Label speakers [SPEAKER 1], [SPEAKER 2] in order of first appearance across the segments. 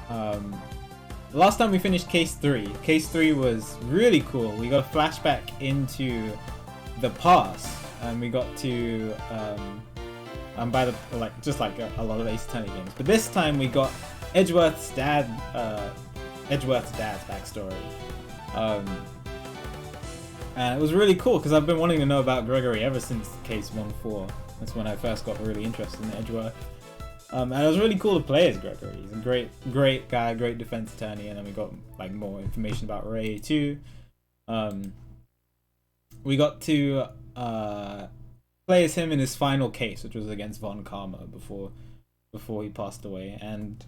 [SPEAKER 1] The last time we finished case 3. Case 3 was really cool. We got a flashback into the past, and we got to by the just like a lot of Ace Attorney games. But this time we got Edgeworth's dad's backstory. And it was really cool because I've been wanting to know about Gregory ever since case 1-4. That's when I first got really interested in Edgeworth. And it was really cool to play as Gregory. He's a great guy, great defense attorney, and then we got like more information about Ray too. We got to play as him in his final case, which was against Von Karma before he passed away. And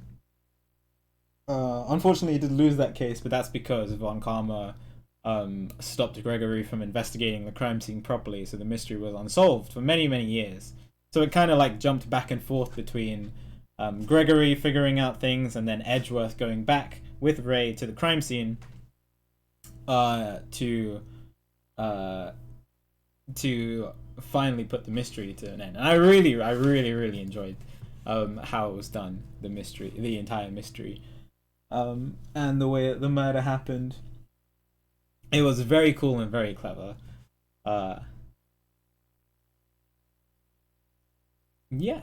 [SPEAKER 1] unfortunately, he did lose that case, but that's because Von Karma stopped Gregory from investigating the crime scene properly, so the mystery was unsolved for many years. So it kind of like jumped back and forth between Gregory figuring out things and then Edgeworth going back with Ray to the crime scene to finally put the mystery to an end. And I really enjoyed how it was done, the entire mystery, and the way the murder happened. It was very cool and very clever. Yeah.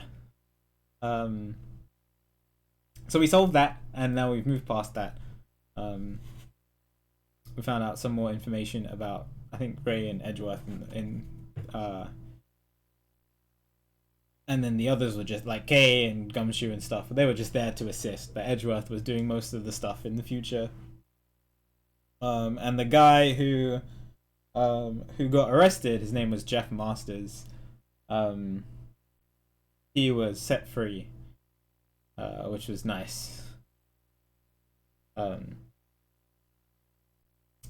[SPEAKER 1] So we solved that, and now we've moved past that. We found out some more information about, I think, Ray and Edgeworth, and then the others were just like Kay and Gumshoe and stuff. They were just there to assist, but Edgeworth was doing most of the stuff in the future. And the guy who got arrested, his name was Jeff Masters. He was set free, which was nice.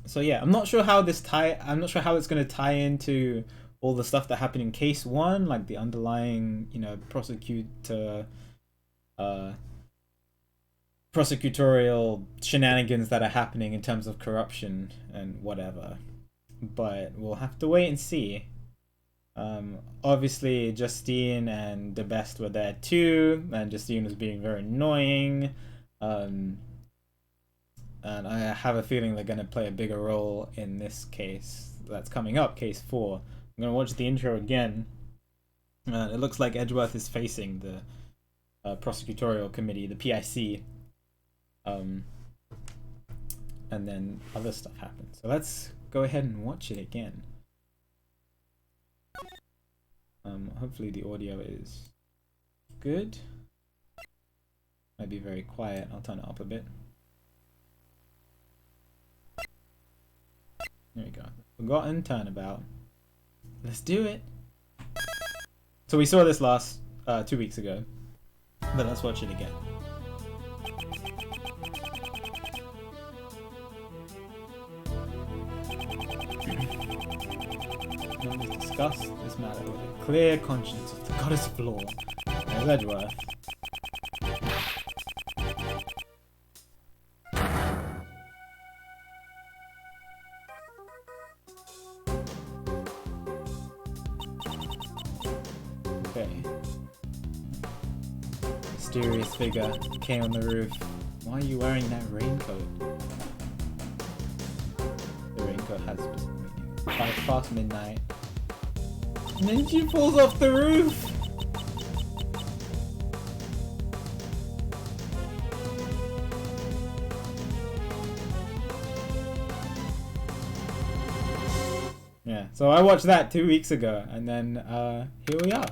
[SPEAKER 1] So yeah, I'm not sure how it's going to tie into all the stuff that happened in case 1, like the underlying, prosecutorial shenanigans that are happening in terms of corruption and whatever. But we'll have to wait and see. Obviously Justine and the Best were there too, and Justine was being very annoying. And I have a feeling they're going to play a bigger role in this case that's coming up, case 4. I'm going to watch the intro again. It looks like Edgeworth is facing the prosecutorial committee, the PIC. And then other stuff happens. So let's go ahead and watch it again. Hopefully the audio is good. Might be very quiet. I'll turn it up a bit. There we go. Forgotten Turnabout. Let's do it. So we saw this last 2 weeks ago, but let's watch it again. We'll discuss this matter with a clear conscience of the goddess of law. There's Edgeworth. Okay. Mysterious figure came on the roof. Why are you wearing that raincoat? The raincoat has specific meaning. 5 past midnight. And then she falls off the roof! Yeah, so I watched that 2 weeks ago, and then here we are.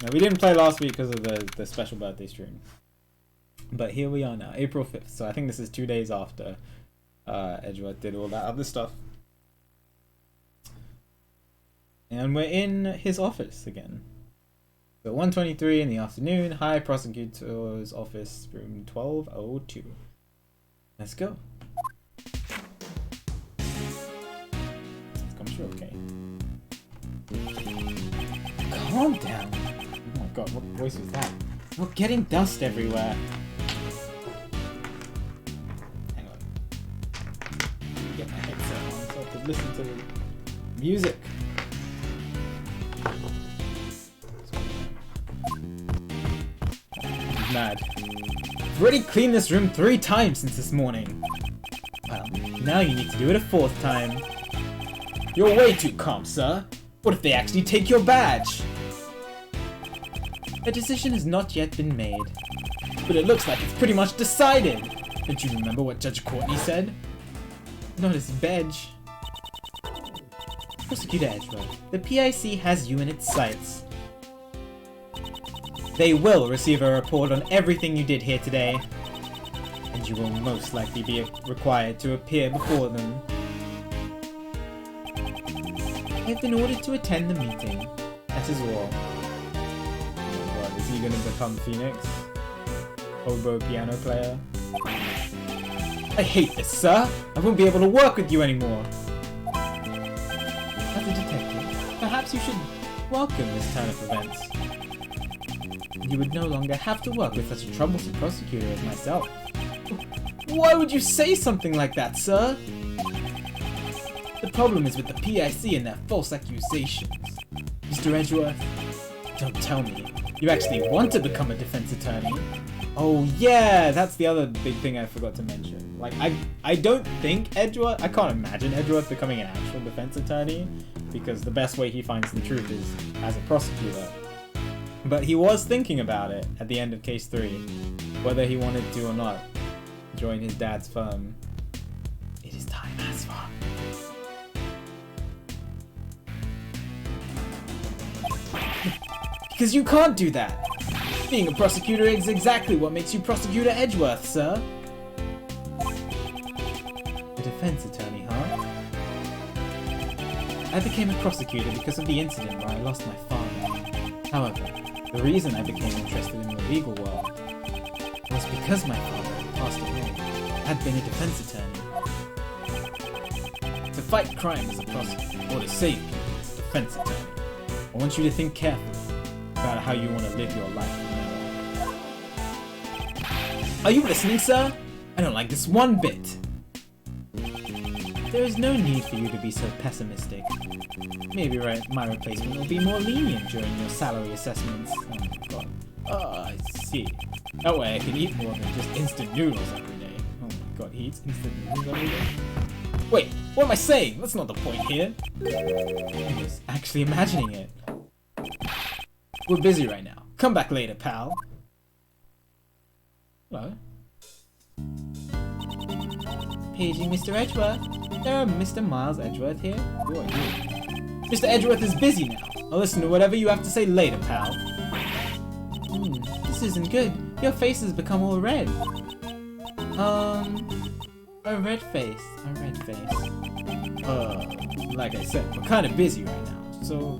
[SPEAKER 1] Now, we didn't play last week because of the special birthday stream. But here we are now, April 5th, so I think this is 2 days after Edgeworth did all that other stuff. And we're in his office again. So 1:23 in the afternoon, High Prosecutor's Office, room 1202. Let's go. Let's come through, okay. Calm down. Oh my god, what voice was that? You're getting dust everywhere. Hang on. Get my headset on so I can listen to the music. mad. I've already cleaned this room 3 times since this morning. Well, now you need to do it a 4th time. You're way too calm, sir. What if they actually take your badge? The decision has not yet been made. But it looks like it's pretty much decided. Don't you remember what Judge Courtney said? Not his badge. Prosecutor Edgeworth, the PIC has you in its sights. They will receive a report on everything you did here today. And you will most likely be required to appear before them. I have been ordered to attend the meeting. That is all. Oh God, is he gonna become Phoenix? Hobo piano player? I hate this, sir! I won't be able to work with you anymore! As a detective, perhaps you should welcome this turn of events. You would no longer have to work with such a troublesome prosecutor as myself. Why would you say something like that, sir? The problem is with the PIC and their false accusations. Mr. Edgeworth, don't tell me. You actually want to become a defense attorney? Oh yeah, that's the other big thing I forgot to mention. Like, I don't think Edgeworth, I can't imagine Edgeworth becoming an actual defense attorney, because the best way he finds the truth is as a prosecutor. But he was thinking about it at the end of case 3, whether he wanted to or not join his dad's firm. It is time, Asphalt. Because you can't do that! Being a prosecutor is exactly what makes you Prosecutor Edgeworth, sir! A defense attorney, huh? I became a prosecutor because of the incident where I lost my father. However, the reason I became interested in the legal world was because my father had passed away. I had been a defense attorney. To fight crime as a prosecutor, or to save people as a defense attorney, I want you to think carefully about how you want to live your life from now on. Are you listening, sir? I don't like this one bit. There is no need for you to be so pessimistic. Maybe my replacement will be more lenient during your salary assessments. Oh my god. Oh, I see. That way I can eat more than just instant noodles every day. Oh my god, he eats instant noodles every day? Wait, what am I saying? That's not the point here. I was actually imagining it. We're busy right now. Come back later, pal. Hello? Paging Mr. Edgeworth. There are Mr. Miles Edgeworth here. Who are you? Mr. Edgeworth is busy now. I'll listen to whatever you have to say later, pal. This isn't good. Your face has become all red. A red face. A red face. Like I said, we're kind of busy right now, so...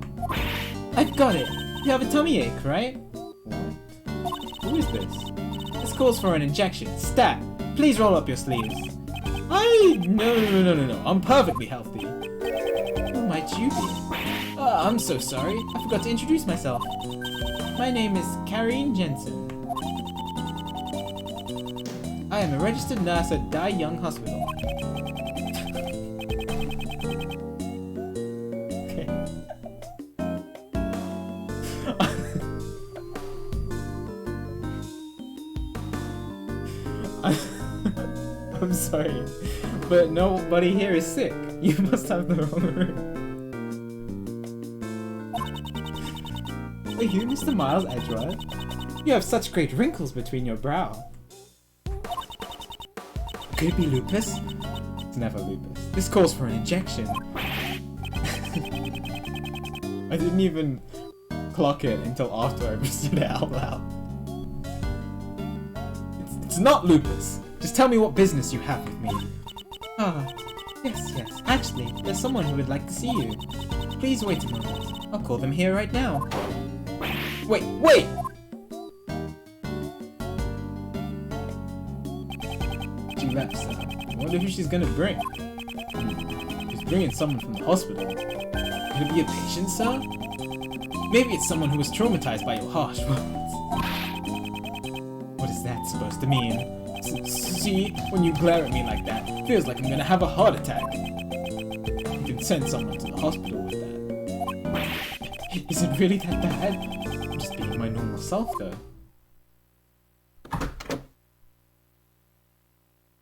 [SPEAKER 1] I've got it! You have a tummy ache, right? What? Who is this? This calls for an injection. Stat! Please roll up your sleeves. No. I'm perfectly healthy. Who might you be? I'm so sorry. I forgot to introduce myself. My name is Karine Jensen. I am a registered nurse at Dai Young Hospital. Okay. I'm sorry, but nobody here is sick. You must have the wrong room. Are you Mr. Miles Edgeworth? You have such great wrinkles between your brow. Could it be lupus? It's never lupus. This calls for an injection. I didn't even clock it until after I said it out loud. It's not lupus. Just tell me what business you have with me. Yes. Actually, there's someone who would like to see you. Please wait a moment. I'll call them here right now. Wait! She left, sir. I wonder who she's gonna bring. She's bringing someone from the hospital. Could it be a patient, sir? Maybe it's someone who was traumatized by your harsh words. What is that supposed to mean? See, when you glare at me like that, it feels like I'm gonna have a heart attack. You can send someone to the hospital with that. Is it really that bad? I'm just being my normal self, though.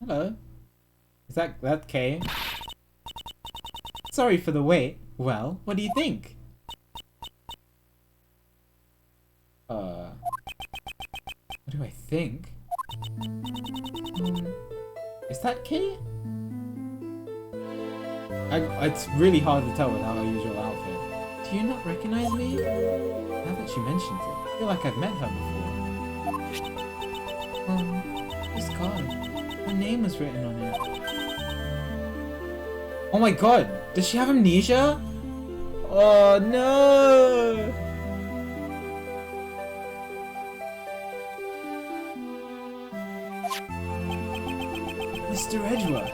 [SPEAKER 1] Hello. Is that Kay? Sorry for the wait. Well, what do you think? What do I think? Is that Kay? It's really hard to tell without our usual outfit. Do you not recognize me? Now that she mentions it, I feel like I've met her before. This card. Her name was written on it. Oh my god! Does she have amnesia? Oh no! Mr. Edgeworth,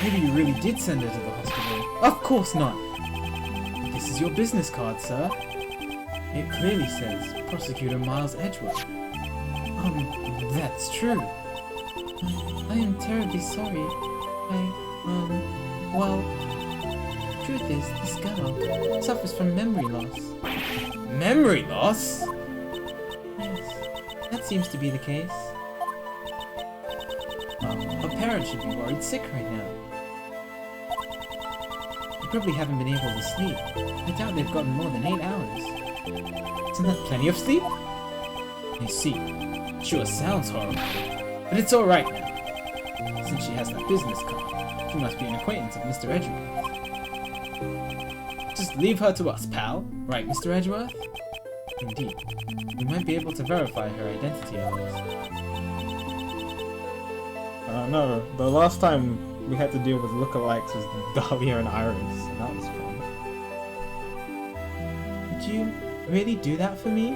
[SPEAKER 1] maybe you really did send her to the hospital. Of course not! This is your business card, sir. It clearly says Prosecutor Miles Edgeworth. That's true. I am terribly sorry. Well, truth is, this girl suffers from memory loss. Memory loss? Yes, that seems to be the case. Her parents should be worried sick right now. They probably haven't been able to sleep. I doubt they've gotten more than 8 hours. Isn't that plenty of sleep? I see. Sure sounds horrible, but it's alright now. Since she has that business card, she must be an acquaintance of Mr. Edgeworth. Just leave her to us, pal. Right, Mr. Edgeworth? Indeed. We might be able to verify her identity at least. No, the last time we had to deal with lookalikes was Dahlia and Iris, and that was fun. Did you really do that for me?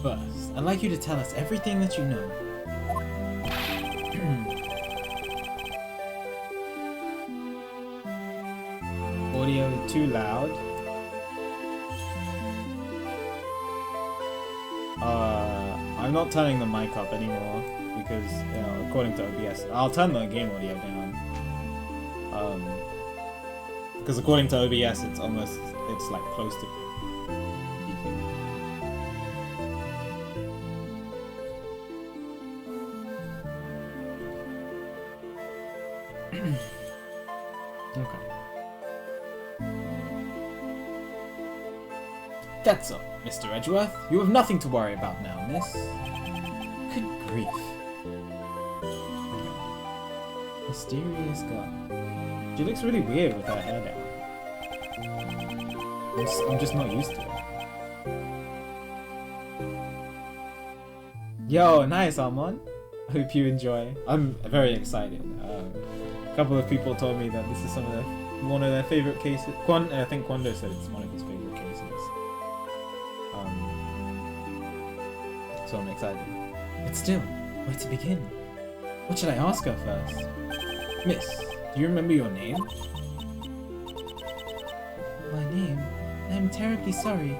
[SPEAKER 1] First, I'd like you to tell us everything that you know. Audio too loud. I'm not turning the mic up anymore because, you know, according to OBS, I'll turn the game audio down. Because according to OBS, it's like close to peaking. Okay. That's all, Mr. Edgeworth. You have nothing to worry about now, miss. Good grief. Mysterious girl. She looks really weird with her hair down. I'm just not used to it. Yo, nice, Armand. I hope you enjoy. I'm very excited. A couple of people told me that this is one of their favorite cases. I think Quando said it's one of his favorite cases. So I'm excited. But still, where to begin? What should I ask her first? Miss, do you remember your name? My name? I'm terribly sorry.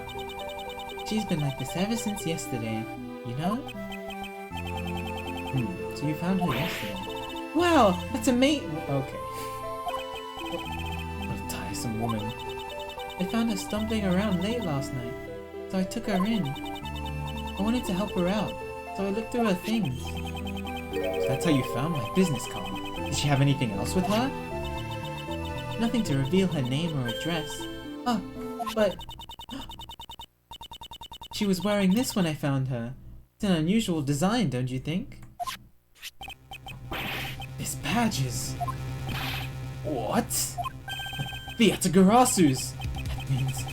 [SPEAKER 1] She's been like this ever since yesterday, you know? So you found her yesterday? Wow, that's amazing! Okay. What a tiresome woman. I found her stumbling around late last night, so I took her in. I wanted to help her out, so I looked through her things. So that's how you found my business card. Did she have anything else with her? Nothing to reveal her name or address. Oh, but... she was wearing this when I found her. It's an unusual design, don't you think? This badge is... What? The Atagarasu's! That means...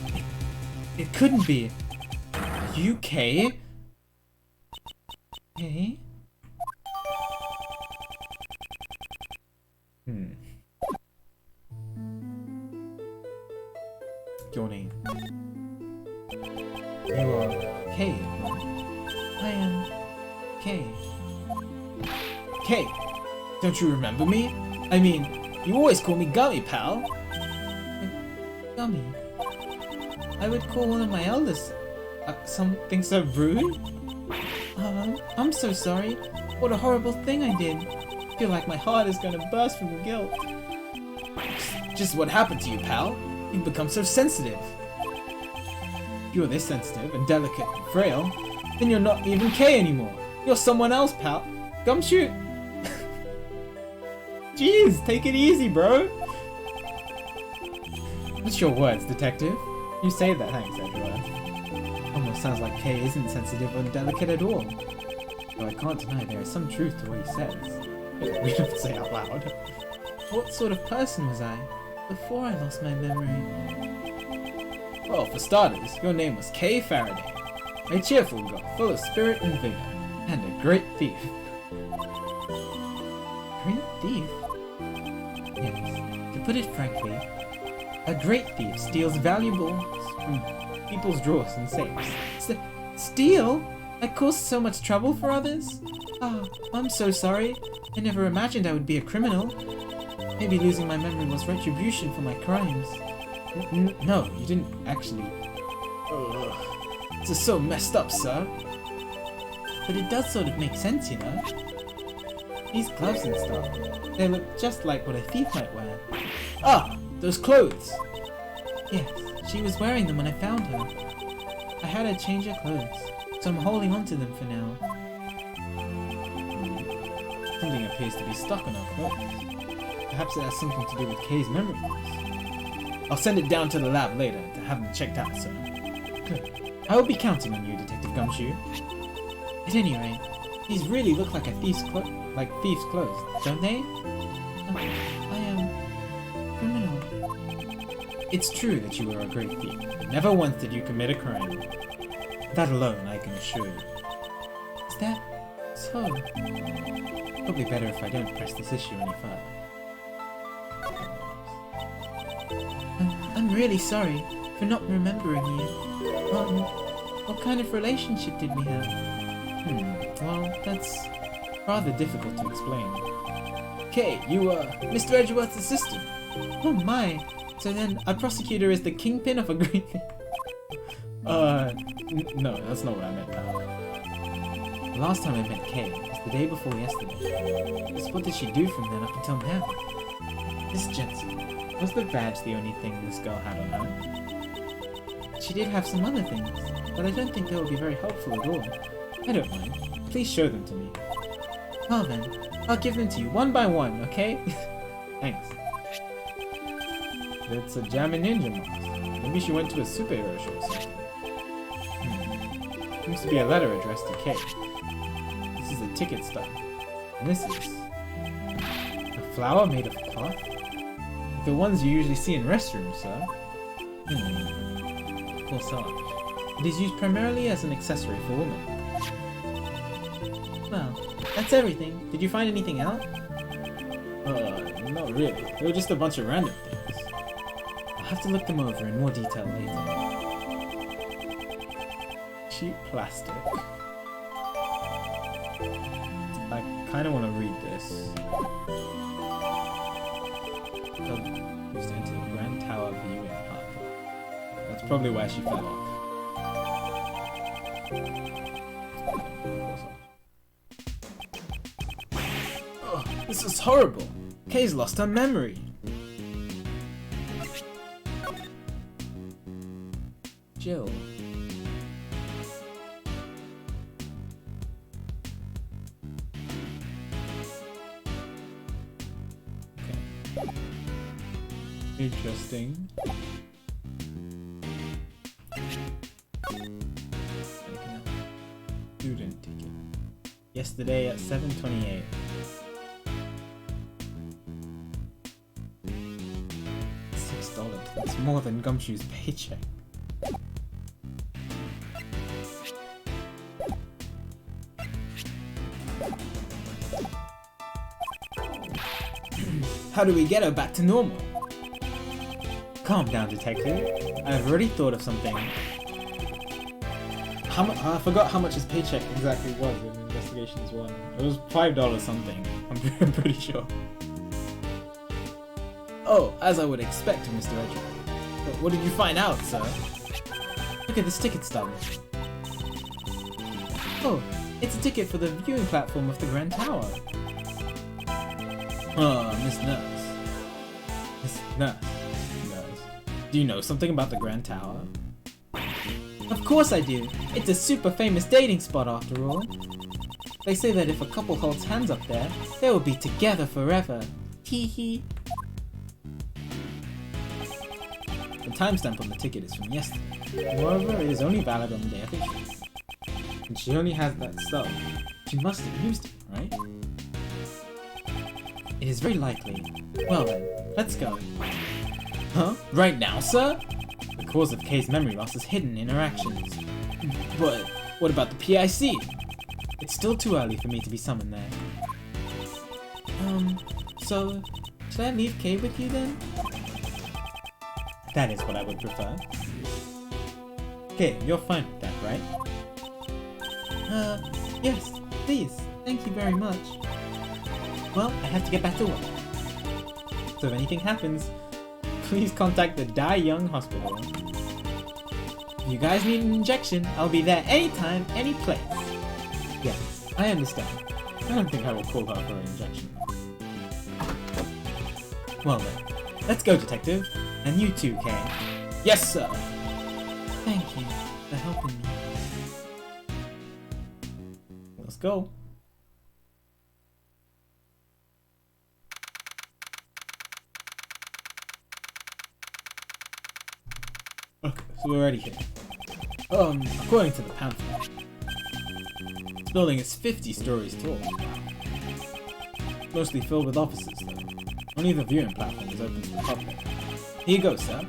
[SPEAKER 1] It couldn't be. Are you Kay? Kay? Your name. You are Kay, right? I am Kay. Kay! Don't you remember me? I mean, you always call me Gummy, pal. Gummy? I would call one of my elders something so rude? I'm so sorry. What a horrible thing I did. I feel like my heart is gonna burst from guilt. Just what happened to you, pal? You've become so sensitive. If you're this sensitive and delicate and frail, then you're not even Kay anymore. You're someone else, pal. Gumshoe. Jeez, take it easy, bro. What's your words, detective? You say that, thanks, Edgeworth. Almost sounds like Kay isn't sensitive or delicate at all. Though I can't deny there is some truth to what he says. We don't say out loud. What sort of person was I before I lost my memory? Well, for starters, your name was Kay Faraday. A cheerful girl, full of spirit and vigor, and a great thief. Great thief? Yes, to put it frankly, a great thief steals valuables from people's drawers and safes. Steal? That caused so much trouble for others? Ah, I'm so sorry. I never imagined I would be a criminal. Maybe losing my memory was retribution for my crimes. No, you didn't actually. Ugh. This is so messed up, sir. But it does sort of make sense, you know? These gloves and stuff, they look just like what a thief might wear. Ah, those clothes! Yes, she was wearing them when I found her. I had her change her clothes, so I'm holding on to them for now. Something appears to be stuck on her clothes. Perhaps it has something to do with Kay's memory loss. I'll send it down to the lab later to have them checked out, sir. Good. I will be counting on you, Detective Gumshoe. At any rate, these really look like thief's clothes, don't they? I am criminal. It's true that you were a great thief. Never once did you commit a crime. That alone, I can assure you. Is that so? Probably better if I don't press this issue any further. I'm really sorry for not remembering you. What kind of relationship did we have? Well, that's rather difficult to explain. Okay, you are Mr. Edgeworth's assistant. Oh my! So then, a prosecutor is the kingpin of a great thing? No, that's not what I meant, pal. The last time I met Kay was the day before yesterday. So what did she do from then up until now? Miss Jensen, was the badge the only thing this girl had on her? She did have some other things, but I don't think they will be very helpful at all. I don't mind. Please show them to me. Well then, I'll give them to you one by one, okay? Thanks. It's a Jammin' Ninja mask. Maybe she went to a superhero show or something. Seems to be a letter addressed to Kay. This is a ticket stub. And this is a flower made of cloth? The ones you usually see in restrooms, sir. Corsage. It is used primarily as an accessory for women. Well, that's everything. Did you find anything out? Not really. They were just a bunch of random things. I'll have to look them over in more detail later. Cheap plastic. I kind of want to read this. Used to enter the Grand Tower viewing park. That's probably where she fell off. Oh, this is horrible. Kay's lost her memory. Jill. Okay. Interesting. Student ticket. Yesterday at 7:28. $6. That's more than Gumshoe's paycheck. How do we get her back to normal? Calm down, detective. I've already thought of something. I forgot how much his paycheck exactly was in Investigations 1. It was $5 something, I'm pretty sure. Oh, as I would expect, Mr. Edgeworth. But what did you find out, sir? Look at this ticket stub. Oh, it's a ticket for the viewing platform of the Grand Tower. Oh, Miss Nurse. Miss Nurse. Do you know something about the Grand Tower? Of course I do. It's a super famous dating spot after all. They say that if a couple holds hands up there, they will be together forever. Hee hee. The timestamp on the ticket is from yesterday. Moreover, it is only valid on the day of issuance. And she only has that stub. She must have used it, right? It is very likely. Well then, let's go. Huh? Right now, sir? The cause of Kay's memory loss is hidden in her actions. But what about the PIC? It's still too early for me to be summoned there. So should I leave Kay with you then? That is what I would prefer. Okay, you're fine with that, right? Yes, please. Thank you very much. Well, I have to get back to work. So if anything happens, please contact the Die Young Hospital. If you guys need an injection, I'll be there anytime, any place. Yes, I understand. I don't think I will call her for an injection. Well then, let's go, Detective. And you too, Kay. Yes, sir! Thank you for helping me. Let's go. Okay, so we're already here. According to the pamphlet, this building is 50 stories tall. Mostly filled with offices, though. Only the viewing platform is open to the public. Here you go, sir.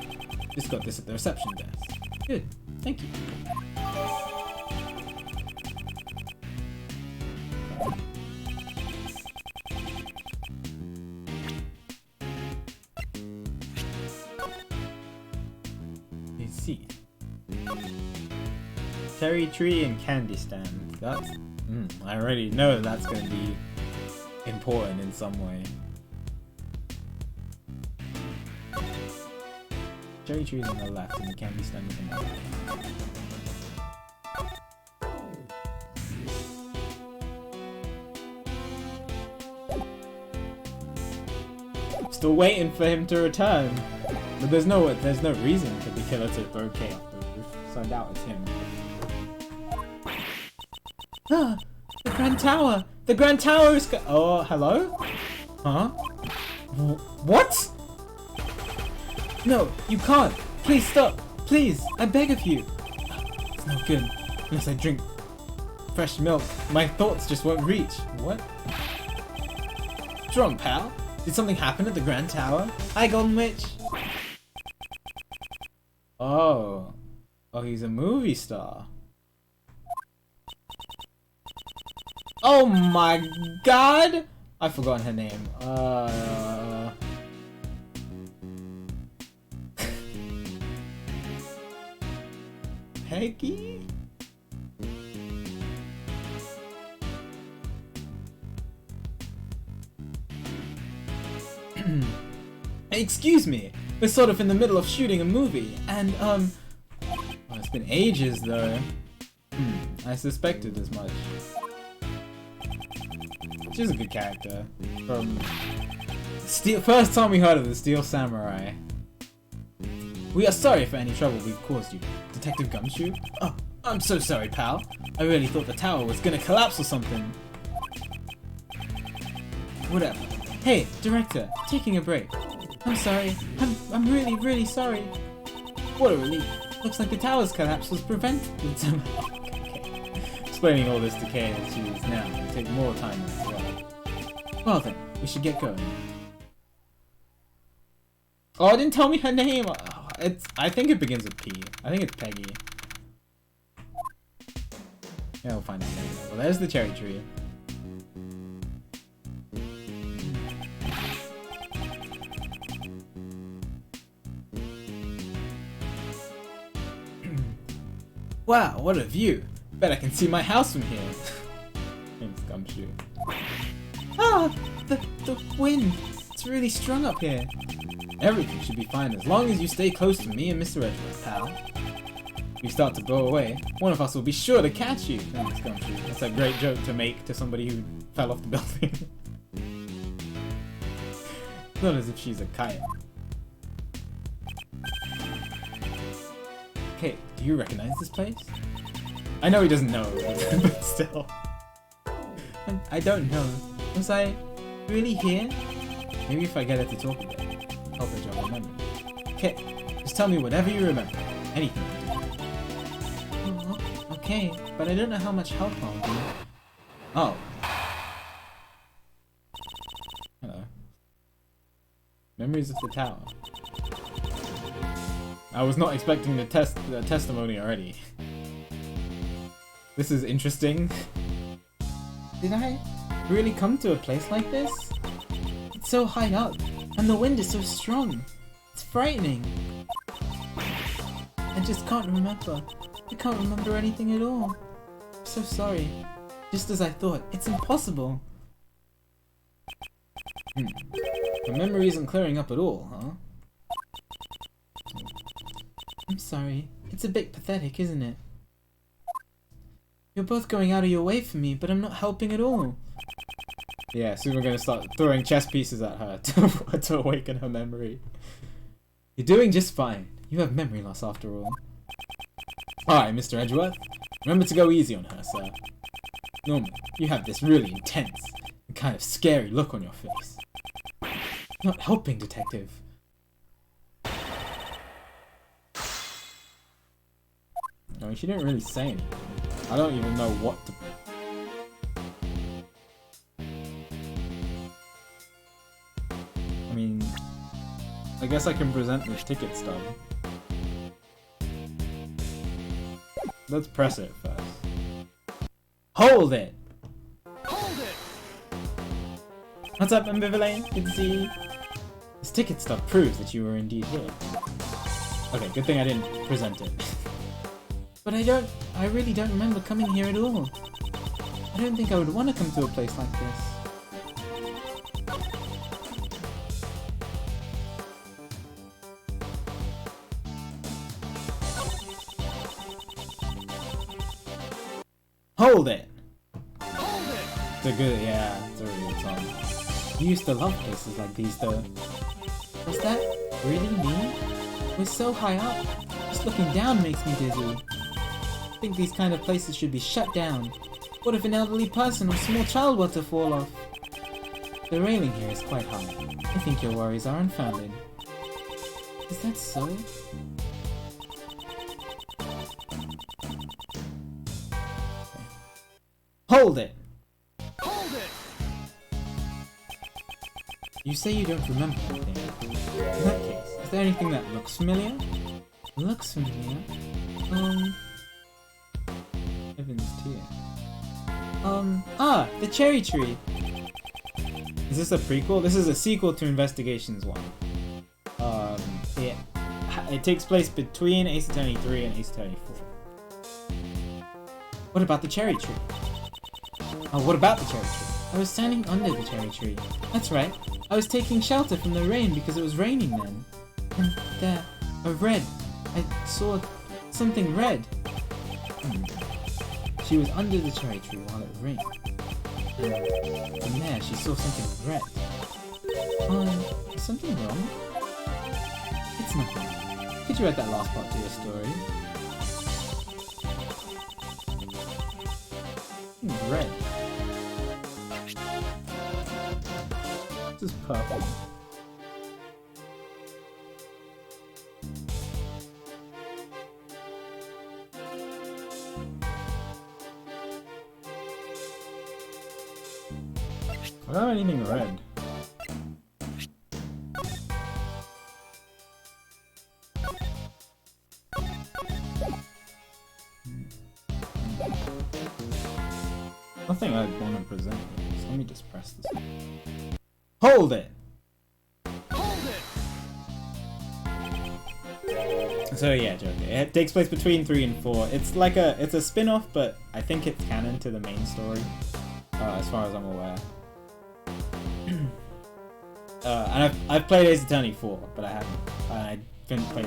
[SPEAKER 1] Just got this at the reception desk. Good, thank you. Let's see. Cherry tree and candy stand. That's... I already know that's going to be important in some way. Cherry tree is on the left and the candy stand is on the right. Still waiting for him to return. But there's no reason for the killer to throw Kay off the roof, so I doubt it's him. Ah! The Grand Tower! The Grand Tower is oh, hello? Huh? What? No, you can't! Please stop! Please! I beg of you! It's no good. Unless I drink fresh milk, my thoughts just won't reach. What? What's wrong, pal? Did something happen at the Grand Tower? Hi, Golden Witch! Oh. Oh, he's a movie star. Oh my god! I've forgotten her name. Peggy? Excuse me, we're sort of in the middle of shooting a movie, and well, it's been ages though. I suspected as much. She's a good character. From first time we heard of the Steel Samurai. We are sorry for any trouble we've caused you, Detective Gumshoe. Oh, I'm so sorry, pal. I really thought the tower was gonna collapse or something. Whatever. Hey, Director, taking a break. I'm sorry. I'm really, really sorry. What a relief. Looks like the tower's collapse was prevented somehow. Okay. Explaining all this to Kay as she is now will take more time than it's worth. Well then, we should get going. Oh, it didn't tell me her name! I think it begins with P. I think it's Peggy. Yeah, we'll find out later. Well, there's the cherry tree. Wow, what a view! Bet I can see my house from here. Name's Gumshoe. Ah! The wind! It's really strong up here. Everything should be fine as long as you stay close to me and Mr. Edgeworth, pal. If you start to blow away, one of us will be sure to catch you. Thanks, Gumshoe. That's a great joke to make to somebody who fell off the building. It's not as if she's a kite. Okay, do you recognize this place? I know he doesn't know, but still. I don't know. Was I really here? Maybe if I get her to talk a bit, help her jog her memory. Okay, just tell me whatever you remember. Anything will do. Oh, okay, but I don't know how much help I'll be. Oh. Hello. Memories of the tower. I was not expecting the testimony already. This is interesting. Did I really come to a place like this? It's so high up, and the wind is so strong. It's frightening. I just can't remember. I can't remember anything at all. I'm so sorry. Just as I thought, it's impossible. My memory isn't clearing up at all, huh? I'm sorry. It's a bit pathetic, isn't it? You're both going out of your way for me, but I'm not helping at all. Yeah, soon we're gonna start throwing chess pieces at her to awaken her memory. You're doing just fine. You have memory loss after all. Alright, Mr. Edgeworth. Remember to go easy on her, sir. Norman, you have this really intense and kind of scary look on your face. Not helping, Detective. I mean, she didn't really say anything. I don't even know what to... I mean... I guess I can present this ticket stub. Let's press it first. Hold it! Hold it! What's up, Ambivalent? Good to see you. This ticket stub proves that you were indeed here. Okay, good thing I didn't present it. But I really don't remember coming here at all. I don't think I would want to come to a place like this. Hold it! Hold it! It's a good, yeah, it's a really good song. You used to love places like these though. Was that really me? We're so high up. Just looking down makes me dizzy. I think these kind of places should be shut down. What if an elderly person or small child were to fall off? The railing here is quite high. I think your worries are unfounded. Is that so? Hold it! Hold it! You say you don't remember anything. In that case, is there anything that looks familiar? Looks familiar? Heaven's Tear. The cherry tree! Is this a prequel? This is a sequel to Investigations 1. It takes place between Ace Attorney 3 and Ace Attorney 4. What about the cherry tree? Oh, what about the cherry tree? I was standing under the cherry tree. That's right. I was taking shelter from the rain because it was raining then. And there, I saw something red. She was under the cherry tree while it rained. And there, she saw something red. Is something wrong? It's nothing. Could you add that last part to your story? Red. This is purple. I don't have anything red. Nothing I'd want to present here, so let me just press this. Hold it! Hold it! So yeah, Joker. It takes place between 3 and 4. It's like it's a spin-off, but I think it's canon to the main story, as far as I'm aware. And I've played Ace Attorney 4, but I haven't played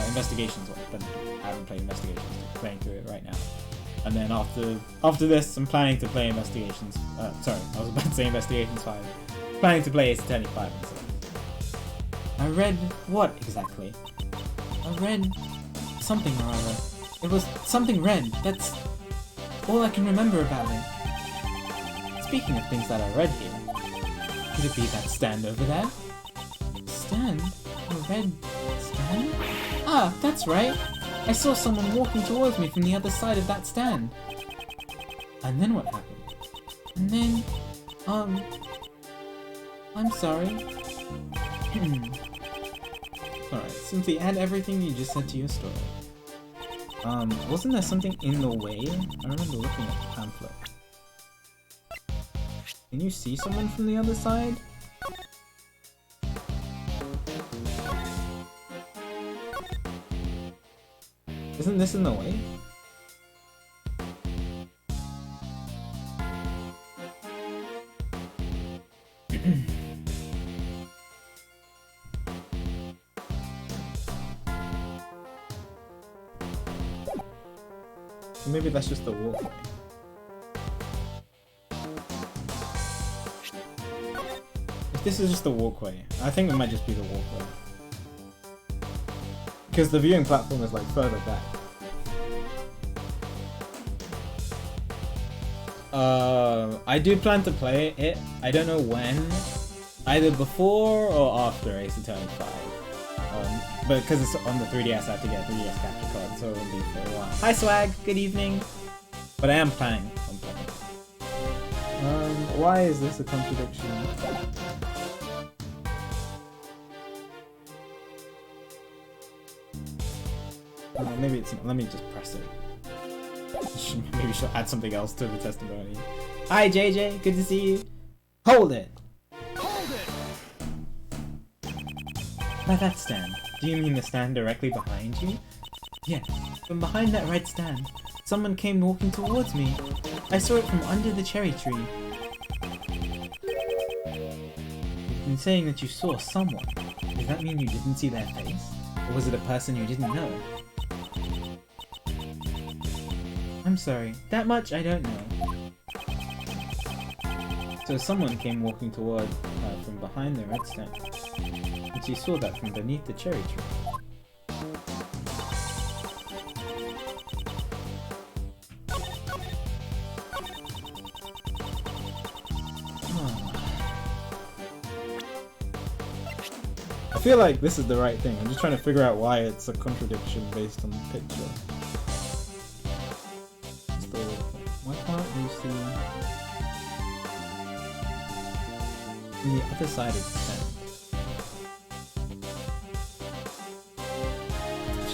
[SPEAKER 1] Investigations 1, but I haven't played Investigations. I'm playing through it right now. And then after this, I'm planning to play Investigations. Sorry, I was about to say Investigations 5. Planning to play Ace Attorney 5 instead. I read what exactly? I read something or other. It was something red. That's all I can remember about it. speaking of things that I read here, could it be that stand over there? Stand? A red stand? Ah, that's right! I saw someone walking towards me from the other side of that stand. And then what happened? And then, I'm sorry. Alright, simply add everything you just said to your story. Wasn't there something in the way? I remember looking at the pamphlet. Can you see someone from the other side? Isn't this in the way? Maybe that's just the walkway. If this is just the walkway, I think it might just be the walkway. Because the viewing platform is like further back. I do plan to play it. I don't know when. Either before or after Ace Attorney 5. But because it's on the 3DS, I have to get a 3DS capture card, so it won't be for a while. Hi Swag, good evening. But I am planning on playing. Why is this a contradiction? Maybe it's not. Let me just press it. Maybe she'll add something else to the testimony. Hi JJ, good to see you. Hold it! Hold it! By that stand, do you mean the stand directly behind you? Yes, from behind that red stand, someone came walking towards me. I saw it from under the cherry tree. You've been saying that you saw someone. Does that mean you didn't see their face? Or was it a person you didn't know? I'm sorry, that much I don't know. So someone came walking toward from behind the red stand, and she saw that from beneath the cherry tree. I feel like this is the right thing. I'm just trying to figure out why it's a contradiction based on the picture. Why can't you see on the other side of the stand?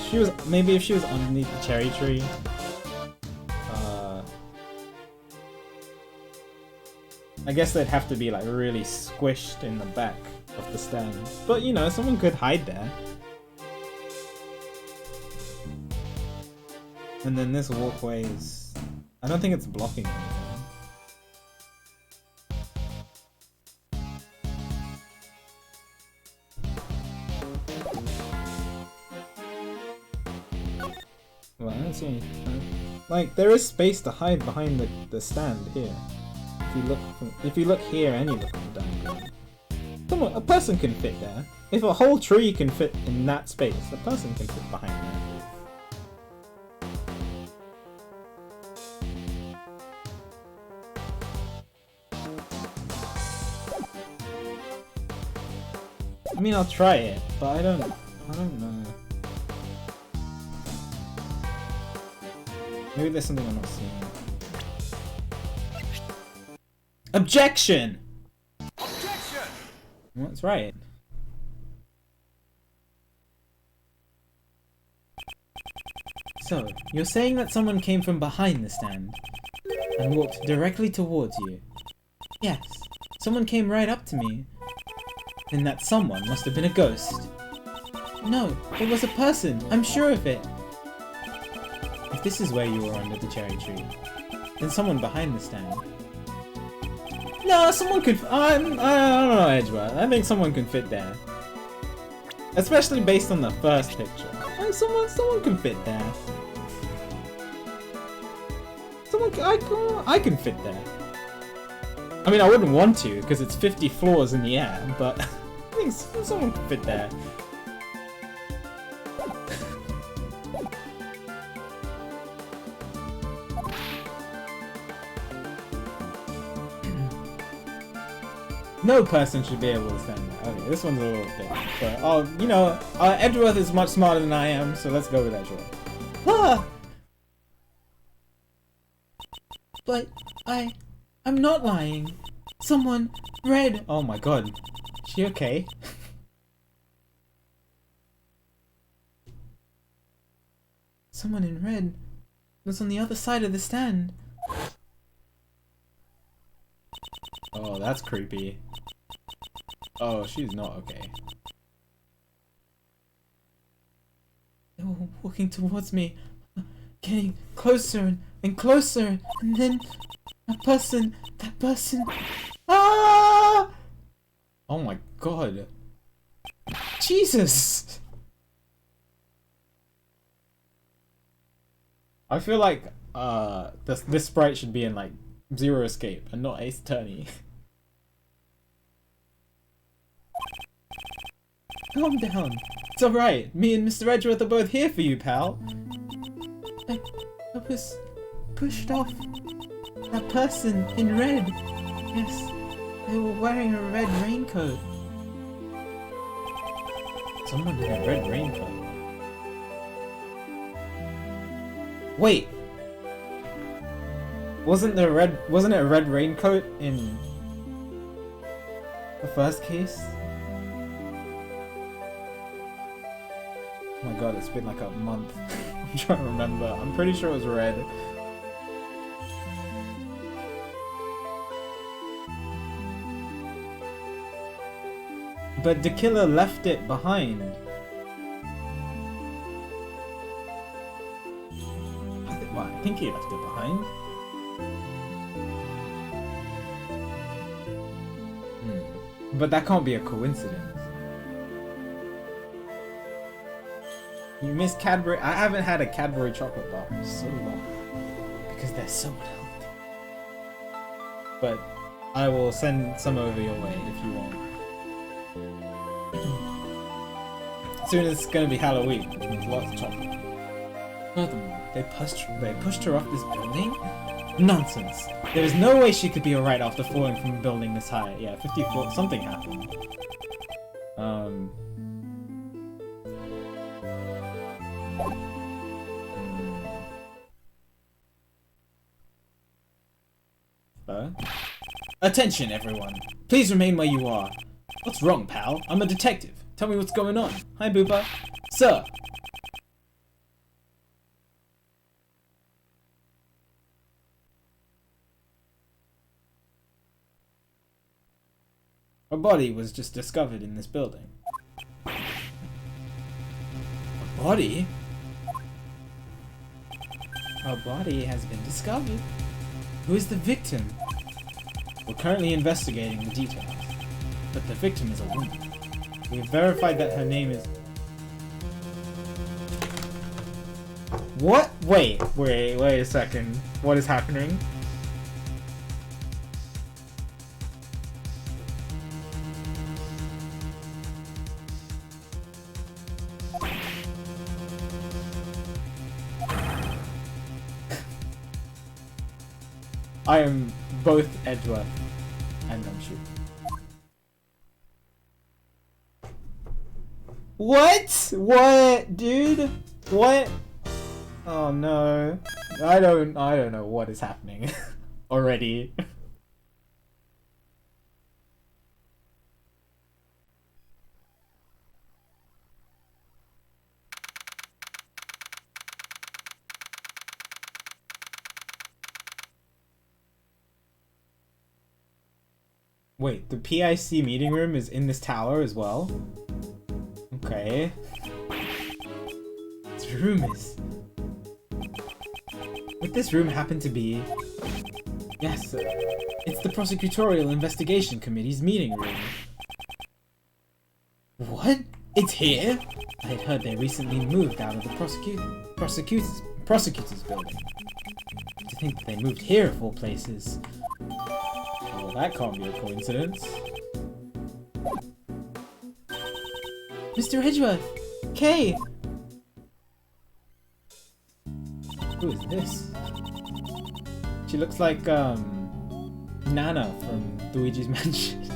[SPEAKER 1] She was maybe if she was underneath the cherry tree. I guess they'd have to be like really squished in the back of the stand. But you know, someone could hide there. And then this walkway is... I don't think it's blocking anything. Well, I don't see anything. Like, there is space to hide behind the stand here. If you look here and you look at the diagram. Someone, a person can fit there. If a whole tree can fit in that space, a person can fit behind that. I mean, I'll try it, but I don't know. Maybe there's something I'm not seeing. Objection! Objection! That's right. So, you're saying that someone came from behind the stand and walked directly towards you? Yes, someone came right up to me. Then that someone must have been a ghost. No, it was a person, I'm sure of it. If this is where you were under the cherry tree, then someone behind the stand. No, someone could. I don't know, Edgeworth. I think someone can fit there, especially based on the first picture. Someone can fit there. I can fit there. I mean, I wouldn't want to because it's 50 floors in the air, but I think someone can fit there. No person should be able to stand that. Okay, this one's a little different. But, oh, you know, Edgeworth is much smarter than I am, so let's go with Edgeworth. Ah! But I'm not lying. Someone red. Oh my god. Is she okay? Someone in red was on the other side of the stand. Oh, that's creepy. Oh, she's not okay. They were walking towards me, getting closer and closer, and then that person, ah! Oh my god. Jesus! I feel like this sprite should be in like Zero Escape and not Ace Attorney. Calm down. It's alright. Me and Mr. Edgeworth are both here for you, pal. I was pushed off. That person in red. Yes, they were wearing a red raincoat. Someone in a red raincoat. Wait. Wasn't it a red raincoat in the first case? Oh my god, it's been like a month. I'm trying to remember. I'm pretty sure it was red. But the killer left it behind. I think he left it behind. But that can't be a coincidence. You miss Cadbury. I haven't had a Cadbury chocolate bar in so long because they're so unhealthy. But I will send some over your way if you want. Soon it's gonna be Halloween, which means lots of chocolate. Furthermore, they pushed her off this building? Nonsense! There is no way she could be alright after falling from a building this high. Yeah, 50 foot, something happened. Attention, everyone! Please remain where you are. What's wrong, pal? I'm a detective. Tell me what's going on. Hi, Booba. Sir! A body was just discovered in this building. A body? A body has been discovered. Who is the victim? We're currently investigating the details, but the victim is a woman. We've verified that her name is... What? Wait a second. What is happening? I am both Edgeworth and Gumshoe. What? What, dude? What? Oh no. I don't know what is happening already. Wait, the PIC meeting room is in this tower as well? Okay. This room is... Would this room happen to be... Yes, sir. It's the Prosecutorial Investigation Committee's meeting room. What? It's here? I had heard they recently moved out of the prosecutor's building. To think that they moved here of all places. Well, that can't be a coincidence. Mr. Edgeworth! Kay! Who is this? She looks like, Nana from Luigi's Mansion.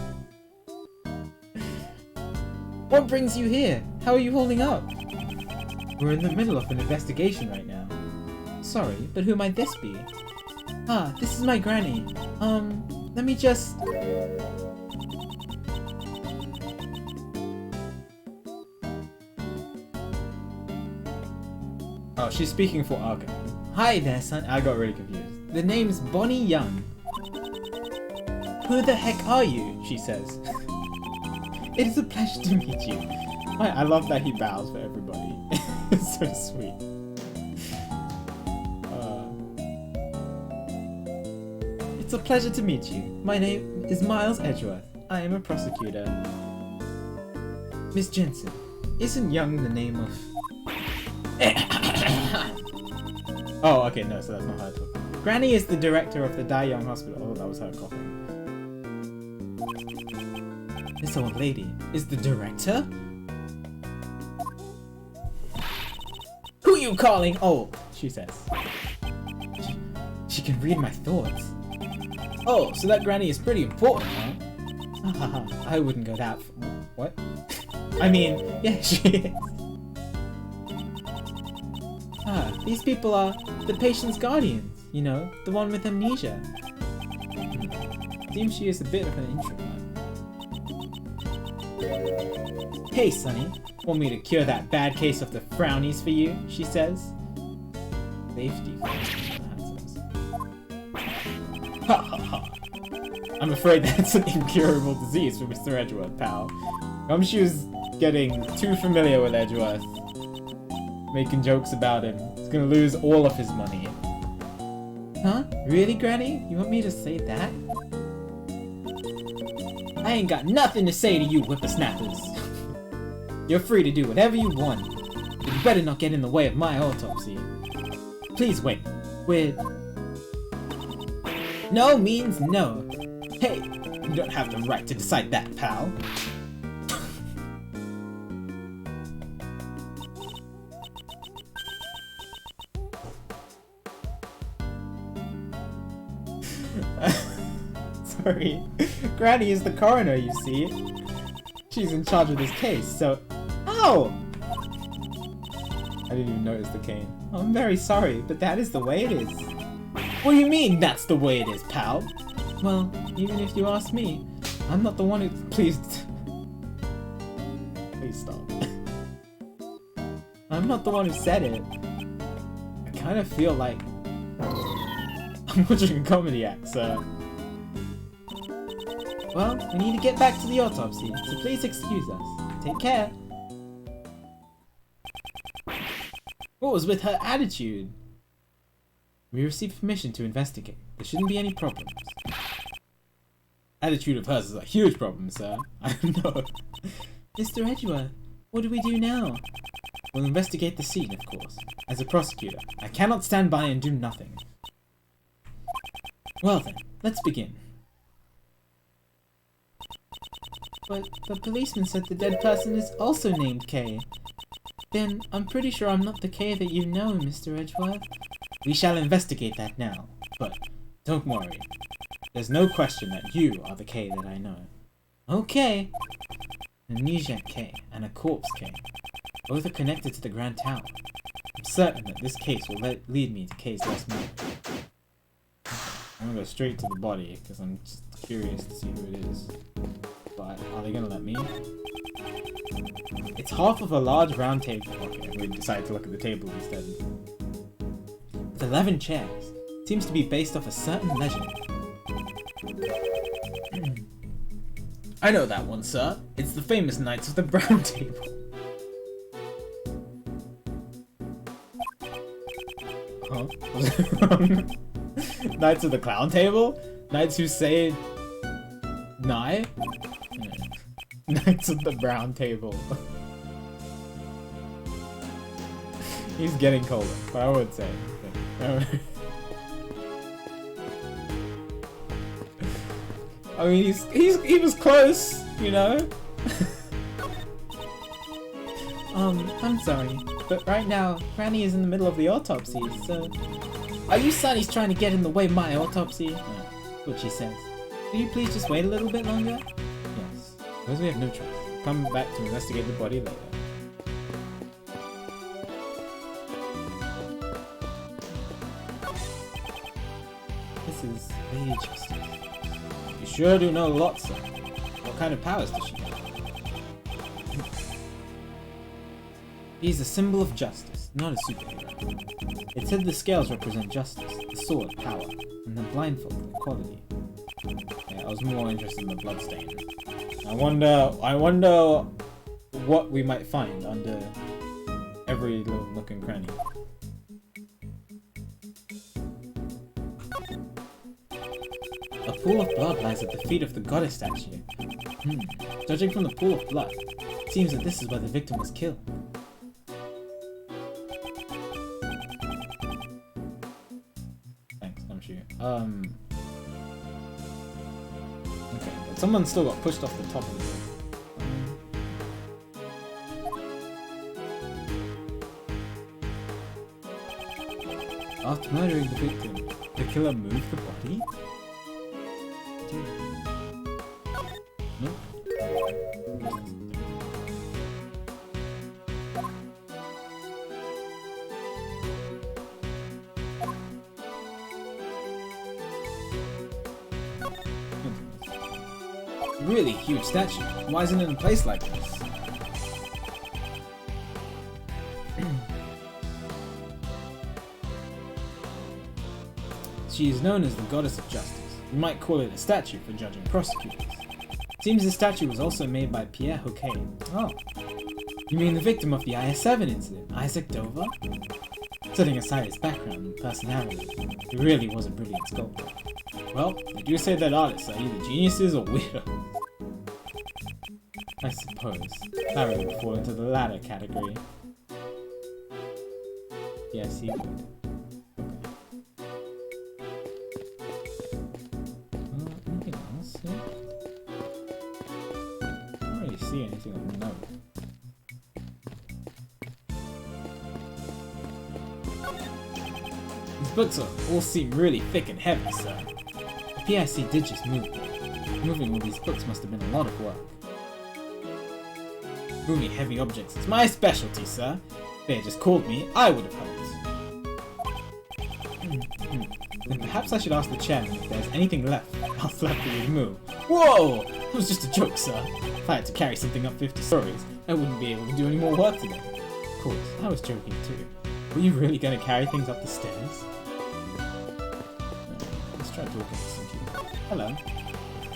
[SPEAKER 1] What brings you here? How are you holding up? We're in the middle of an investigation right now. Sorry, but who might this be? Ah, this is my granny. Let me just... Oh, she's speaking for Argo. Hi there, son. I got really confused. The name's Bonnie Young. Who the heck are you? She says. It is a pleasure to meet you. I love that he bows for everybody. It's so sweet. It's a pleasure to meet you. My name is Miles Edgeworth. I am a prosecutor. Miss Jensen, isn't Young the name of... Oh, okay, no, so that's not her talking. Granny is the director of the Dai Young Hospital. Oh, that was her coughing. This old lady is the director? Who you calling old? She says. She can read my thoughts. Oh, so that granny is pretty important, huh? I wouldn't go that far. What? I mean, yeah, she is. Ah, these people are the patient's guardians. You know, the one with amnesia. Seems she is a bit of an introvert. Hey, Sonny. Want me to cure that bad case of the frownies for you? She says. Safety first. Ha ha ha. I'm afraid that's an incurable disease for Mr. Edgeworth, pal. Gumshoe's getting too familiar with Edgeworth. Making jokes about him. He's gonna lose all of his money. Huh? Really, Granny? You want me to say that? I ain't got nothing to say to you, whippersnappers. You're free to do whatever you want. But you better not get in the way of my autopsy. Please wait. No means no. Hey, you don't have the right to decide that, pal. Sorry. Granny is the coroner, you see. She's in charge of this case, so... Ow! I didn't even notice the cane. I'm very sorry, but that is the way it is. What do you mean, that's the way it is, pal? Well, even if you ask me, I'm not the one who... Please stop. I'm not the one who said it. I kind of feel like... I'm watching a comedy act, so... Well, we need to get back to the autopsy, so please excuse us. Take care. What was with her attitude? We received permission to investigate. There shouldn't be any problems. Attitude of hers is a huge problem, sir. I know. Mr. Edgeworth, what do we do now? We'll investigate the scene, of course. As a prosecutor, I cannot stand by and do nothing. Well then, let's begin. But the policeman said the dead person is also named Kay. Then, I'm pretty sure I'm not the Kay that you know, Mr. Edgeworth. We shall investigate that now, but don't worry. There's no question that you are the Kay that I know. Okay. An amnesiac Kay and a corpse Kay. Both are connected to the Grand Tower. I'm certain that this case will lead me to Kay's lost memory. I'm gonna go straight to the body, because I'm just curious to see who it is. But are they gonna let me? It's half of a large round table. Okay, we decided to look at the table instead. With 11 chairs. Seems to be based off a certain legend. I know that one, sir. It's the famous Knights of the Brown Table. Huh? Was it wrong? Knights of the Clown Table? Knights who say... Nye? Knights of the Brown Table. He's getting colder, but I would say. I mean, he was close, you know. I'm sorry, but right now, Granny is in the middle of the autopsy, so... Are you Sonny's trying to get in the way of my autopsy? No, that's what she says. Will you please just wait a little bit longer? Yes, because we have no choice. come back to investigate the body later. This is Lady Justice. You sure do know lots, sir. What kind of powers does she have? He's a symbol of justice, not a superhero. It said the scales represent justice, the sword, power, and the blindfold, equality. Yeah, I was more interested in the bloodstain. I wonder what we might find under every little nook and cranny. A pool of blood lies at the feet of the goddess statue. Judging from the pool of blood, it seems that this is where the victim was killed. Thanks, I'm sure. Okay, but someone still got pushed off the top of the roof. After murdering the victim, the killer moved the body? Nope. Really huge statue. Why isn't it in a place like this? She is known as the Goddess of Justice. You might call it a statue for judging prosecutors. Seems the statue was also made by Pierre Hoquet. Oh. You mean the victim of the IS-7 incident, Isaac Dover? Setting aside his background and personality, he really was a brilliant sculptor. Well, they do say that artists are either geniuses or weirdos. I suppose Harry would fall into the latter category. Yes, he would. Anything else here? I don't really see anything on the note. These books all seem really thick and heavy, sir. The PIC did just move them. Moving all these books must have been a lot of work. Moving heavy objects is my specialty, sir. If they had just called me, I would have helped. Then perhaps I should ask the chairman if there's anything left after you move. Whoa! It was just a joke, sir. If I had to carry something up 50 stories, I wouldn't be able to do any more work today. Of course, I was joking too. Were you really going to carry things up the stairs? Let's try talking to some people. Hello.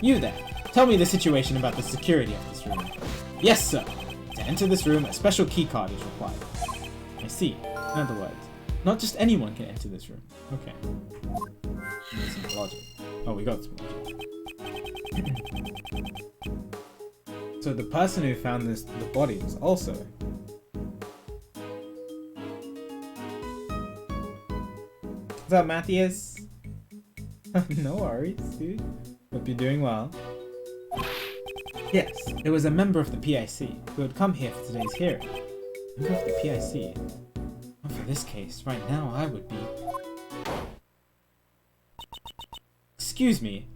[SPEAKER 1] You there. Tell me the situation about the security of this room. Yes, sir. To enter this room, a special keycard is required. I see. In other words, not just anyone can enter this room. Okay. There's some logic. Oh, we got some logic. So the person who found the body was also... What's up, Matthias? No worries, dude. Hope you're doing well. Yes, it was a member of the PIC who had come here for today's hearing. Member of the PIC? Well, for this case, right now I would be... Excuse me.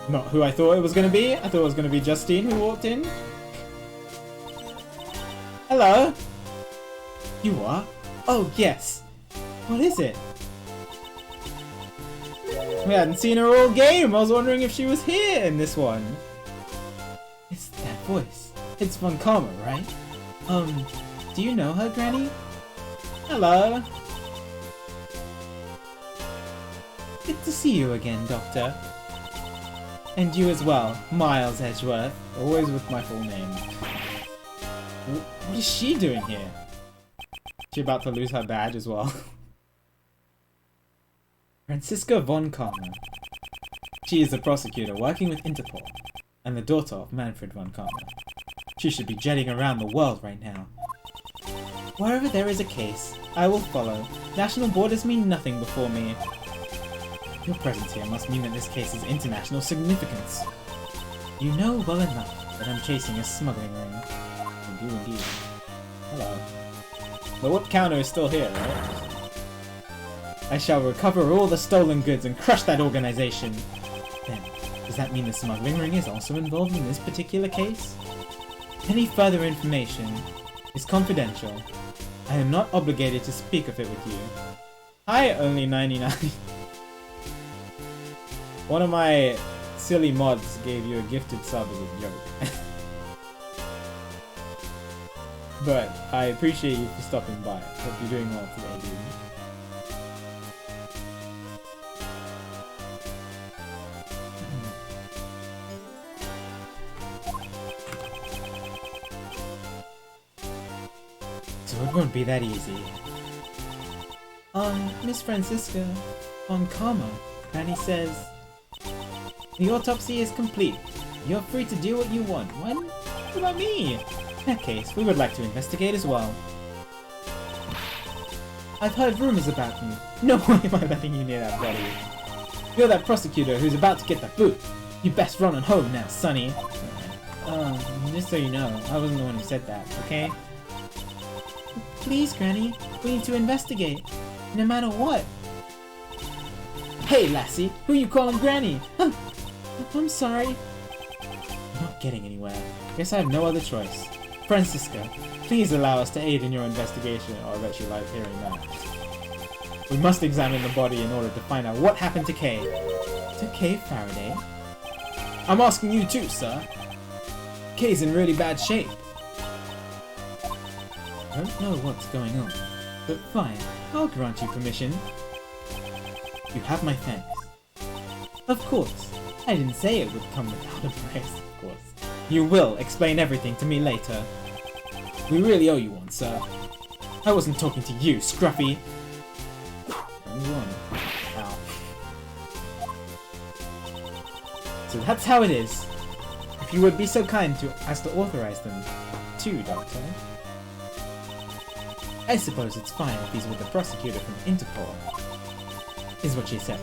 [SPEAKER 1] Not who I thought it was going to be. I thought it was going to be Justine who walked in. Hello? You are? Oh, yes. What is it? We hadn't seen her all game. I was wondering if she was here in this one. It's that voice. It's Von Karma, right? Do you know her, Granny? Hello. Good to see you again, Doctor. And you as well, Miles Edgeworth. Always with my full name. What is she doing here? She about to lose her badge as well. Franziska Von Karma. She is a prosecutor working with Interpol, and the daughter of Manfred Von Karma. She should be jetting around the world right now. Wherever there is a case, I will follow. National borders mean nothing before me. Your presence here must mean that this case is international significance. You know well enough that I'm chasing a smuggling ring. I do indeed. Hello. The whip counter is still here, right? I shall recover all the stolen goods and crush that organization. then, does that mean the smuggling ring is also involved in this particular case? Any further information is confidential. I am not obligated to speak of it with you. Hi, only 99. One of my silly mods gave you a gifted sub as a joke. But I appreciate you for stopping by. Hope you're doing well today, dude. So it won't be that easy. Miss Francisca, on Karma, Granny says, the autopsy is complete. You're free to do what you want. What about me? In that case, we would like to investigate as well. I've heard rumors about you. No way am I letting you near that body. You're that prosecutor who's about to get the boot. You best run on home now, Sonny. Just so you know, I wasn't the one who said that, okay? Please, Granny, we need to investigate. No matter what. Hey, lassie, who you calling Granny? I'm sorry. I'm not getting anywhere. Guess I have no other choice. Francisca, please allow us to aid in your investigation. Oh, I bet you like hearing that. We must examine the body in order to find out what happened to Kay. To Kay Faraday? I'm asking you too, sir. Kay's in really bad shape. I don't know what's going on, but fine, I'll grant you permission. You have my thanks. Of course, I didn't say it would come without a price, of course. You will explain everything to me later. We really owe you one, sir. I wasn't talking to you, Scruffy. Only one. Ow. So that's how it is. If you would be so kind as to authorize them too, Doctor. I suppose it's fine if he's with the prosecutor from Interpol, is what she says.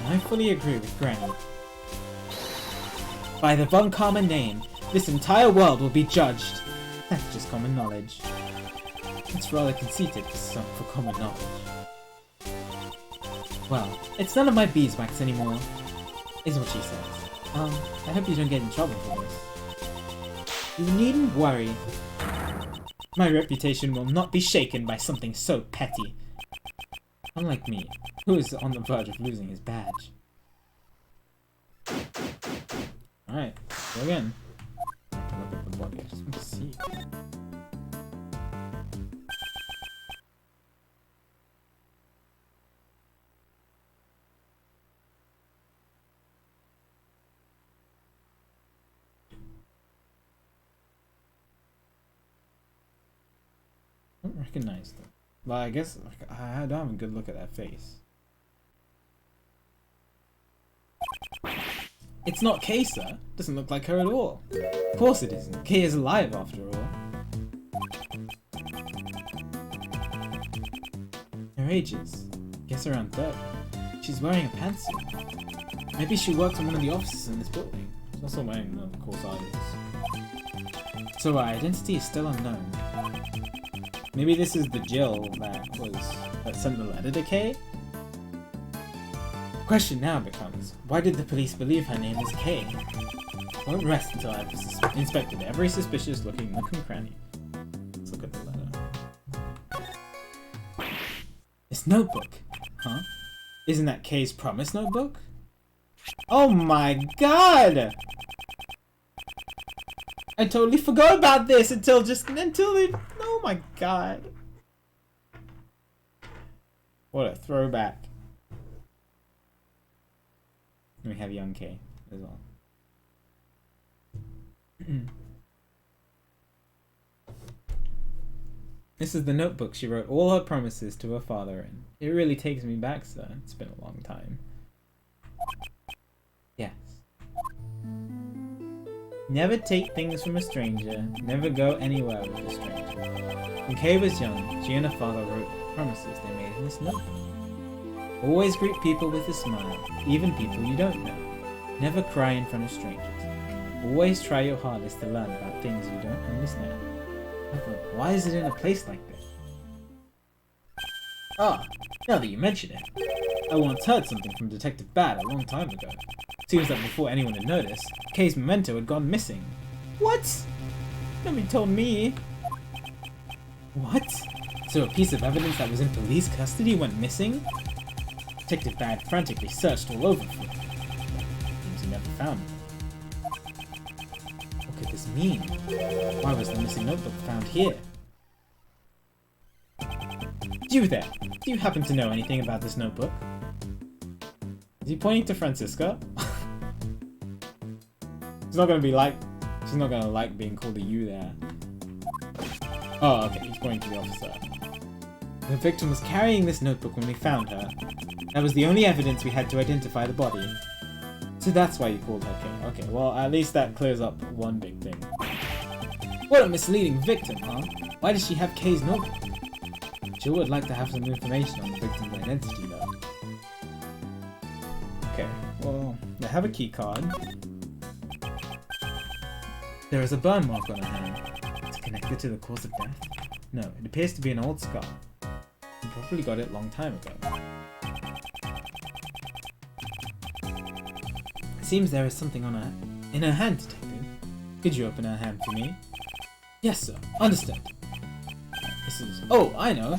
[SPEAKER 1] And I fully agree with Granny. By the Von Karma name, this entire world will be judged. That's just common knowledge. It's rather conceited for common knowledge. Well, it's none of my beeswax anymore, is what she says. I hope you don't get in trouble for this. You needn't worry. My reputation will not be shaken by something so petty. Unlike me, who is on the verge of losing his badge. Alright, go again. Look at the body, I just want to see. I don't recognize them. But I guess I don't have a good look at that face. It's not Kay, sir. Doesn't look like her at all. Of course it isn't. Kay is alive after all. Her age is, guess around 30. She's wearing a pantsuit. Maybe she works in one of the offices in this building. She's also wearing the corsage. So her identity is still unknown. Maybe this is the Jill that sent the letter to Kay? The question now becomes, why did the police believe her name was Kay? Won't rest until I've inspected every suspicious looking nook and cranny. Let's look at the letter. This notebook, huh? Isn't that Kay's promise notebook? Oh my god! I totally forgot about this until they... Oh my god. What a throwback. And we have young Kay as well. This is the notebook she wrote all her promises to her father in. It really takes me back, sir. It's been a long time. Yes. Never take things from a stranger. Never go anywhere with a stranger. When Kay was young, she and her father wrote promises they made in this notebook. Always greet people with a smile, even people you don't know. Never cry in front of strangers. Always try your hardest to learn about things you don't understand. But why is it in a place like this? Ah, now that you mention it, I once heard something from Detective Bad a long time ago. Seems that before anyone had noticed, Kay's memento had gone missing. What? Nobody told me. What? So a piece of evidence that was in police custody went missing? Detective Bad frantically searched all over for it. Seems he never found it. What could this mean? Why was the missing notebook found here? You there! Do you happen to know anything about this notebook? Is he pointing to Francisca? She's not gonna like being called a you there. Oh, okay, he's pointing to the officer. The victim was carrying this notebook when we found her. That was the only evidence we had to identify the body. So that's why you called her Kay. Okay, well, at least that clears up one big thing. What a misleading victim, huh? Why does she have Kay's notebook? Jill would like to have some information on the victim's identity, though. Okay, well, they have a key card. There is a burn mark on her hand. It's connected to the cause of death? No, it appears to be an old scar. You probably got it a long time ago. It seems there is something in her hand, Detective. Could you open her hand for me? Yes, sir. Understood. This is... Oh, I know.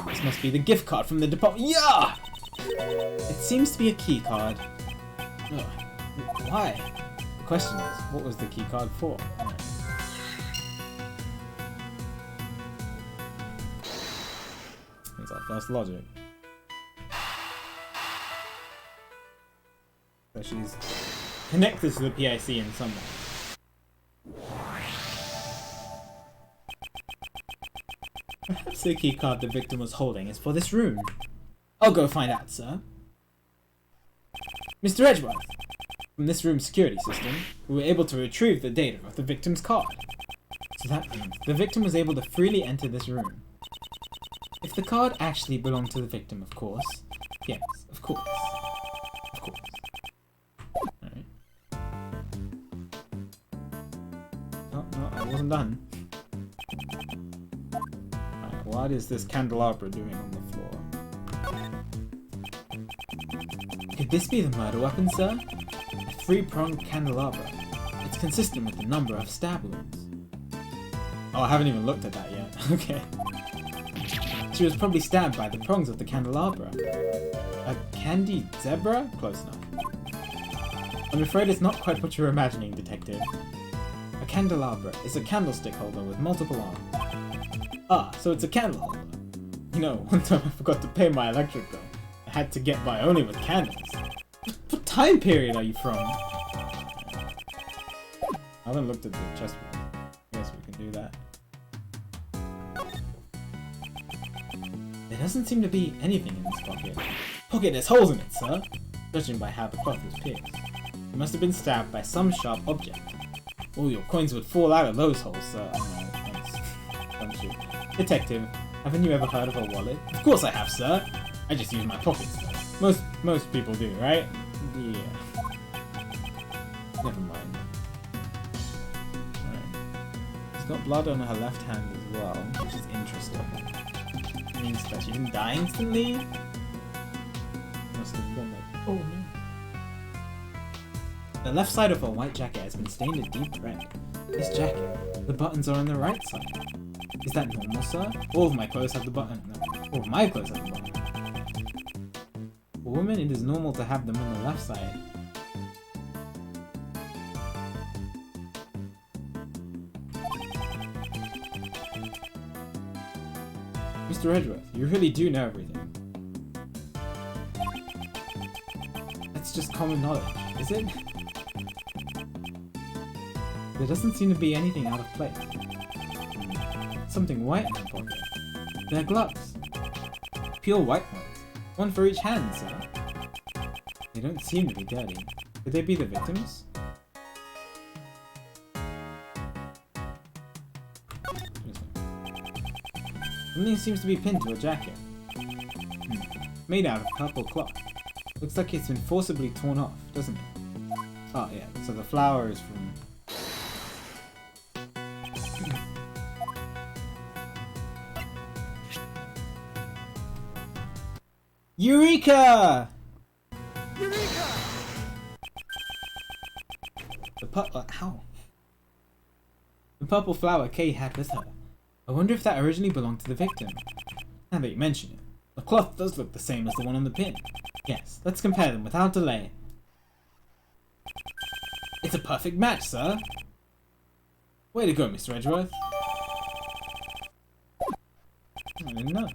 [SPEAKER 1] This must be the gift card from the department. Yeah! It seems to be a key card. Ugh. Why? The question is, what was the key card for? That's our first logic. So she's connected to the PIC in some way. Perhaps the key card the victim was holding is for this room. I'll go find out, sir. Mr. Edgeworth, from this room's security system, we were able to retrieve the data of the victim's card. So that means the victim was able to freely enter this room. If the card actually belonged to the victim, of course. Yes, of course. Of course. Alright. Oh, no, I wasn't done. Alright, what is this candelabra doing on the floor? Could this be the murder weapon, sir? A three-pronged candelabra. It's consistent with the number of stab wounds. Oh, I haven't even looked at that yet. Okay. She was probably stabbed by the prongs of the candelabra. A candy zebra? Close enough. I'm afraid it's not quite what you're imagining, Detective. A candelabra is a candlestick holder with multiple arms. Ah, so it's a candle holder. You know, one time I forgot to pay my electric bill. I had to get by only with candles. What time period are you from? I haven't looked at the chessboard. Guess we can do that. There doesn't seem to be anything in this pocket. Pocket has holes in it, sir. Judging by how the cloth was pierced. You must have been stabbed by some sharp object. Oh, your coins would fall out of those holes, sir. Oh, no, thanks. Don't you? Detective, haven't you ever heard of a wallet? Of course I have, sir. I just use my pockets, though. Most people do, right? Yeah. Never mind. Alright. She's got blood on her left hand as well, which is interesting. It means that she didn't die instantly? Must have been like, oh no. The left side of her white jacket has been stained a deep red. This jacket, the buttons are on the right side. Is that normal, sir? All of my clothes have the button. No, all of my clothes have the button. For women, it is normal to have them on the left side. Mr. Edgeworth, you really do know everything. That's just common knowledge, is it? There doesn't seem to be anything out of place. Something white in the pocket. They're gloves. Pure white ones. One for each hand, sir. They don't seem to be dirty. Could they be the victims? Something seems to be pinned to a jacket. Made out of purple cloth. Looks like it's been forcibly torn off, doesn't it? Oh yeah, so the flower is from... Eureka!
[SPEAKER 2] Eureka!
[SPEAKER 1] How? The purple flower Kay had with her. I wonder if that originally belonged to the victim. Now that you mention it, the cloth does look the same as the one on the pin. Yes, let's compare them without delay. It's a perfect match, sir! Way to go, Mr. Edgeworth. I didn't know.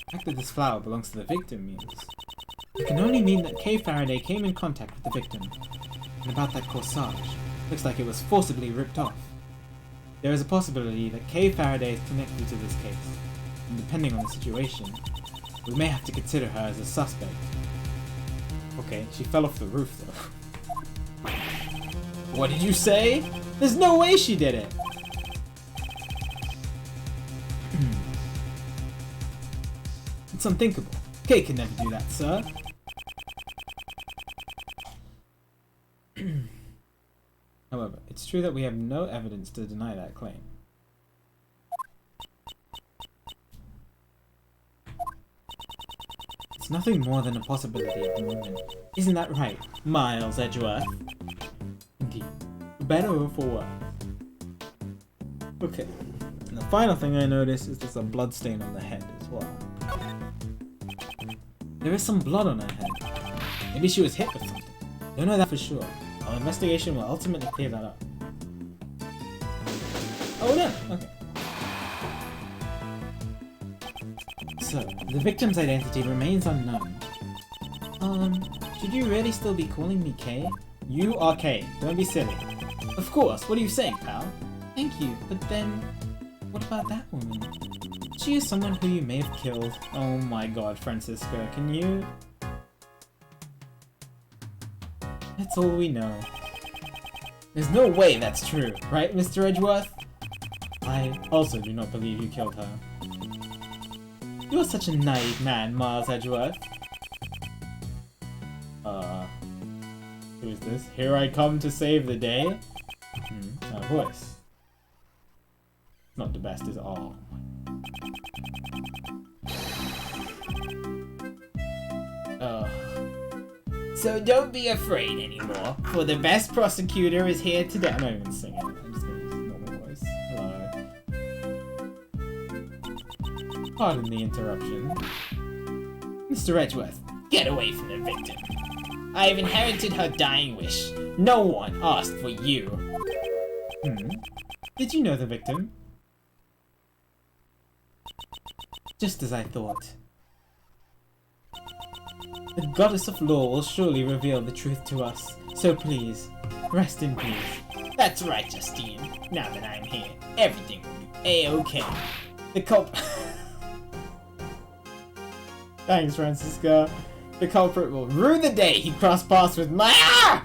[SPEAKER 1] The fact that this flower belongs to the victim means... It can only mean that Kay Faraday came in contact with the victim. And about that corsage, looks like it was forcibly ripped off. There is a possibility that Kay Faraday is connected to this case, and depending on the situation, we may have to consider her as a suspect. Okay, she fell off the roof though. What did you say? There's no way she did it! It's unthinkable. Kay can never do that, sir. However, it's true that we have no evidence to deny that claim. It's nothing more than a possibility at the moment. Isn't that right, Miles Edgeworth? Indeed. For better or for worse. Okay. And the final thing I notice is there's a blood stain on the head as well. There is some blood on her head. Maybe she was hit with something. Don't know that for sure. Our investigation will ultimately clear that up. Oh no! Okay. So, the victim's identity remains unknown. Should you really still be calling me Kay? You are Kay. Don't be silly. Of course. What are you saying, pal? Thank you, but then... what about that woman? She is someone who you may have killed. Oh my god, Francisca, can you... That's all we know. There's no way that's true, right, Mr. Edgeworth? I also do not believe you killed her. You're such a naive man, Miles Edgeworth. Who is this? Here I come to save the day? A voice. Not the best is all. So don't be afraid anymore, for the best prosecutor is here today. I'm not even singing. I'm just gonna use normal voice. Hello. Pardon the interruption. Mr. Edgeworth, get away from the victim. I have inherited her dying wish. No one asked for you. Did you know the victim? Just as I thought. The goddess of law will surely reveal the truth to us, so please, rest in peace. That's right, Justine. Now that I'm here, everything will be A-okay. The culprit... Thanks, Francisca. The culprit will rue the day he crossed paths with my... Ah!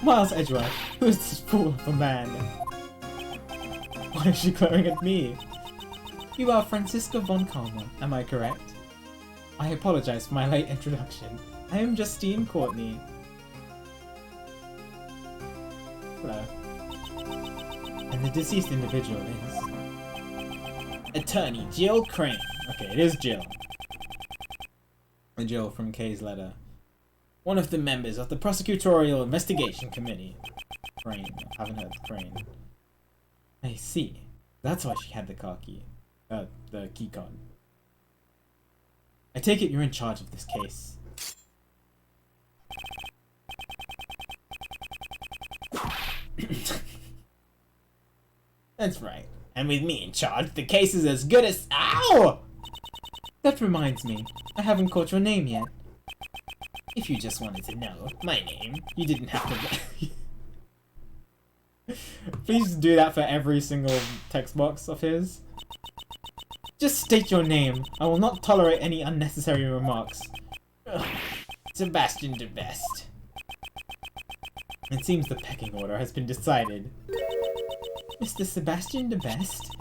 [SPEAKER 1] Miles Edgeworth, who's this fool of a man? Why is she glaring at me? You are Francisca von Kalmer, am I correct? I apologize for my late introduction. I am Justine Courtney. Hello. And the deceased individual is... Attorney Jill Crane. Okay, it is Jill. Jill from Kay's letter. One of the members of the Prosecutorial Investigation Committee. Crane. I haven't heard Crane. I see. That's why she had the car key. The key card. I take it you're in charge of this case. That's right. And with me in charge, the case is as good as... Ow! That reminds me, I haven't caught your name yet. If you just wanted to know my name, you didn't have to... Please do that for every single text box of his. Just state your name. I will not tolerate any unnecessary remarks. Ugh. Sebastian de Best. It seems the pecking order has been decided. Mr. Sebastian de Best?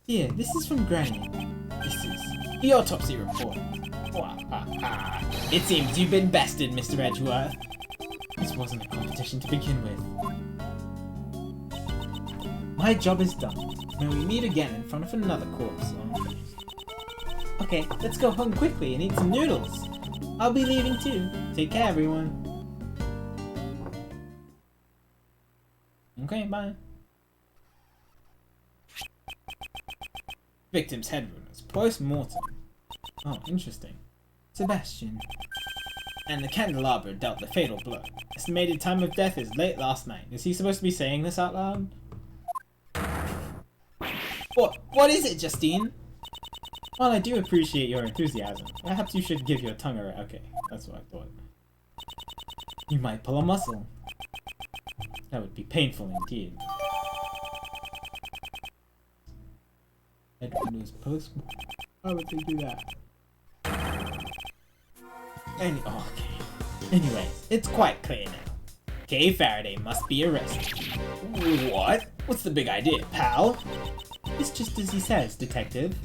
[SPEAKER 1] Here, this is from Granny. This is the autopsy report. It seems you've been bested, Mr. Edgeworth. This wasn't a competition to begin with. My job is done. May we meet again in front of another corpse. Okay, let's go home quickly and eat some noodles. I'll be leaving too. Take care, everyone. Okay, bye. Victim's head wounds. Post-mortem. Oh, interesting. Sebastian. And the candelabra dealt the fatal blow. Estimated time of death is late last night. Is he supposed to be saying this out loud? What is it, Justine? While I do appreciate your enthusiasm, perhaps you should give your tongue a rest. Okay, that's what I thought. You might pull a muscle. That would be painful indeed. Edgeworth was post. Why would they do that? Okay. Anyways, it's quite clear now. Kay Faraday must be arrested. What? What's the big idea, pal? It's just as he says, detective.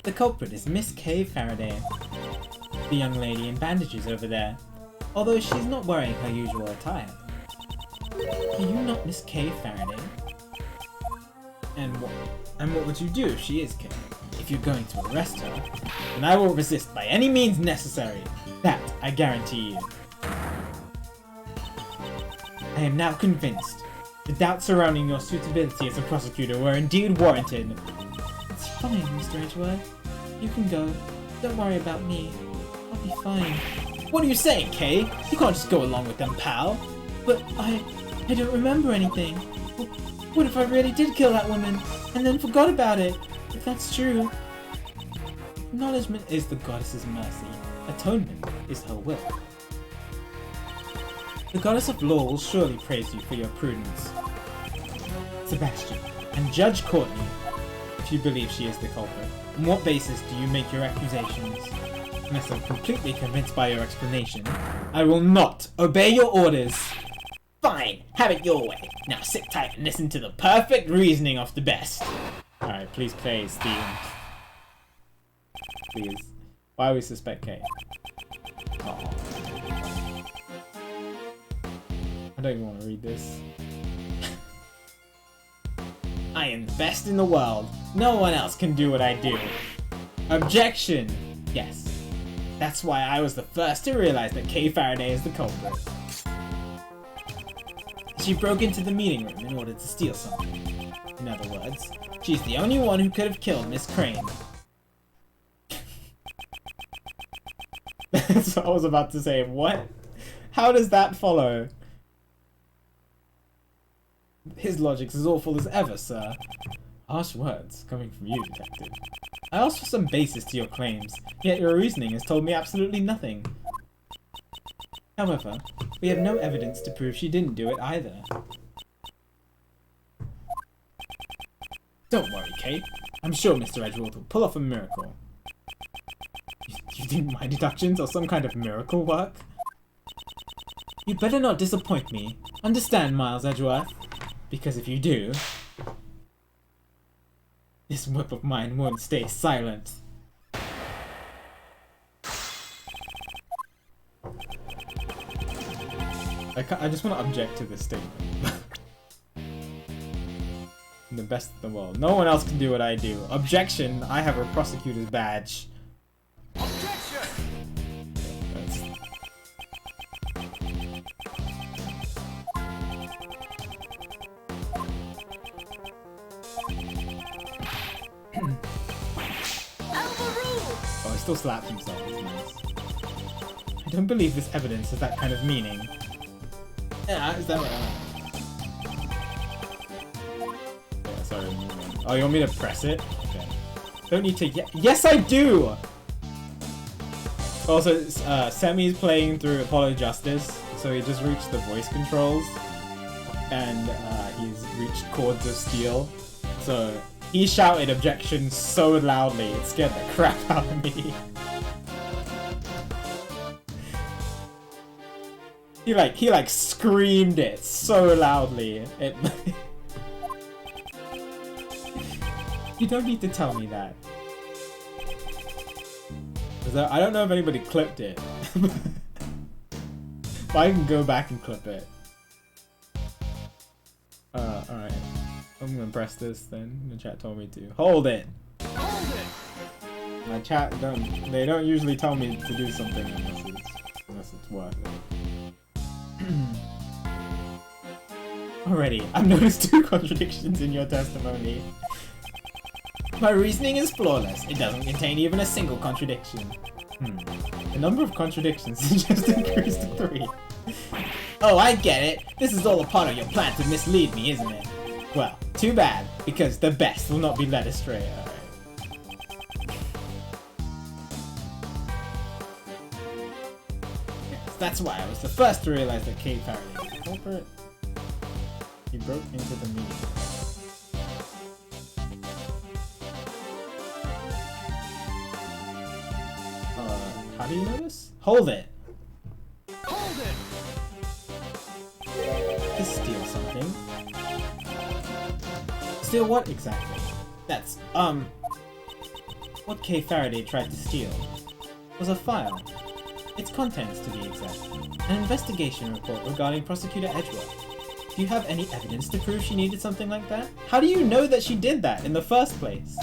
[SPEAKER 1] The culprit is Miss Kay Faraday, the young lady in bandages over there, although she's not wearing her usual attire. Are you not Miss Kay Faraday? And what would you do if she is Kay? If you're going to arrest her, then I will resist by any means necessary. That I guarantee you. I am now convinced. The doubts surrounding your suitability as a prosecutor were indeed warranted. It's fine, Mr. Edgeworth. You can go. Don't worry about me. I'll be fine. What are you saying, Kay? You can't just go along with them, pal. But I don't remember anything. What if I really did kill that woman, and then forgot about it? If that's true. Acknowledgement is the goddess's mercy. Atonement is her will. The goddess of law will surely praise you for your prudence, Sebastian, and Judge Courtney, if you believe she is the culprit. On what basis do you make your accusations? Unless I'm completely convinced by your explanation, I will not obey your orders. Fine, have it your way. Now sit tight and listen to the perfect reasoning of the best. Alright, please play, Steven. Please. Why we suspect Kay? Oh. I don't even want to read this. I am the best in the world. No one else can do what I do. Objection! Yes. That's why I was the first to realize that Kay Faraday is the culprit. She broke into the meeting room in order to steal something. In other words, she's the only one who could have killed Miss Crane. That's what I was about to say. What? How does that follow? His logic's as awful as ever, sir. Harsh words coming from you, detective. I asked for some basis to your claims, yet your reasoning has told me absolutely nothing. However, we have no evidence to prove she didn't do it either. Don't worry, Kate. I'm sure Mr. Edgeworth will pull off a miracle. You think my deductions are some kind of miracle work? You better not disappoint me. Understand, Miles Edgeworth? Because if you do, this whip of mine won't stay silent. I just want to object to this statement. I'm the best in the world. No one else can do what I do. Objection! I have a prosecutor's badge.
[SPEAKER 2] Objection!
[SPEAKER 1] Oh, he still slaps himself. It's nice. I don't believe this evidence has that kind of meaning. Yeah, is that what yeah, sorry. Oh, you want me to press it? Okay. Don't need to. Yes, I do! Also, Semi's playing through Apollo Justice, so he just reached the voice controls. And he's reached Chords of Steel. So he shouted objection so loudly, it scared the crap out of me. He like screamed it so loudly. It You don't need to tell me that. I don't know if anybody clipped it. But I can go back and clip it. Alright. I'm gonna press this then. The chat told me to. Hold it!
[SPEAKER 2] Hold it!
[SPEAKER 1] My chat they don't usually tell me to do something unless it's worth it. Already, I've noticed 2 contradictions in your testimony. My reasoning is flawless. It doesn't contain even a single contradiction. The number of contradictions has just increased to 3. Oh, I get it. This is all a part of your plan to mislead me, isn't it? Well, too bad, because the best will not be led astray. Alright. Yes, that's why I was the first to realize that Kate Faraday was the culprit. He broke into the meeting. How do you know this? Hold it!
[SPEAKER 2] Hold it!
[SPEAKER 1] To steal something. Steal what exactly? That's, what Kay Faraday tried to steal was a file. Its contents, to be exact. An investigation report regarding Prosecutor Edgeworth. Do you have any evidence to prove she needed something like that? How do you know that she did that in the first place?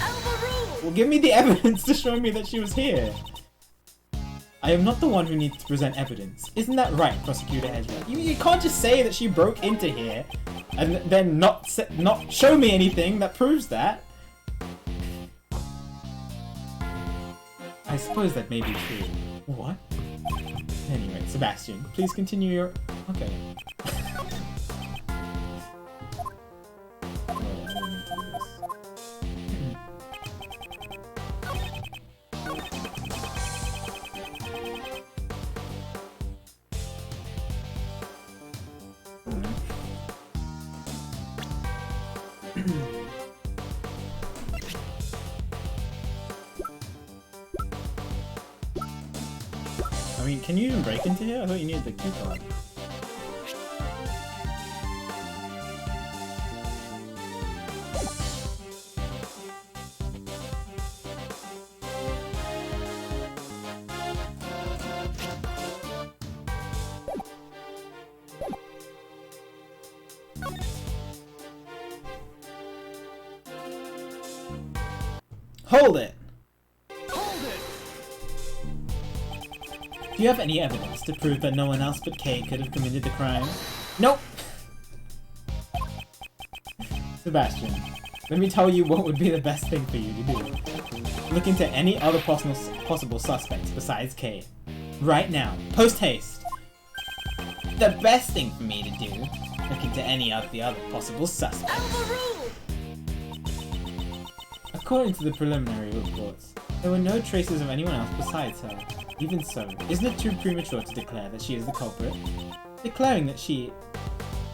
[SPEAKER 1] Well, give me the evidence to show me that she was here. I am not the one who needs to present evidence. Isn't that right, Prosecutor Edgeworth? You can't just say that she broke into here and then not show me anything that proves that. I suppose that may be true. What? Anyway, Sebastian, please continue your... Okay. I mean, can you even break into here? I thought you needed the key card. Hold it!
[SPEAKER 2] Hold it!
[SPEAKER 1] Do you have any evidence to prove that no one else but Kay could have committed the crime? Nope! Sebastian, let me tell you what would be the best thing for you to do. Look into any other possible suspects besides Kay. Right now. Post haste! The best thing for me to do? Look into any of the other possible suspects. According to the preliminary reports, there were no traces of anyone else besides her. Even so, isn't it too premature to declare that she is the culprit? Declaring that she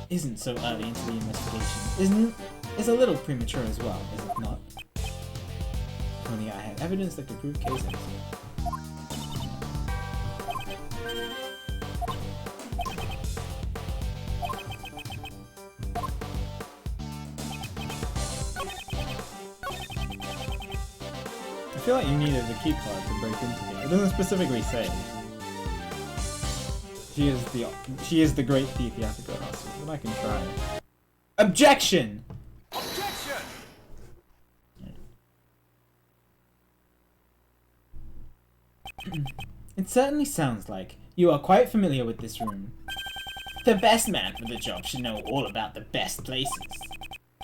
[SPEAKER 1] isn't so early into the investigation is a little premature as well, is it not? If only I had evidence that could prove Kay's innocence. I feel like you needed the key card to break into here. It doesn't specifically say. She is the great thief you have to go after, but I can try. Objection!
[SPEAKER 2] Objection!
[SPEAKER 1] It certainly sounds like you are quite familiar with this room. The best man for the job should know all about the best places.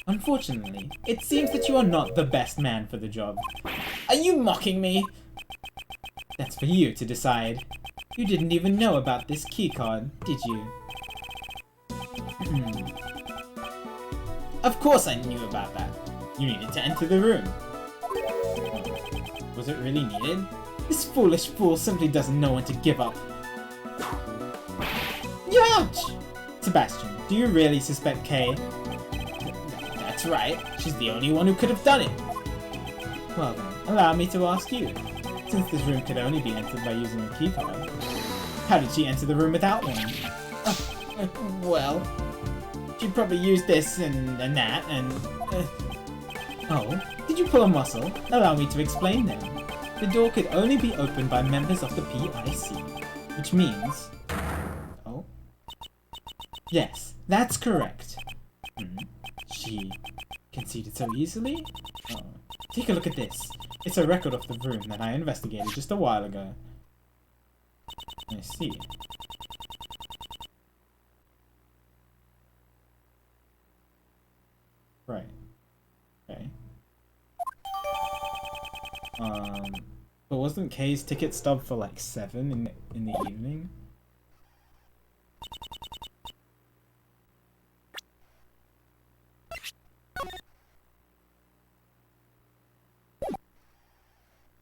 [SPEAKER 1] Unfortunately, it seems that you are not the best man for the job. Are you mocking me? That's for you to decide. You didn't even know about this keycard, did you? Of course I knew about that. You needed to enter the room. Was it really needed? This foolish fool simply doesn't know when to give up. Ouch! Sebastian, do you really suspect Kay? That's right, she's the only one who could have done it. Well then, allow me to ask you. Since this room could only be entered by using a keycard, how did she enter the room without one? Well, she probably used this and that and... Oh, did you pull a muscle? Allow me to explain then. The door could only be opened by members of the PIC, which means... Oh? Yes, that's correct. She conceded so easily? Oh. Take a look at this. It's a record of the room that I investigated just a while ago. I see. Right. Okay. But wasn't Kay's ticket stub for like 7 in the evening?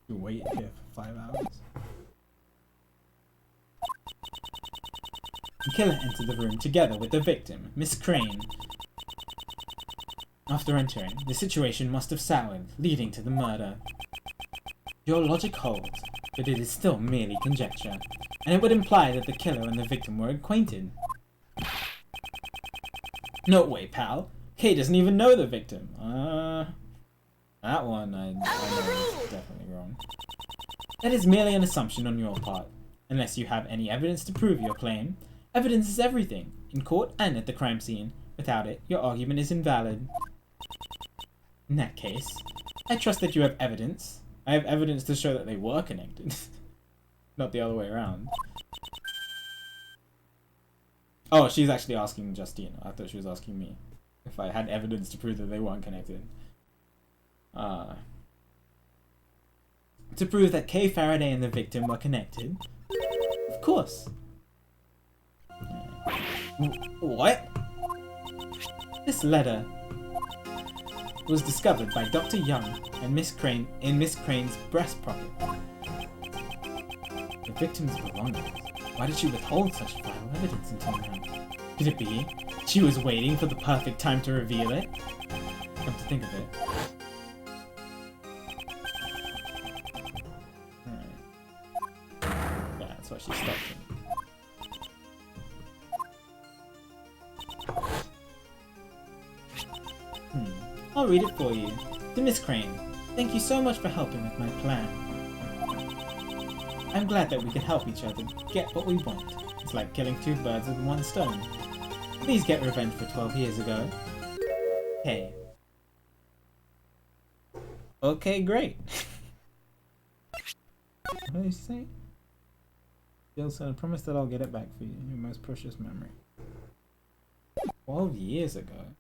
[SPEAKER 1] You wait here for 5 hours? The killer entered the room together with the victim, Miss Crane. After entering, the situation must have soured, leading to the murder. Your logic holds, but it is still merely conjecture, and it would imply that the killer and the victim were acquainted. No way, pal. Kay doesn't even know the victim. That one I know is definitely wrong. That is merely an assumption on your part. Unless you have any evidence to prove your claim. Evidence is everything, in court and at the crime scene. Without it, your argument is invalid. In that case, I trust that you have evidence. I have evidence to show that they were connected. Not the other way around. Oh, she's actually asking Justine. I thought she was asking me if I had evidence to prove that they weren't connected. To prove that Kay Faraday and the victim were connected? Of course. What? This letter was discovered by Dr. Young and Miss Crane in Miss Crane's breast pocket. The victim's belongings. Why did she withhold such vital evidence until now? Could it be she was waiting for the perfect time to reveal it? Come to think of it. Yeah, that's why she stopped him. I'll read it for you. To Miss Crane, thank you so much for helping with my plan. I'm glad that we can help each other get what we want. It's like killing 2 birds with 1 stone. Please get revenge for 12 years ago. Hey. Okay, great. What did he say? Jill said, I promise that I'll get it back for you. Your most precious memory. 12 years ago?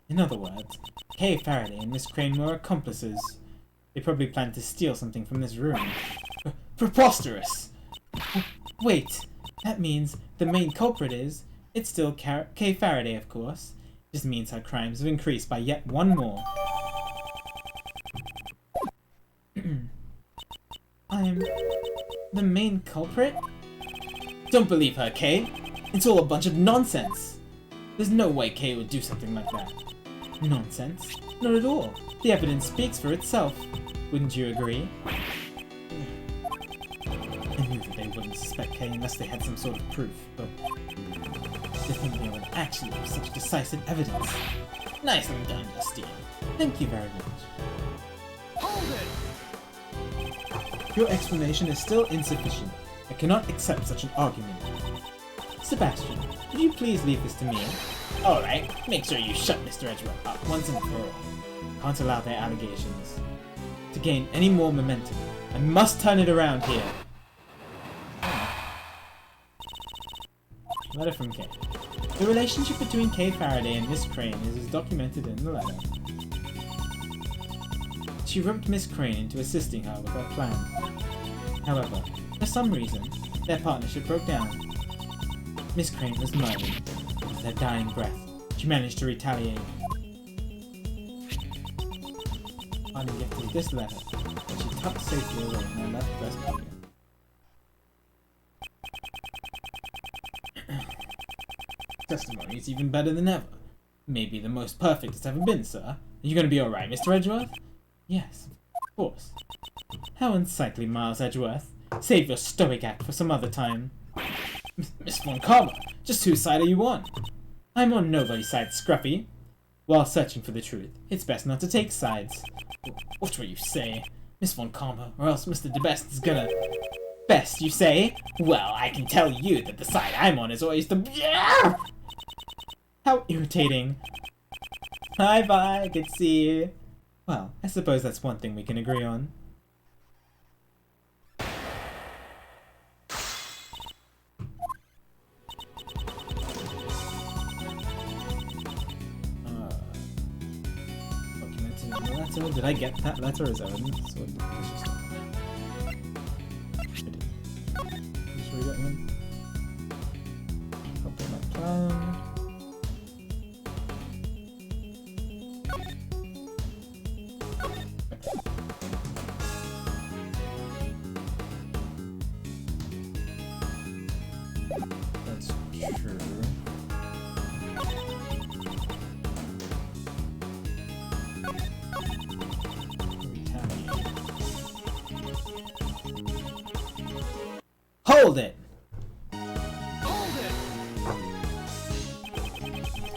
[SPEAKER 1] In other words, Kay Faraday and Miss Crane were accomplices. They probably planned to steal something from this room. Preposterous! Wait, that means the main culprit is... It's still Kay Faraday, of course. Just means her crimes have increased by yet 1 more. I'm... the main culprit? Don't believe her, Kay. It's all a bunch of nonsense. There's no way Kay would do something like that. Nonsense? Not at all. The evidence speaks for itself. Wouldn't you agree? I knew that they wouldn't suspect Kay unless they had some sort of proof, but... to think they would actually have such decisive evidence. Nicely done, Justine. Thank you very much.
[SPEAKER 2] Hold it!
[SPEAKER 1] Your explanation is still insufficient. I cannot accept such an argument. Sebastian, could you please leave this to me? Alright, make sure you shut Mr. Edgeworth up once and for all. Can't allow their allegations to gain any more momentum. I must turn it around here. Letter from Kay. The relationship between Kay Faraday and Miss Crane is as documented in the letter. She roped Miss Crane into assisting her with her plan. However, for some reason, their partnership broke down. Miss Crane was murdered. With her dying breath, she managed to retaliate. I didn't get through this letter, and she tucked safely away in her left breast pocket. Testimony is even better than ever. Maybe the most perfect it's ever been, sir. Are you going to be alright, Mr. Edgeworth? Yes, of course. How unsightly, Miles Edgeworth. Save your stoic act for some other time. Miss Von Karma, just whose side are you on? I'm on nobody's side, Scruffy. While searching for the truth, it's best not to take sides. Watch what you say, Miss Von Karma, or else Mr. DeBest is gonna... Best, you say? Well, I can tell you that the side I'm on is always the... How irritating. Hi, bye. Good to see you. Well, I suppose that's one thing we can agree on. Documented in the letter. Did I get that letter as evidence? Or did I just... Just read it again. Copy my plan. That's true. Hold it! Do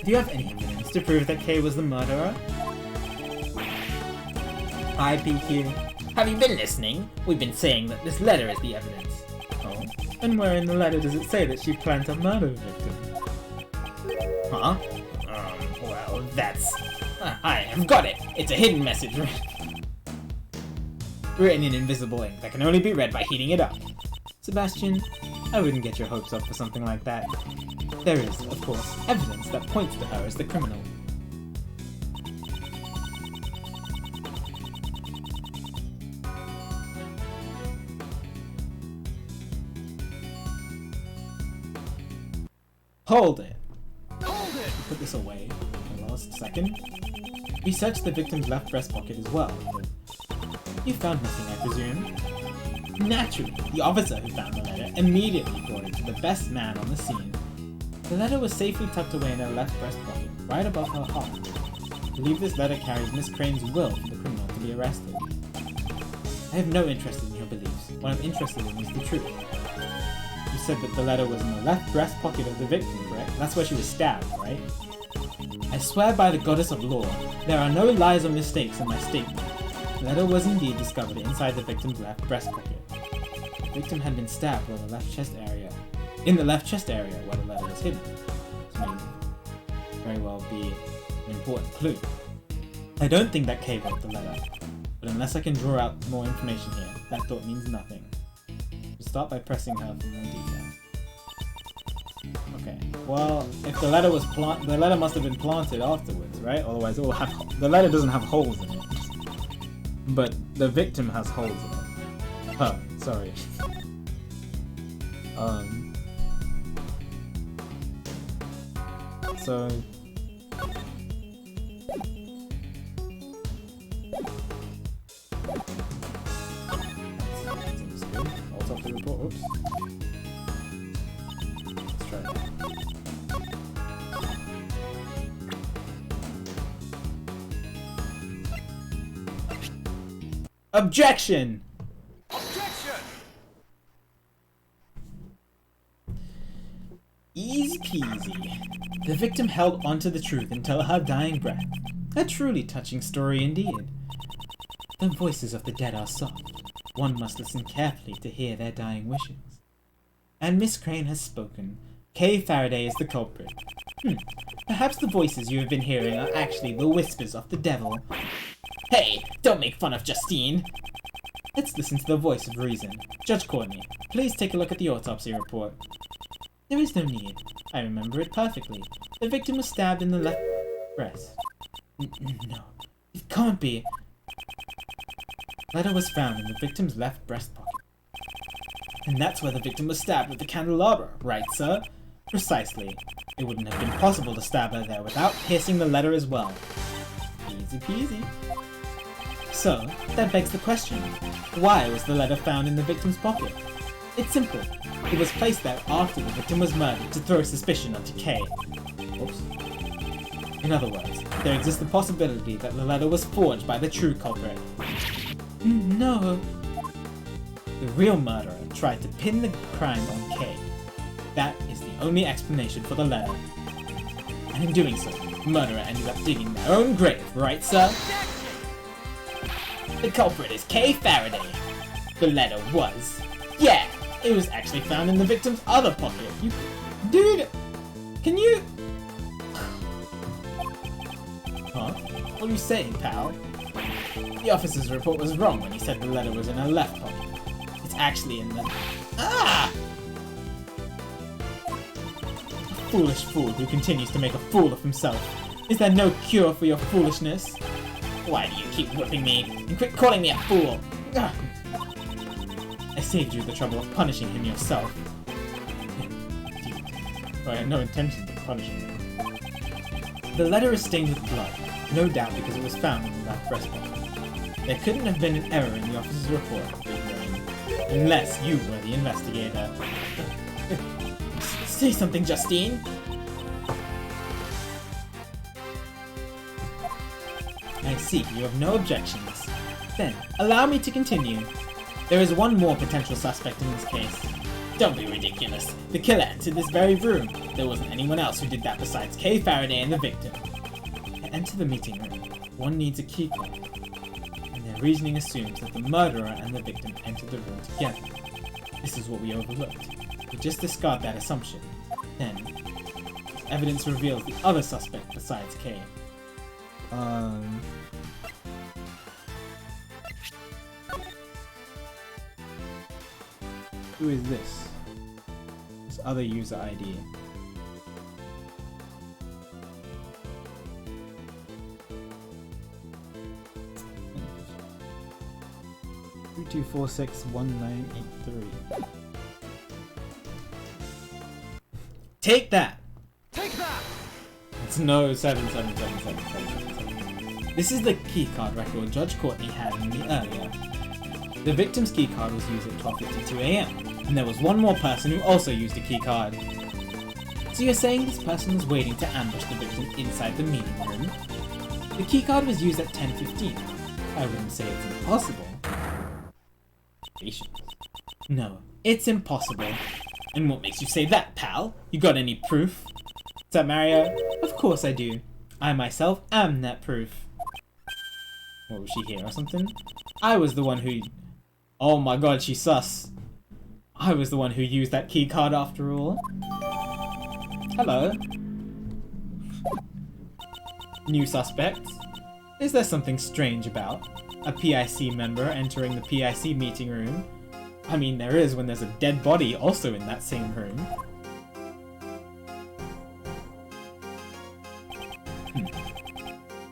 [SPEAKER 1] you have any evidence to prove that Kay was the murderer? Hi, PQ. Have you been listening? We've been saying that this letter is the evidence. Oh? And where in the letter does it say that she planned to murder the victim? Huh? Well, that's... I have got it! It's a hidden message written in invisible ink that can only be read by heating it up. Sebastian, I wouldn't get your hopes up for something like that. There is, of course, evidence that points to her as the criminal. Hold it! Hold it! Put this away for the last second. We searched the victim's left breast pocket as well, but you found nothing, I presume? Naturally, the officer who found the letter immediately brought it to the best man on the scene. The letter was safely tucked away in her left breast pocket, right above her heart. I believe this letter carries Miss Crane's will for the criminal to be arrested. I have no interest in your beliefs. What I'm interested in is the truth. You said that the letter was in the left breast pocket of the victim, correct? That's where she was stabbed, right? I swear by the goddess of law, there are no lies or mistakes in my statement. The letter was indeed discovered inside the victim's left breast pocket. The victim had been stabbed in the left chest area where the letter was hidden. This may very well be an important clue. I don't think that Kay wrote the letter, but unless I can draw out more information here, that thought means nothing. We'll start by pressing her for more detail. Okay, well, if the letter was the letter must have been planted afterwards, right? Otherwise it will have the letter doesn't have holes in it. But the victim has holes in it. Huh, sorry. So... Seems good. Autopsy report, oops. Let's try that. Objection!
[SPEAKER 2] Objection!
[SPEAKER 1] Easy peasy. The victim held onto the truth until her dying breath. A truly touching story indeed. The voices of the dead are soft. One must listen carefully to hear their dying wishes. And Miss Crane has spoken. Kay Faraday is the culprit. Perhaps the voices you have been hearing are actually the whispers of the devil. Hey, don't make fun of Justine! Let's listen to the voice of reason. Judge Courtney, please take a look at the autopsy report. There is no need. I remember it perfectly. The victim was stabbed in the left breast. No, it can't be. The letter was found in the victim's left breast pocket. And that's where the victim was stabbed with the candelabra, right, sir? Precisely. It wouldn't have been possible to stab her there without piercing the letter as well. Easy peasy. So, that begs the question, why was the letter found in the victim's pocket? It's simple. It was placed there after the victim was murdered to throw suspicion onto Kay. Oops. In other words, there exists the possibility that the letter was forged by the true culprit. No. The real murderer tried to pin the crime on Kay. That is the only explanation for the letter. And in doing so, the murderer ended up digging their own grave, right, sir? The culprit is Kay Faraday. The letter was... Yeah, it was actually found in the victim's other pocket. Dude, can you... Huh? What are you saying, pal? The officer's report was wrong when he said the letter was in her left pocket. It's actually in the... Ah! A foolish fool who continues to make a fool of himself. Is there no cure for your foolishness? Why do you keep whipping me? And quit calling me a fool! Ah! I saved you the trouble of punishing him yourself. I had no intention of punishing him. The letter is stained with blood, no doubt because it was found in the left breast pocket. There couldn't have been an error in the officer's report, unless you were the investigator. Say something, Justine! I see, you have no objections. Then, allow me to continue. There is one more potential suspect in this case. Don't be ridiculous. The killer entered this very room. There wasn't anyone else who did that besides Kay Faraday and the victim. To enter the meeting room, one needs a key card. And their reasoning assumes that the murderer and the victim entered the room together. This is what we overlooked. We just discard that assumption. Then, evidence reveals the other suspect besides Kay. Who is this? This other user ID. Three 2461983. Take that!
[SPEAKER 2] Take that!
[SPEAKER 1] It's no 777777. This is the keycard record Judge Courtney had in me earlier. The victim's keycard was used at 12:52 AM, and there was one more person who also used a keycard. So you're saying this person was waiting to ambush the victim inside the meeting room? The keycard was used at 10:15. I wouldn't say it's impossible. Patience. No, it's impossible. And what makes you say that, pal? You got any proof? What's up, Mario? Of course I do. I myself am that proof. What, was she here or something? I was the one who... Oh my god, she's sus. I was the one who used that keycard after all. Hello. New suspect. Is there something strange about a PIC member entering the PIC meeting room? I mean, there is when there's a dead body also in that same room.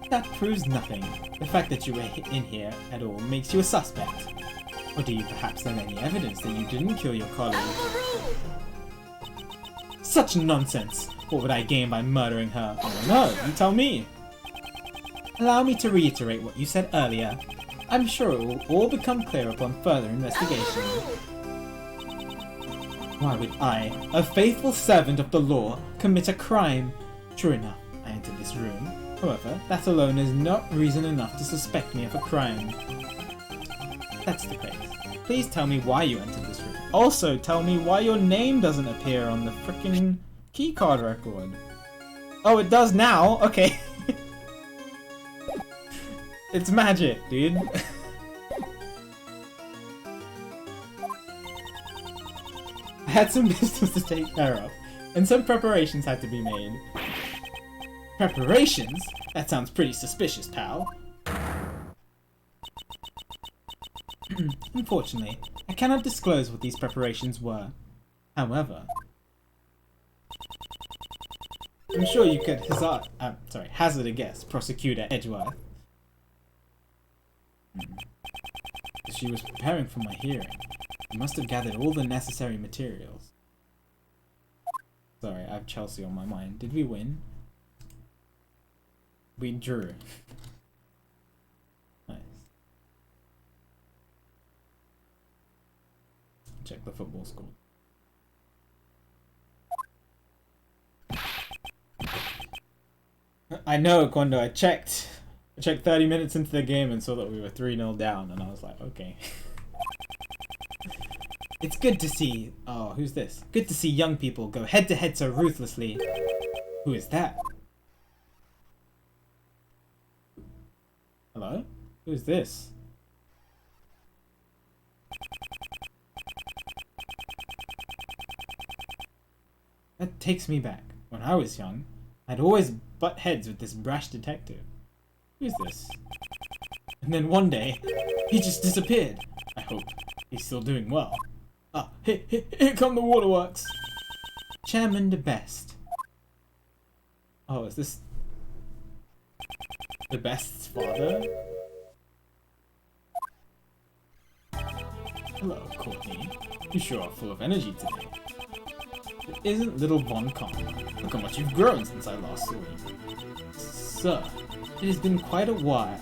[SPEAKER 1] That proves nothing. The fact that you were in here at all makes you a suspect. Or do you perhaps have any evidence that you didn't kill your colleague? Such nonsense! What would I gain by murdering her? I don't know, you tell me! Allow me to reiterate what you said earlier. I'm sure it will all become clear upon further investigation. Why would I, a faithful servant of the law, commit a crime? True enough, I entered this room. However, that alone is not reason enough to suspect me of a crime. That's the case. Please tell me why you entered this room. Also, tell me why your name doesn't appear on the frickin' keycard record. Oh, it does now? Okay. It's magic, dude. I had some business to take care of, and some preparations had to be made. Preparations? That sounds pretty suspicious, pal. Unfortunately, I cannot disclose what these preparations were. However, I'm sure you could hazard a guess, Prosecutor Edgeworth. She was preparing for my hearing. I must have gathered all the necessary materials. Sorry, I have Chelsea on my mind. Did we win? We drew. Nice. Check the football score. I know, Kondo, I checked 30 minutes into the game and saw that we were 3-0 down, and I was like, okay. It's good to see... Oh, who's this? Good to see young people go head-to-head so ruthlessly. Who is that? Hello? Who's this? That takes me back. When I was young, I'd always butt heads with this brash detective. Who's this? And then one day, he just disappeared. I hope he's still doing well. Ah, here come the waterworks. Chairman the Best. Oh, is this the Best's father? Hello, Courtney. You sure are full of energy today. Isn't little Von calm? Look how much you've grown since I last saw you. Sir, it has been quite a while.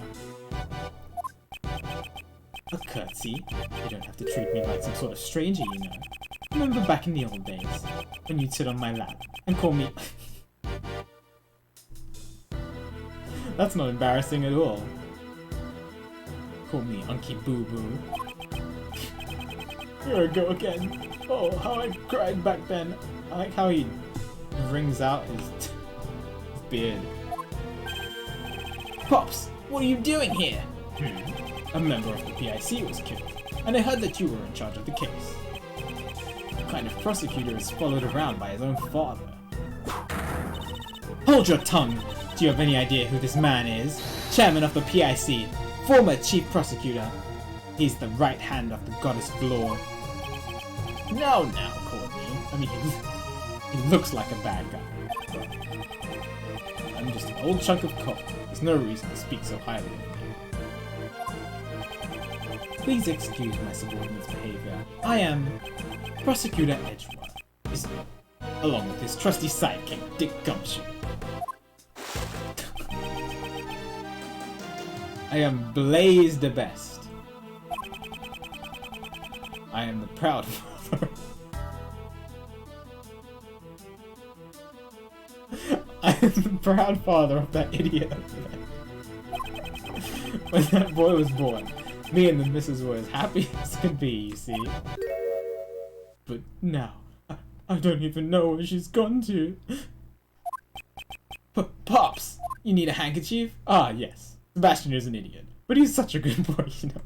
[SPEAKER 1] A curtsy? You don't have to treat me like some sort of stranger, you know. Remember back in the old days, when you'd sit on my lap and call me... That's not embarrassing at all. Call me Unky Boo Boo. Here I go again. Oh, how I cried back then. I like how he wrings out his beard. Pops, what are you doing here? A member of the PIC was killed, and I heard that you were in charge of the case. What kind of prosecutor is followed around by his own father? Hold your tongue! Do you have any idea who this man is? Chairman of the PIC, former chief prosecutor. He's the right hand of the goddess of law. No, Courtney. I mean, he looks like a bad guy. But I'm just an old chunk of coal. There's no reason to speak so highly of me. Please excuse my subordinate's behavior. I am Prosecutor Edgeworth, along with his trusty sidekick, Dick Gumshoe. I am Blaze the Best. I am the proud father. I am the proud father of that idiot. When that boy was born, me and the missus were as happy as could be, you see. But now, I don't even know where she's gone to. Pops, you need a handkerchief? Ah, yes. Sebastian is an idiot, but he's such a good boy, you know.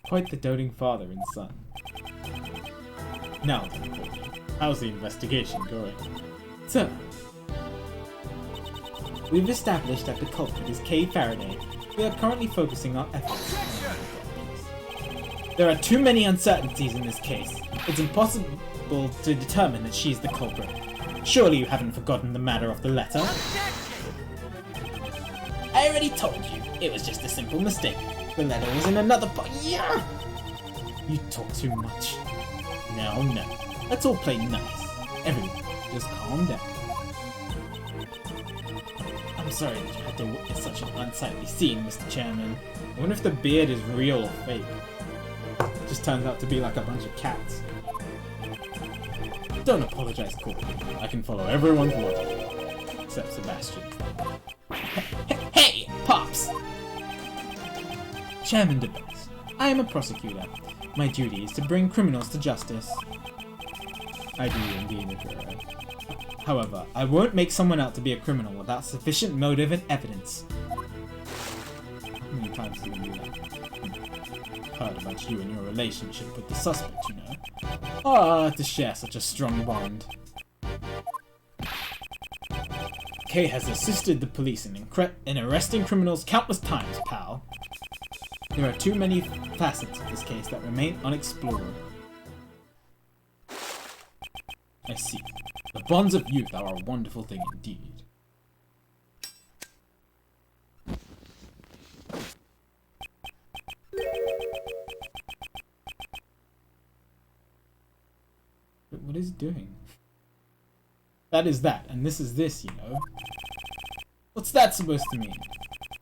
[SPEAKER 1] Quite the doting father and son. Now then, how's the investigation going? Sir, we've established that the culprit is Kay Faraday. We are currently focusing our efforts on the case. There are too many uncertainties in this case. It's impossible to determine that she's the culprit. Surely you haven't forgotten the matter of the letter? I already told you, it was just a simple mistake. The letter was in another yeah! You talk too much. No, let's all play nice. Everyone, just calm down. I'm sorry that you had to witness such an unsightly scene, Mr. Chairman. I wonder if the beard is real or fake. It just turns out to be like a bunch of cats. Don't apologize, Courtney. I can follow everyone's logic. Except Sebastian. Hey, Pops! Chairman DeBess, I am a prosecutor. My duty is to bring criminals to justice. I do indeed, Akira. However, I won't make someone out to be a criminal without sufficient motive and evidence. How many times do you do that? Heard about you and your relationship with the suspect, you know. Ah, to share such a strong bond. Kay has assisted the police in arresting criminals countless times, pal. There are too many facets of this case that remain unexplored. I see. The bonds of youth are a wonderful thing indeed. But what is he doing? That is that, and this is this, you know. What's that supposed to mean?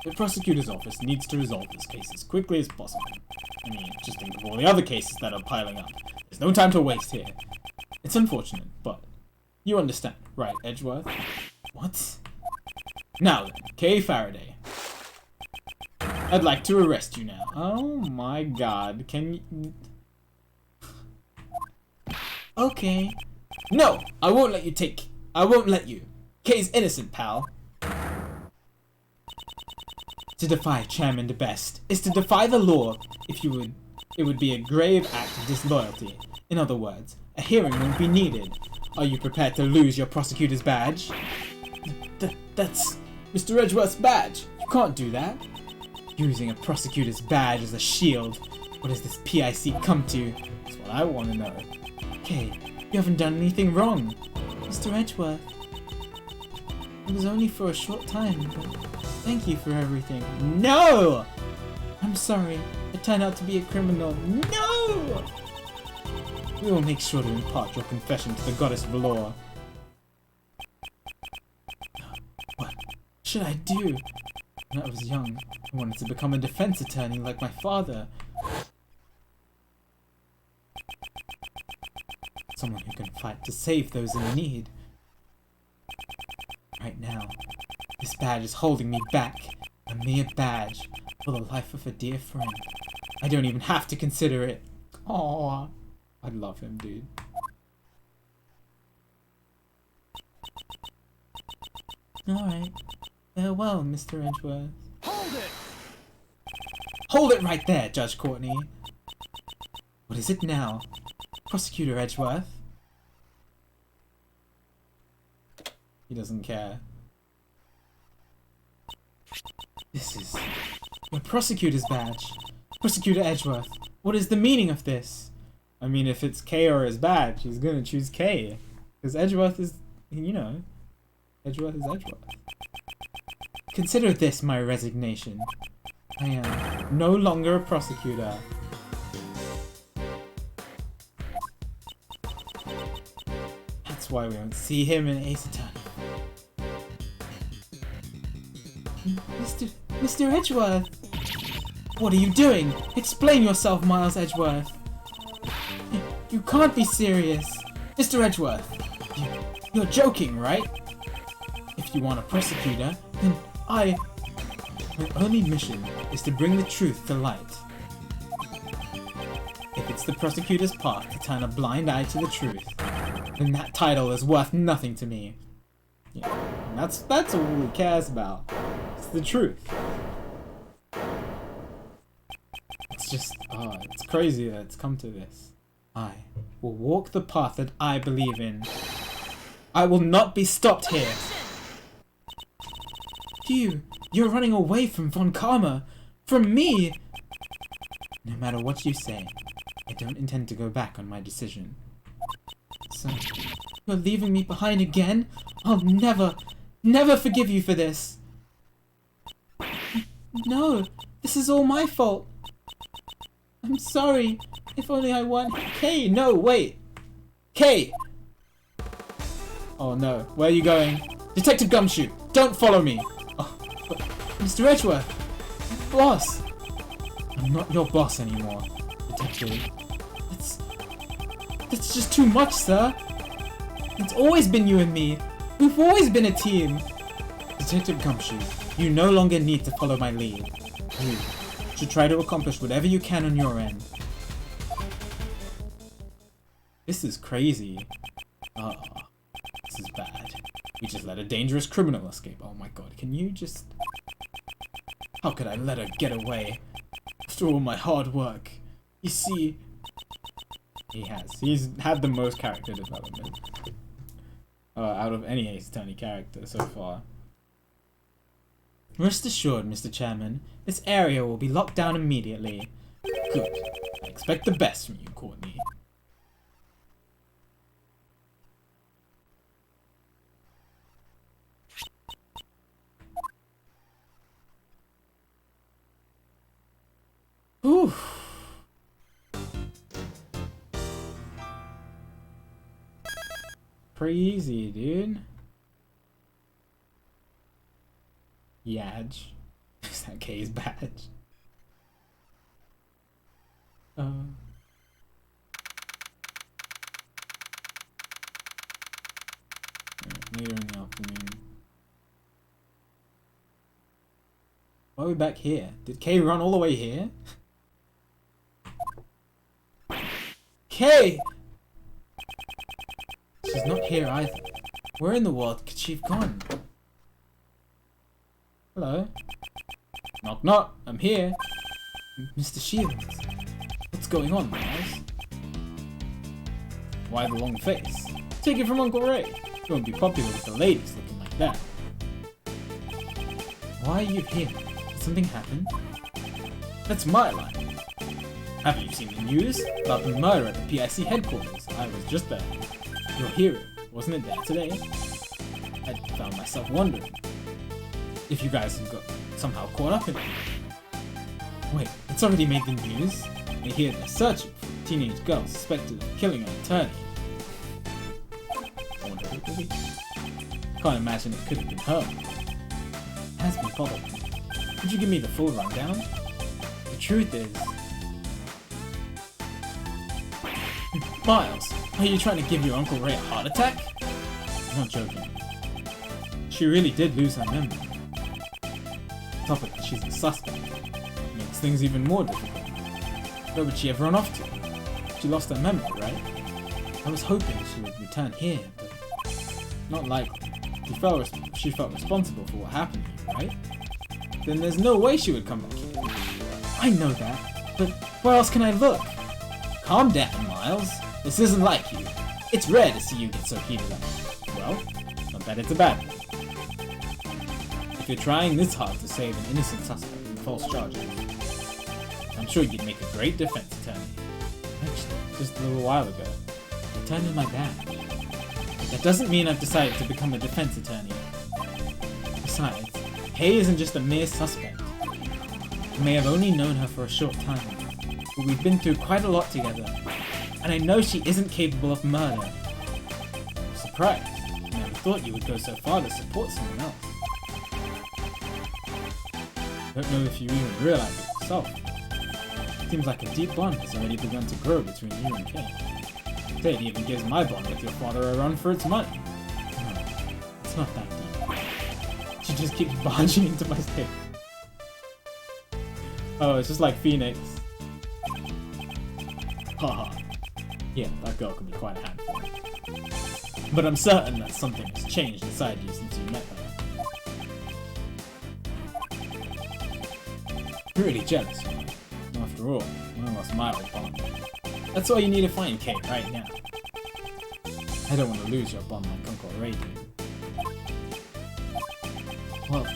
[SPEAKER 1] The prosecutor's office needs to resolve this case as quickly as possible. I mean, just think of all the other cases that are piling up. There's no time to waste here. It's unfortunate, but you understand, right, Edgeworth? What? Now then, Kay Faraday. I'd like to arrest you now. Oh my god, can you... Okay. No! I won't let you. Kay's innocent, pal. To defy Chairman DeBest is to defy the law. It would be a grave act of disloyalty. In other words, a hearing won't be needed. Are you prepared to lose your prosecutor's badge? Mr. Edgeworth's badge! You can't do that! Using a prosecutor's badge as a shield. What does this PIC come to? That's what I want to know. Okay, you haven't done anything wrong. Mr. Edgeworth. It was only for a short time, but thank you for everything. No! I'm sorry. I turned out to be a criminal. No! We will make sure to impart your confession to the goddess of law. What should I do? When I was young, I wanted to become a defense attorney like my father. Someone who can fight to save those in need. Right now, this badge is holding me back. A mere badge for the life of a dear friend. I don't even have to consider it. Aww. I love him, dude. Alright. Farewell, Mr. Edgeworth.
[SPEAKER 2] Hold it!
[SPEAKER 1] Hold it right there, Judge Courtney. What is it now? Prosecutor Edgeworth? He doesn't care. This is your prosecutor's badge. Prosecutor Edgeworth. What is the meaning of this? I mean, if it's K or his badge, he's gonna choose K. Because Edgeworth is, you know, Edgeworth is Edgeworth. Consider this my resignation. I am no longer a prosecutor. That's why we won't see him in Ace Attorney. Mr. Edgeworth! What are you doing? Explain yourself, Miles Edgeworth. You can't be serious. Mr. Edgeworth, you're joking, right? If you want a prosecutor, then my only mission is to bring the truth to light. If it's the prosecutor's part to turn a blind eye to the truth, then that title is worth nothing to me. Yeah, and that's all he cares about. It's the truth. It's just, it's crazy that it's come to this. I will walk the path that I believe in. I will not be stopped here. You're running away from Von Karma. From me. No matter what you say, I don't intend to go back on my decision. So, you're leaving me behind again? I'll never forgive you for this. No, this is all my fault. I'm sorry. If only I weren't... Kay, no, wait. Kay! Oh no, where are you going? Detective Gumshoe, don't follow me. Oh, but Mr. Edgeworth, boss. I'm not your boss anymore, Detective. That's just too much, sir. It's always been you and me. We've always been a team. Detective Gumshoe, you no longer need to follow my lead. You should try to accomplish whatever you can on your end. This is crazy. This is bad. We just let a dangerous criminal escape. Oh my god, can you just... How could I let her get away? After all my hard work. You see... He's had the most character development. Out of any Ace Attorney character so far. Rest assured, Mr. Chairman, this area will be locked down immediately. Good. I expect the best from you, Courtney. Ooh. Pretty easy, dude. Yadge. Is that K's badge? Later in the afternoon. Why are we back here? Did Kay run all the way here? Kay! She's not here either. Where in the world could she have gone? Hello? Knock knock, I'm here. Mr. Shields. What's going on, guys? Why the long face? Take it from Uncle Ray. You won't be popular with the ladies looking like that. Why are you here? Did something happen? That's my line. Haven't you seen the news? About the murder at the PIC headquarters. I was just there. Your hero, wasn't it there today? I found myself wondering if you guys got somehow caught up in it. Wait, it's already made the news? I hear they're searching for a teenage girl suspected of killing an attorney. I wonder who it could be. Can't imagine it could have been her. It has been bothering me. Could you give me the full rundown? The truth is... Miles, are you trying to give your Uncle Ray a heart attack? I'm not joking. She really did lose her memory. On top of it, she's a suspect. Makes things even more difficult. Where would she have run off to? She lost her memory, right? I was hoping she would return here, but not likely. She felt responsible for what happened to you, right? Then there's no way she would come back here. I know that, but where else can I look? Calm down, Miles. This isn't like you. It's rare to see you get so heated up. Well, not that it's a bad thing. If you're trying this hard to save an innocent suspect from false charges, I'm sure you'd make a great defense attorney. Actually, just a little while ago, I turned in my badge. But that doesn't mean I've decided to become a defense attorney. Besides, Hay isn't just a mere suspect. I may have only known her for a short time, but we've been through quite a lot together, and I know she isn't capable of murder. I'm surprised. I never thought you would go so far to support someone else. I don't know if you even realize it yourself. Seems like a deep bond has already begun to grow between you and Kay. It even gives my bond with your father a run for its money. No, it's not that deep. She just keeps barging into my state. Oh, it's just like Phoenix. Haha. Yeah, that girl can be quite a handful. But I'm certain that something has changed inside you since you met her. You're really jealous, you know? After all, I lost my old bond. That's all you need to find, Kate, right now. I don't want to lose your bond like Uncle Ray did. Well,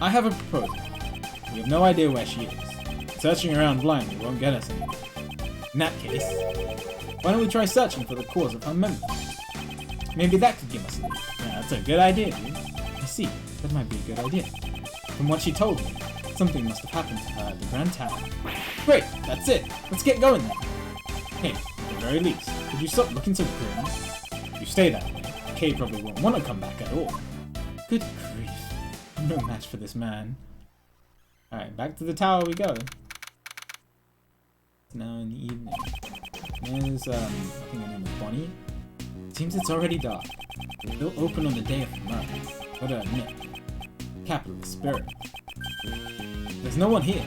[SPEAKER 1] I have a proposal. We have no idea where she is. Searching around blindly won't get us anywhere. In that case, why don't we try searching for the cause of her memory? Maybe that could give us a lead. Yeah, that's a good idea, dude. I see, that might be a good idea. From what she told me, something must have happened to her at the Grand Tower. Great, that's it. Let's get going then. Hey, at the very least, could you stop looking so grim? If you stay that way, Kay probably won't want to come back at all. Good grief. I'm no match for this man. Alright, back to the tower we go. It's now in the evening. There's, I think her name is Bonnie. Seems it's already dark. They'll open on the day of the murder. Gotta admit, capitalist spirit. There's no one here.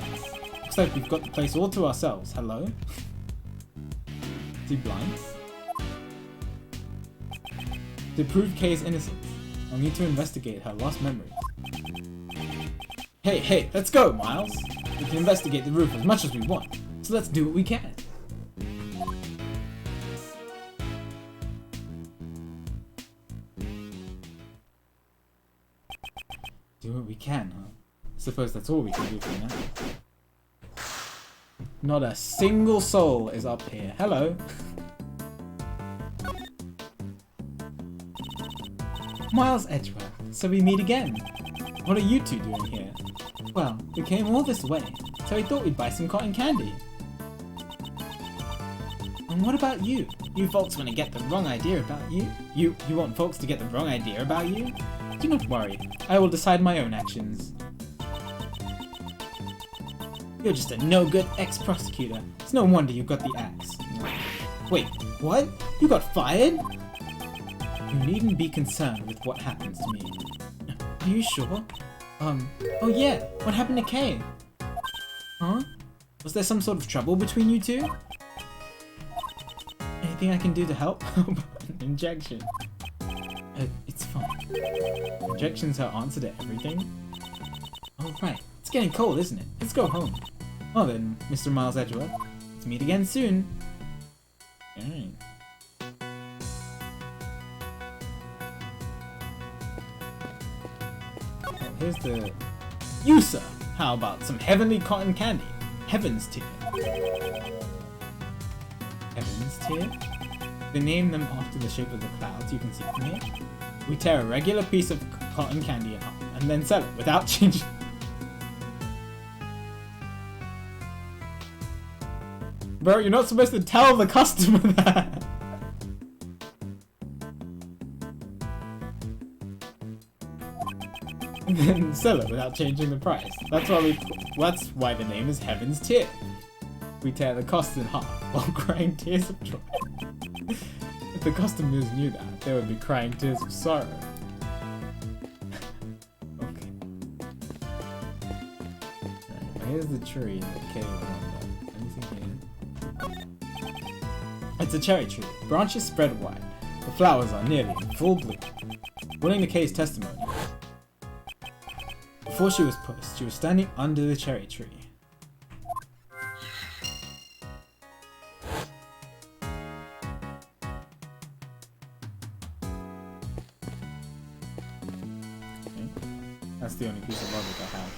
[SPEAKER 1] Looks like we've got the place all to ourselves. Hello? Is he blind? To prove Kay's innocence, I'll need to investigate her lost memories. Hey, let's go, Miles! We can investigate the roof as much as we want, so let's do what we can. Do what we can, huh? I suppose that's all we can do for now. Not a single soul is up here. Hello. Miles Edgeworth, so we meet again. What are you two doing here? Well, we came all this way, so we thought we'd buy some cotton candy. And what about you? You folks want to get the wrong idea about you? You want folks to get the wrong idea about you? Do not worry, I will decide my own actions. You're just a no-good ex-prosecutor. It's no wonder you got the axe. Wait, what? You got fired? You needn't be concerned with what happens to me. Are you sure? Oh yeah, what happened to Kay? Huh? Was there some sort of trouble between you two? Anything I can do to help? Injection. It's fine. Injections are answer to everything? Oh right, it's getting cold, isn't it? Let's go home. Well then, Mr. Miles Edgeworth, let's meet again soon. Alright. Here's the You, sir, how about some heavenly cotton candy? Heaven's tier. Heaven's tier? They name them after the shape of the clouds you can see from here. We tear a regular piece of cotton candy in half and then sell it without changing. Bro, you're not supposed to tell the customer that. And then sell it without changing the price. That's why the name is Heaven's Tier. We tear the cost in half while crying tears of joy. If the customers knew that, they would be crying tears of sorrow. Okay. Right, here's the tree that Kay was on. Anything here? It's a cherry tree. Branches spread wide. The flowers are nearly in full bloom. According to Kay's testimony, before she was pushed, she was standing under the cherry tree. Okay. That's the only piece of logic I have.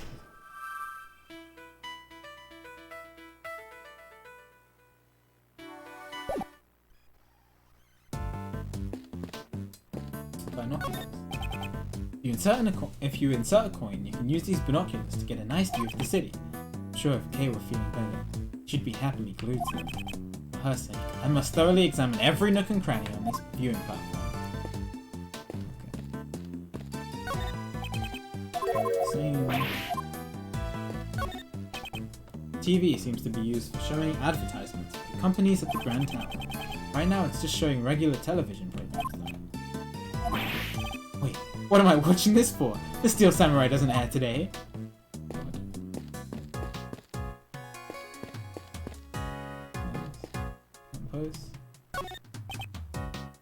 [SPEAKER 1] Binoculars. If you insert a coin, you can use these binoculars to get a nice view of the city. I'm sure if Kay were feeling better, she'd be happily glued to them. For her sake, I must thoroughly examine every nook and cranny on this viewing platform. Okay. TV seems to be used for showing advertisements for companies at the Grand Tower. Right now it's just showing regular television programs though. Wait, what am I watching this for? The Steel Samurai doesn't air today.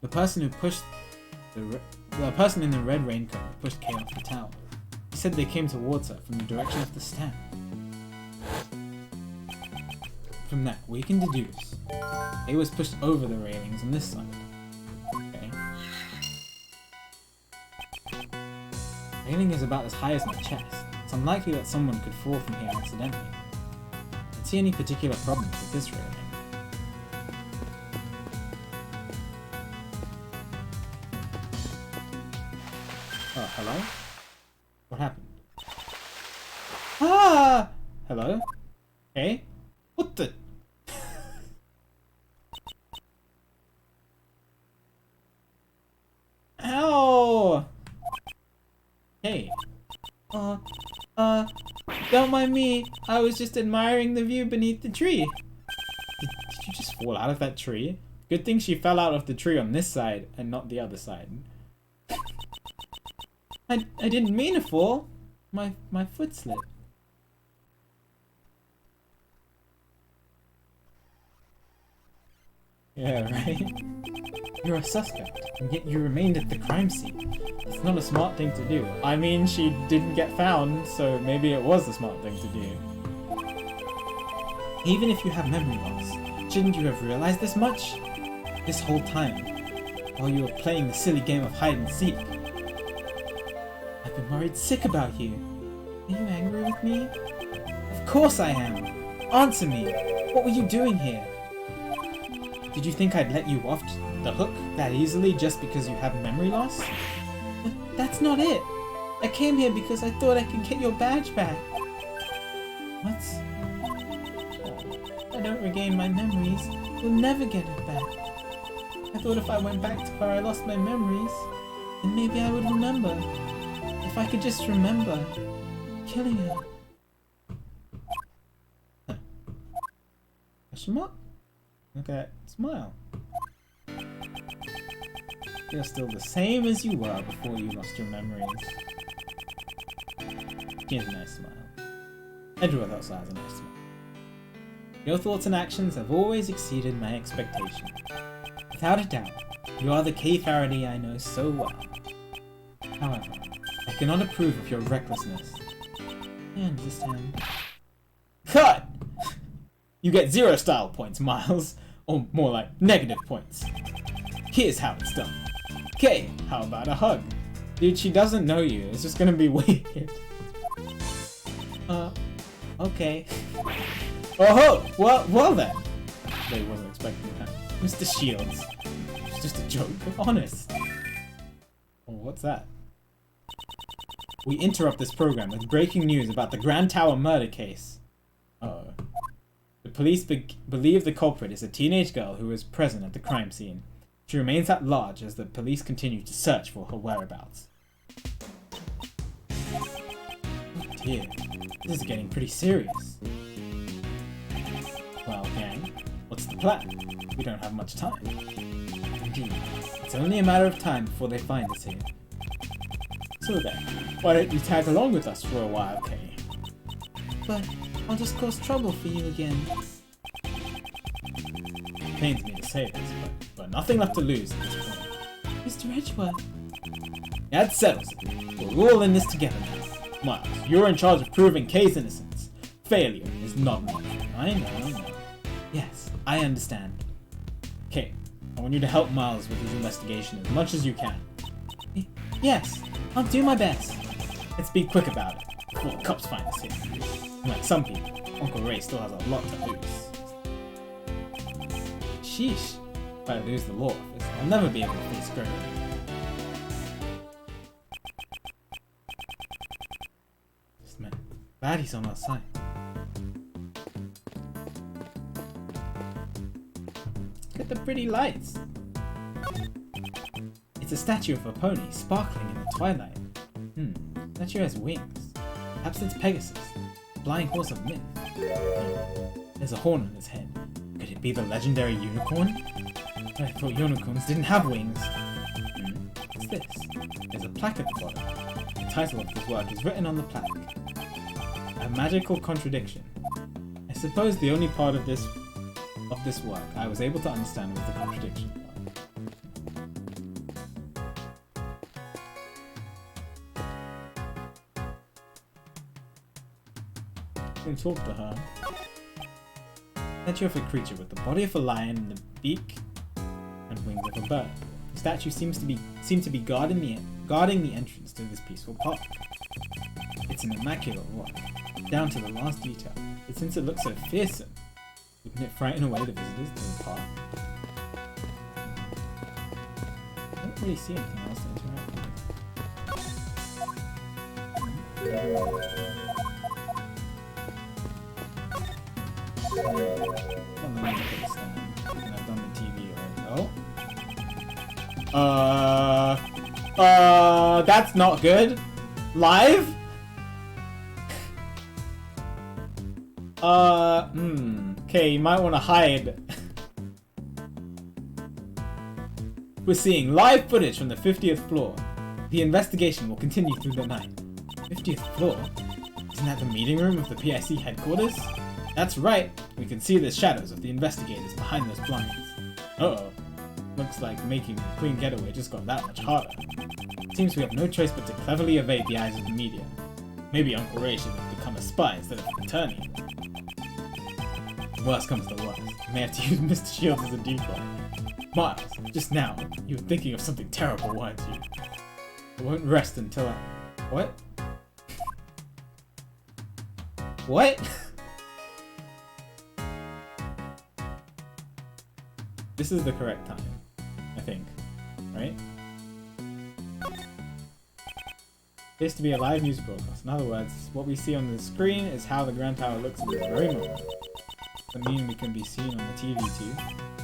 [SPEAKER 1] The person who pushed the person in the red raincoat who pushed Kay off the tower. He said they came towards her from the direction of the stand. From that, we can deduce Kay was pushed over the railings on this side. Okay. Railing is about as high as my chest. It's unlikely that someone could fall from here accidentally. I don't see any particular problems with this railing. Oh, hello? What happened? Ah! Hello? Hey? What the? Ow! Hey. Don't mind me. I was just admiring the view beneath the tree. Did you just fall out of that tree? Good thing she fell out of the tree on this side and not the other side. I didn't mean to fall. My foot slipped. Yeah, right? You're a suspect, and yet you remained at the crime scene. It's not a smart thing to do. I mean, she didn't get found, so maybe it was a smart thing to do. Even if you have memory loss, shouldn't you have realized this much? This whole time, while you were playing the silly game of hide and seek. I've been worried sick about you. Are you angry with me? Of course I am! Answer me! What were you doing here? Did you think I'd let you off the hook that easily just because you have memory loss? But that's not it! I came here because I thought I could get your badge back. What? If I don't regain my memories, you'll never get it back. I thought if I went back to where I lost my memories, then maybe I would remember. If I could just remember killing her. Huh. Question mark? Okay, smile. You're still the same as you were before you lost your memories. Here's a nice smile. Edgeworth also has a nice smile. Your thoughts and actions have always exceeded my expectations. Without a doubt, you are the Kay Faraday I know so well. However, I cannot approve of your recklessness. I understand. Cut! You get 0 style points, Miles. Or more like negative points. Here's how it's done. Okay, how about a hug? Dude, she doesn't know you. It's just gonna be weird. Okay. Oh ho! Well then. They wasn't expecting that. Mr. Shields. It's just a joke. Honest. Oh, what's that? We interrupt this program with breaking news about the Grand Tower murder case. Uh-oh. The police believe the culprit is a teenage girl who was present at the crime scene. She remains at large as the police continue to search for her whereabouts. Oh dear, this is getting pretty serious. Well, gang, what's the plan? We don't have much time. Indeed, it's only a matter of time before they find us here. So then, why don't you tag along with us for a while, Kay? But I'll just cause trouble for you again. Pains me to say this, but nothing left to lose at this point. Mr. Edgeworth. That settles it. We're all in this together now. Miles, you're in charge of proving Kay's innocence. Failure is not an option. I know. Yes, I understand. Kay, I want you to help Miles with his investigation as much as you can. Yes, I'll do my best. Let's be quick about it, before the cops find us here. Like some people, Uncle Ray still has a lot to lose. Sheesh. If I lose the law office, I'll never be able to face Gregory. Just man, glad he's on our side. Look at the pretty lights. It's a statue of a pony sparkling in the twilight. Statue has wings. Perhaps it's Pegasus, the flying horse of myth. There's a horn on his head. Could it be the legendary unicorn? I thought unicorns didn't have wings. What's this? There's a plaque at the bottom. The title of this work is written on the plaque. A magical contradiction. I suppose the only part of this work I was able to understand was the contradiction part. Can talk to her. Statue of a creature with the body of a lion and the beak and wings of a bird. The statue seem to be guarding the entrance to this peaceful park. It's an immaculate work, down to the last detail. But since it looks so fearsome, wouldn't it frighten away the visitors to the park? I don't really see anything else to interact with. I've done the TV already. Oh. That's not good. Live? Okay, you might want to hide. We're seeing live footage from the 50th floor. The investigation will continue through the night. 50th floor? Isn't that the meeting room of the PIC headquarters? That's right! We can see the shadows of the investigators behind those blinds. Uh-oh. Looks like making a clean getaway just got that much harder. Seems we have no choice but to cleverly evade the eyes of the media. Maybe Uncle Ray should have become a spy instead of an attorney. Worst comes to worst. We may have to use Mr. Shields as a decoy. Miles, just now, you were thinking of something terrible, weren't you? I won't rest until I... What? What? This is the correct time, I think, right? This to be a live news broadcast. In other words, what we see on the screen is how the Grand Tower looks at this very moment. Does that mean we can be seen on the TV too?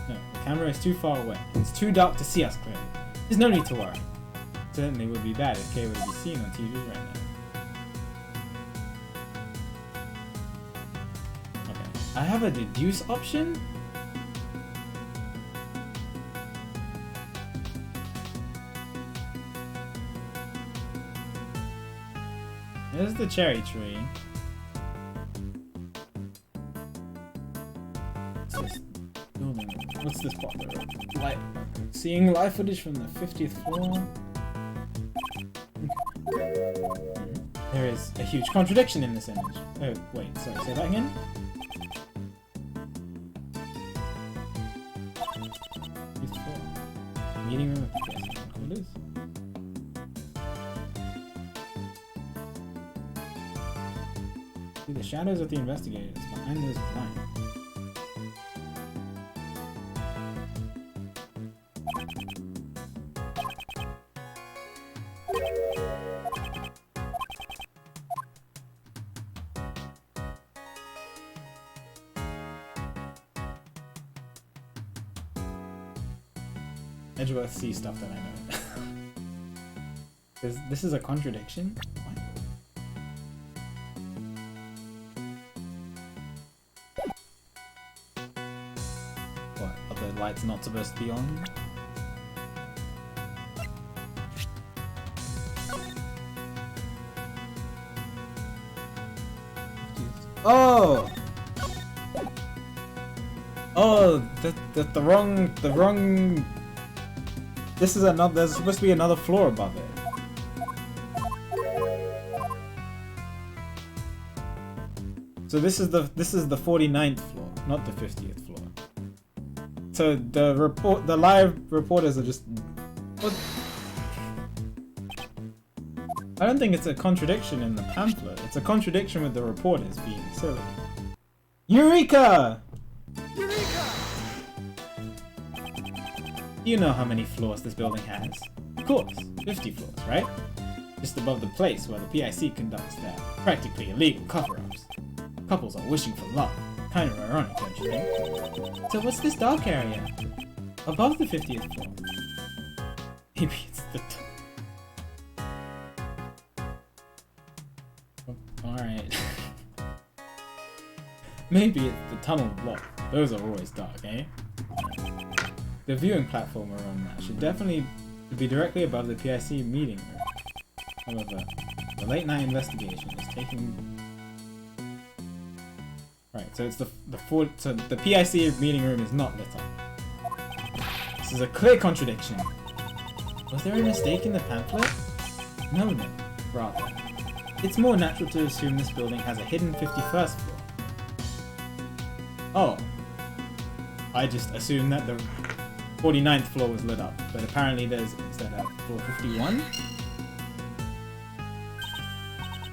[SPEAKER 1] No, the camera is too far away. It's too dark to see us clearly. There's no need to worry. It certainly would be bad if Kay were to be seen on TV right now. Okay, I have a deduce option? There's the cherry tree. What's this part? Light. Seeing live footage from the 50th floor. There is a huge contradiction in this image. Oh, wait, sorry, say that again? Meeting room of the guest headquarters. See the shadows of the investigators behind those blinds. Edgeworth sees stuff that I know. This is a contradiction? What? What? Are the lights not supposed to be on? Oh! Oh, the wrong. This is another. There's supposed to be another floor above it. So this is the 49th floor, not the 50th floor. So the live reporters are just. What? I don't think it's a contradiction in the pamphlet. It's a contradiction with the reporters being silly. Eureka!
[SPEAKER 2] Eureka!
[SPEAKER 1] You know how many floors this building has. Of course, 50 floors, right? Just above the place where the PIC conducts their practically illegal cover-ups. Couples are wishing for love. Kind of ironic, don't you think? So what's this dark area? Above the 50th floor. Maybe it's the... Alright. Maybe it's the tunnel block. Those are always dark, eh? The viewing platform we're on now should definitely be directly above the PIC meeting room. However, the late night investigation is taking... Right, so it's so the PIC meeting room is not lit up. This is a clear contradiction. Was there a mistake in the pamphlet? No, rather. It's more natural to assume this building has a hidden 51st floor. Oh. I just assumed that the 49th floor was lit up, but apparently is that at floor 51?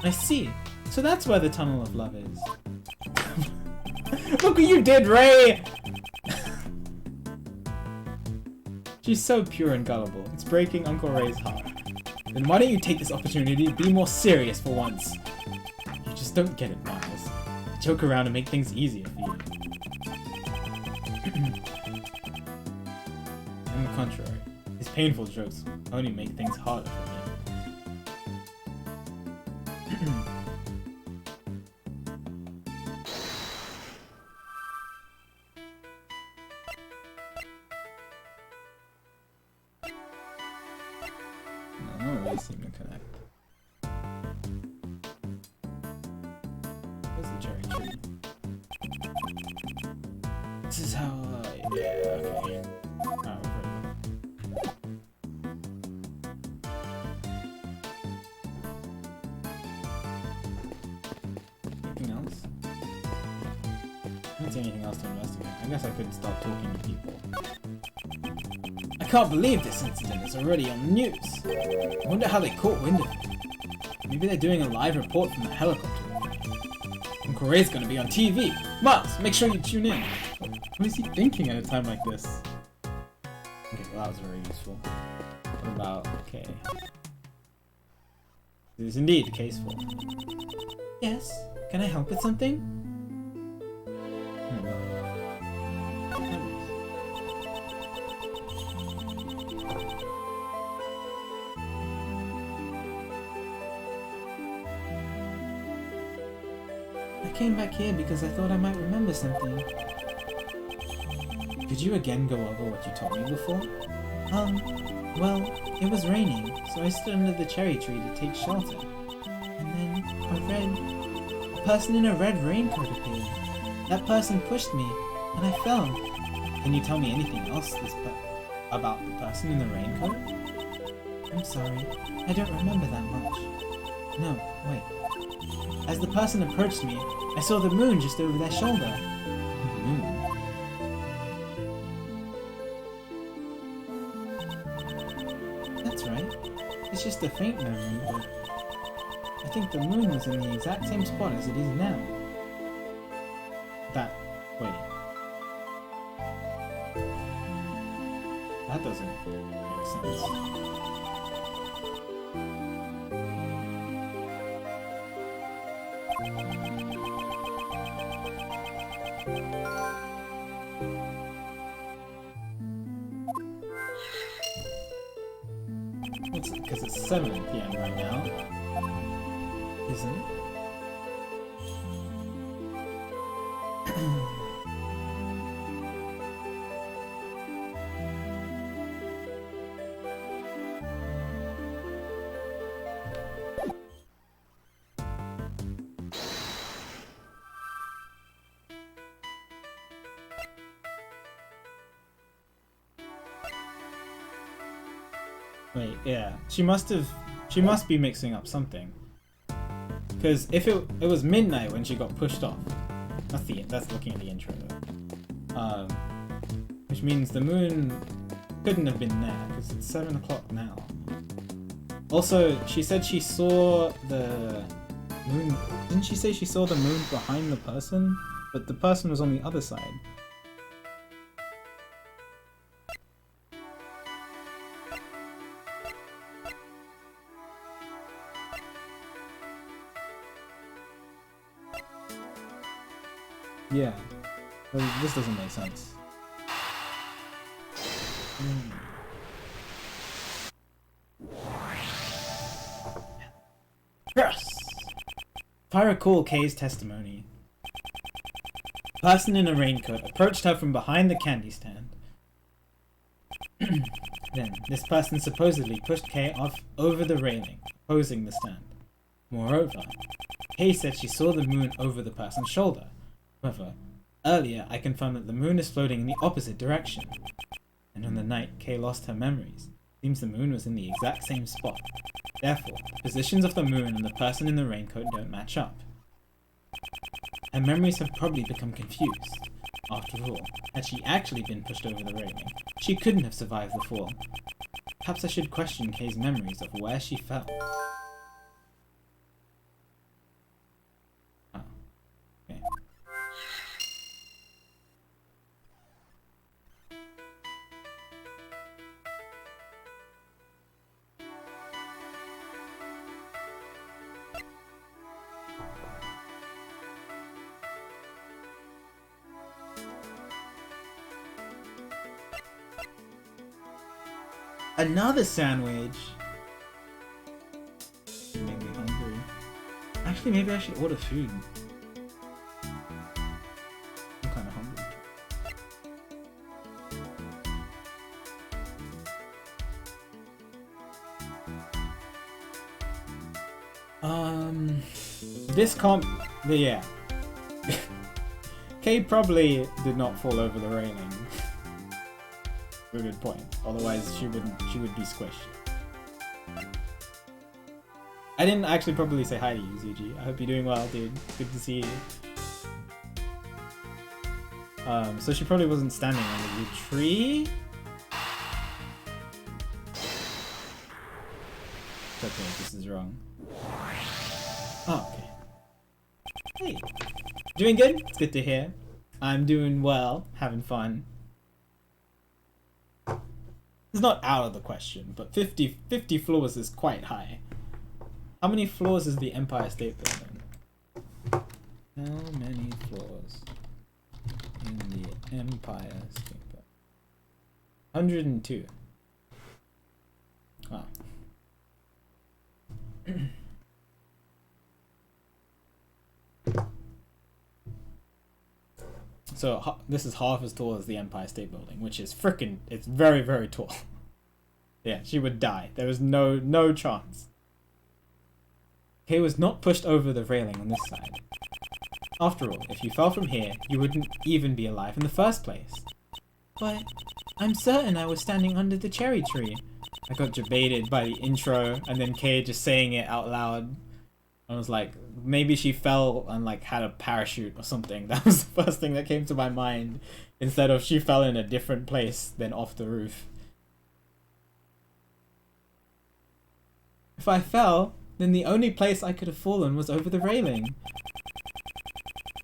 [SPEAKER 1] I see. So that's where the Tunnel of Love is. Look what you did, Ray! She's so pure and gullible. It's breaking Uncle Ray's heart. Then why don't you take this opportunity to be more serious for once? You just don't get it, Miles. Joke around and make things easier for you. On the contrary, his painful jokes only make things harder for me. No, I don't really seem to connect. Where's the cherry tree? This is how, yeah, okay. Oh, anything else? I don't see anything else to investigate. I guess I could start talking to people. I can't believe this incident is already on the news. I wonder how they caught wind of it. Maybe they're doing a live report from the helicopter. Uncle Ray's gonna be on TV. Miles, make sure you tune in. What is he thinking at a time like this? Okay, well that was very useful. What about, okay. This is indeed case 4. Yes, can I help with something? I came back here because I thought I might remember something. Did you again go over what you told me before? Well, it was raining, so I stood under the cherry tree to take shelter. And then a person in a red raincoat appeared. That person pushed me, and I fell. Can you tell me anything else about the person in the raincoat? I'm sorry, I don't remember that much. No, wait. As the person approached me, I saw the moon just over their shoulder. The moon? That's right. It's just a faint memory, but I think the moon was in the exact same spot as it is now. Wait. That doesn't make sense. Because it's 7 PM right now, isn't it? Wait, yeah. She must be mixing up something. Because if it was midnight when she got pushed off. That's looking at the intro though. Which means the moon couldn't have been there, because it's 7 o'clock now. Also, she said she saw the moon. Didn't she say she saw the moon behind the person? But the person was on the other side. Yeah, this doesn't make sense. Yes! If I recall Kay's testimony, a person in a raincoat approached her from behind the candy stand. Then, this person supposedly pushed Kay off over the railing, opposing the stand. Moreover, Kay said she saw the moon over the person's shoulder. However, earlier I confirmed that the moon is floating in the opposite direction. And on the night Kay lost her memories, it seems the moon was in the exact same spot. Therefore, the positions of the moon and the person in the raincoat don't match up. Her memories have probably become confused. After all, had she actually been pushed over the railing, she couldn't have survived the fall. Perhaps I should question Kay's memories of where she fell. Oh. Okay. Another sandwich! You make me hungry. Actually, maybe I should order food. I'm kinda hungry. This comp... yeah. Kay probably did not fall over the railing. A good point. Otherwise, she would be squished. I didn't actually probably say hi to you, ZG. I hope you're doing well, dude. Good to see you. So she probably wasn't standing under the tree. It's okay, this is wrong. Oh, okay. Hey, doing good? It's good to hear. I'm doing well, having fun. It's not out of the question, but 50 floors is quite high. How many floors is the Empire State Building? How many floors in the Empire State Building? 102. Oh. So this is half as tall as the Empire State Building, which is frickin', it's very, very tall. Yeah, she would die. There was no chance. Kay was not pushed over the railing on this side. After all, if you fell from here, you wouldn't even be alive in the first place. But I'm certain I was standing under the cherry tree. I got debated by the intro and then Kay just saying it out loud. I was like, maybe she fell and like had a parachute or something. That was the first thing that came to my mind. Instead of she fell in a different place than off the roof. If I fell, then the only place I could have fallen was over the railing.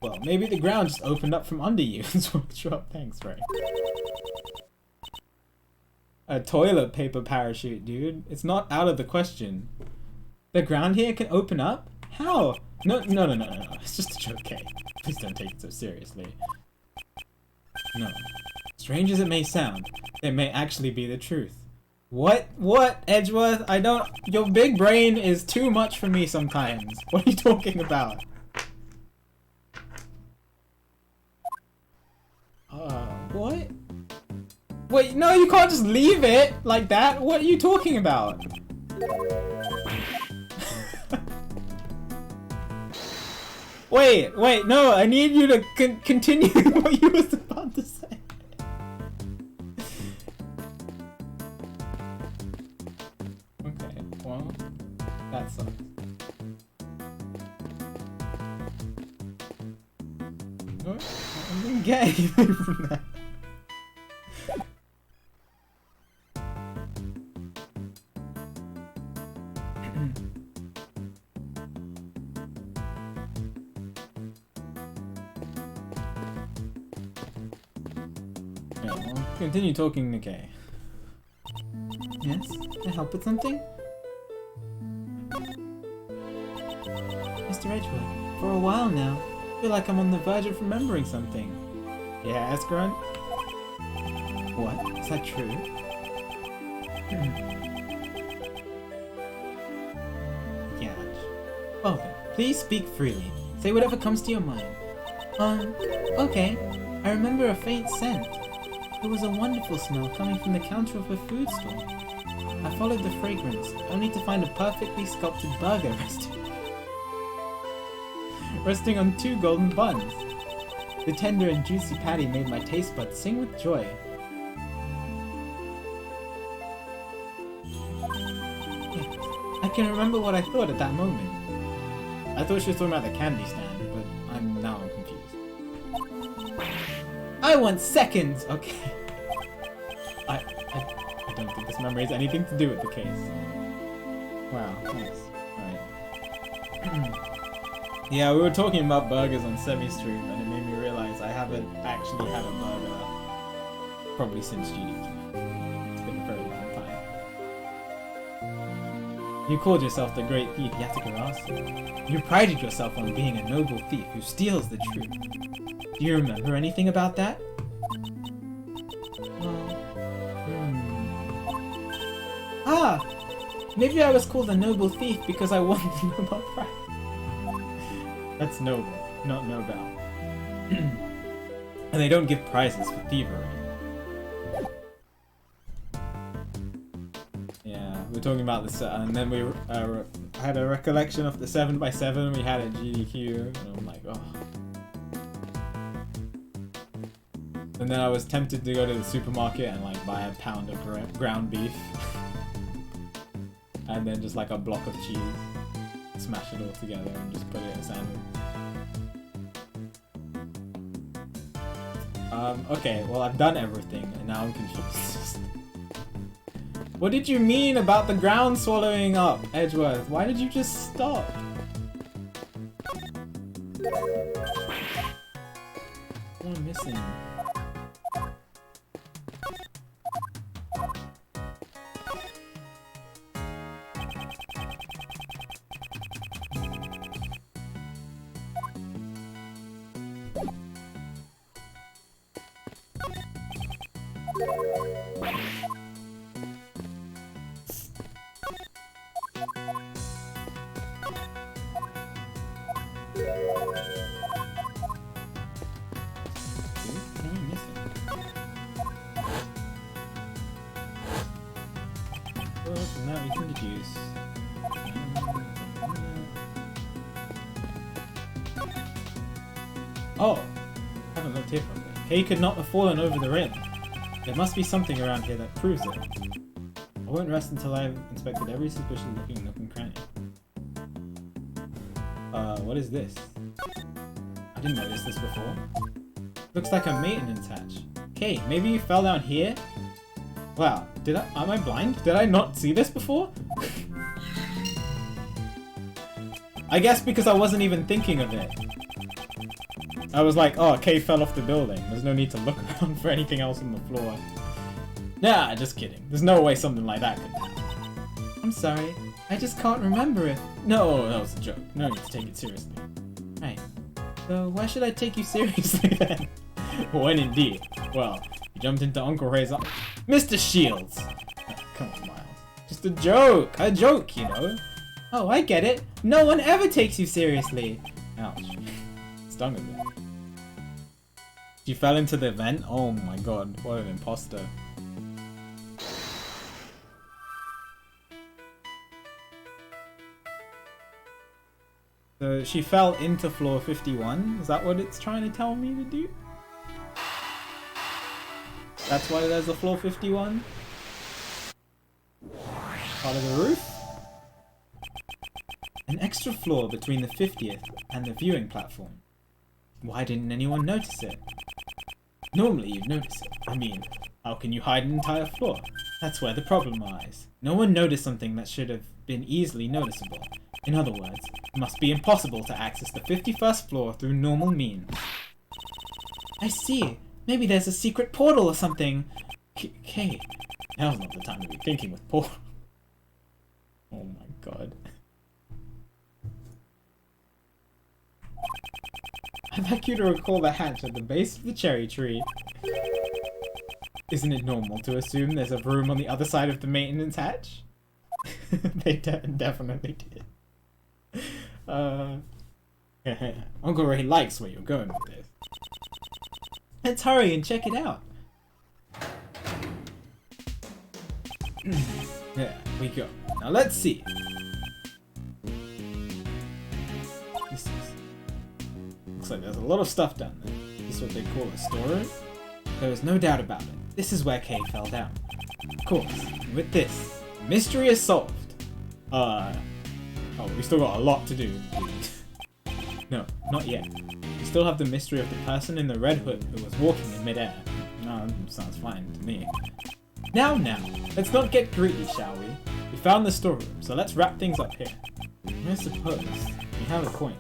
[SPEAKER 1] Well, maybe the ground just opened up from under you. Sure, thanks, Ray. A toilet paper parachute, dude. It's not out of the question. The ground here can open up? How? No. It's just a joke, okay? Please don't take it so seriously. No. Strange as it may sound, it may actually be the truth. What, Edgeworth? I don't... Your big brain is too much for me sometimes. What are you talking about? What? Wait, no, you can't just leave it like that. What are you talking about? Wait, no, I need you to continue what you was about to say. Okay, well, that sucks. What? I didn't get anything from that. Yeah, well, continue talking, Nikkei. Yes? Can I help with something? Mr. Edgeworth, for a while now, I feel like I'm on the verge of remembering something. Yes, Grunt? What? Is that true? Yeah. Well then, please speak freely. Say whatever comes to your mind. Okay. I remember a faint scent. It was a wonderful smell coming from the counter of a food store. I followed the fragrance, only to find a perfectly sculpted burger resting on 2 golden buns. The tender and juicy patty made my taste buds sing with joy. I can remember what I thought at that moment. I thought she was talking about the candy stand, but I'm confused. I want seconds! Okay. I don't think this memory has anything to do with the case. Wow, thanks. Alright. Yeah, we were talking about burgers on semi-stream, and it made me realize I haven't actually had a burger probably since GDQ. It's been a very long time. You called yourself the Great Thief Yatagarasu. You prided yourself on being a noble thief who steals the truth. Do you remember anything about that? Ah! Maybe I was called a noble thief because I won the Nobel Prize. That's noble, not Nobel. And they don't give prizes for thievery. Yeah, we were talking about this, and then we had a recollection of the 7x7 we had at GDQ, and I'm like, oh. And then I was tempted to go to the supermarket and like buy a pound of ground beef. And then just like a block of cheese. Smash it all together and just put it in a sandwich. Okay, well I've done everything and now I'm confused. What did you mean about the ground swallowing up, Edgeworth? Why did you just stop? What am I missing? Oh! I haven't looked here properly. Kay could not have fallen over the railing. There must be something around here that proves it. I won't rest until I've inspected every suspicious looking nook and cranny. What is this? I didn't notice this before. Looks like a maintenance hatch. Kay, maybe you fell down here? Wow, am I blind? Did I not see this before? I guess because I wasn't even thinking of it. I was like, oh, Kay fell off the building. There's no need to look around for anything else on the floor. Nah, just kidding. There's no way something like that could happen. I'm sorry. I just can't remember it. No, that was a joke. No need to take it seriously. Right. So why should I take you seriously then? When indeed. Well, you jumped into Uncle Ray's Mr. Shields! Oh, come on, Miles. Just a joke! A joke, you know? Oh, I get it. No one ever takes you seriously. Ouch. Stung a bit. She fell into the vent? Oh my god, what an imposter. So she fell into floor 51? Is that what it's trying to tell me to do? That's why there's a floor 51? Part of the roof? An extra floor between the 50th and the viewing platform. Why didn't anyone notice it? Normally you'd notice it. I mean, how can you hide an entire floor? That's where the problem lies. No one noticed something that should have been easily noticeable. In other words, it must be impossible to access the 51st floor through normal means. I see. Maybe there's a secret portal or something. Okay. Now's not the time to be thinking with portal. Oh my god. I'd like you to recall the hatch at the base of the cherry tree. Isn't it normal to assume there's a room on the other side of the maintenance hatch? They definitely did. Uncle Ray likes where you're going with this. Let's hurry and check it out. There we go. Now let's see. This is... Looks like there's a lot of stuff down there. Is this what they call a storeroom? There is no doubt about it. This is where Kay fell down. Of course, with this, the mystery is solved. Oh, we still got a lot to do. No, not yet. We still have the mystery of the person in the red hood who was walking in midair. No, sounds fine to me. Now, let's not get greedy, shall we? We found the storeroom, so let's wrap things up here. I suppose you have a point.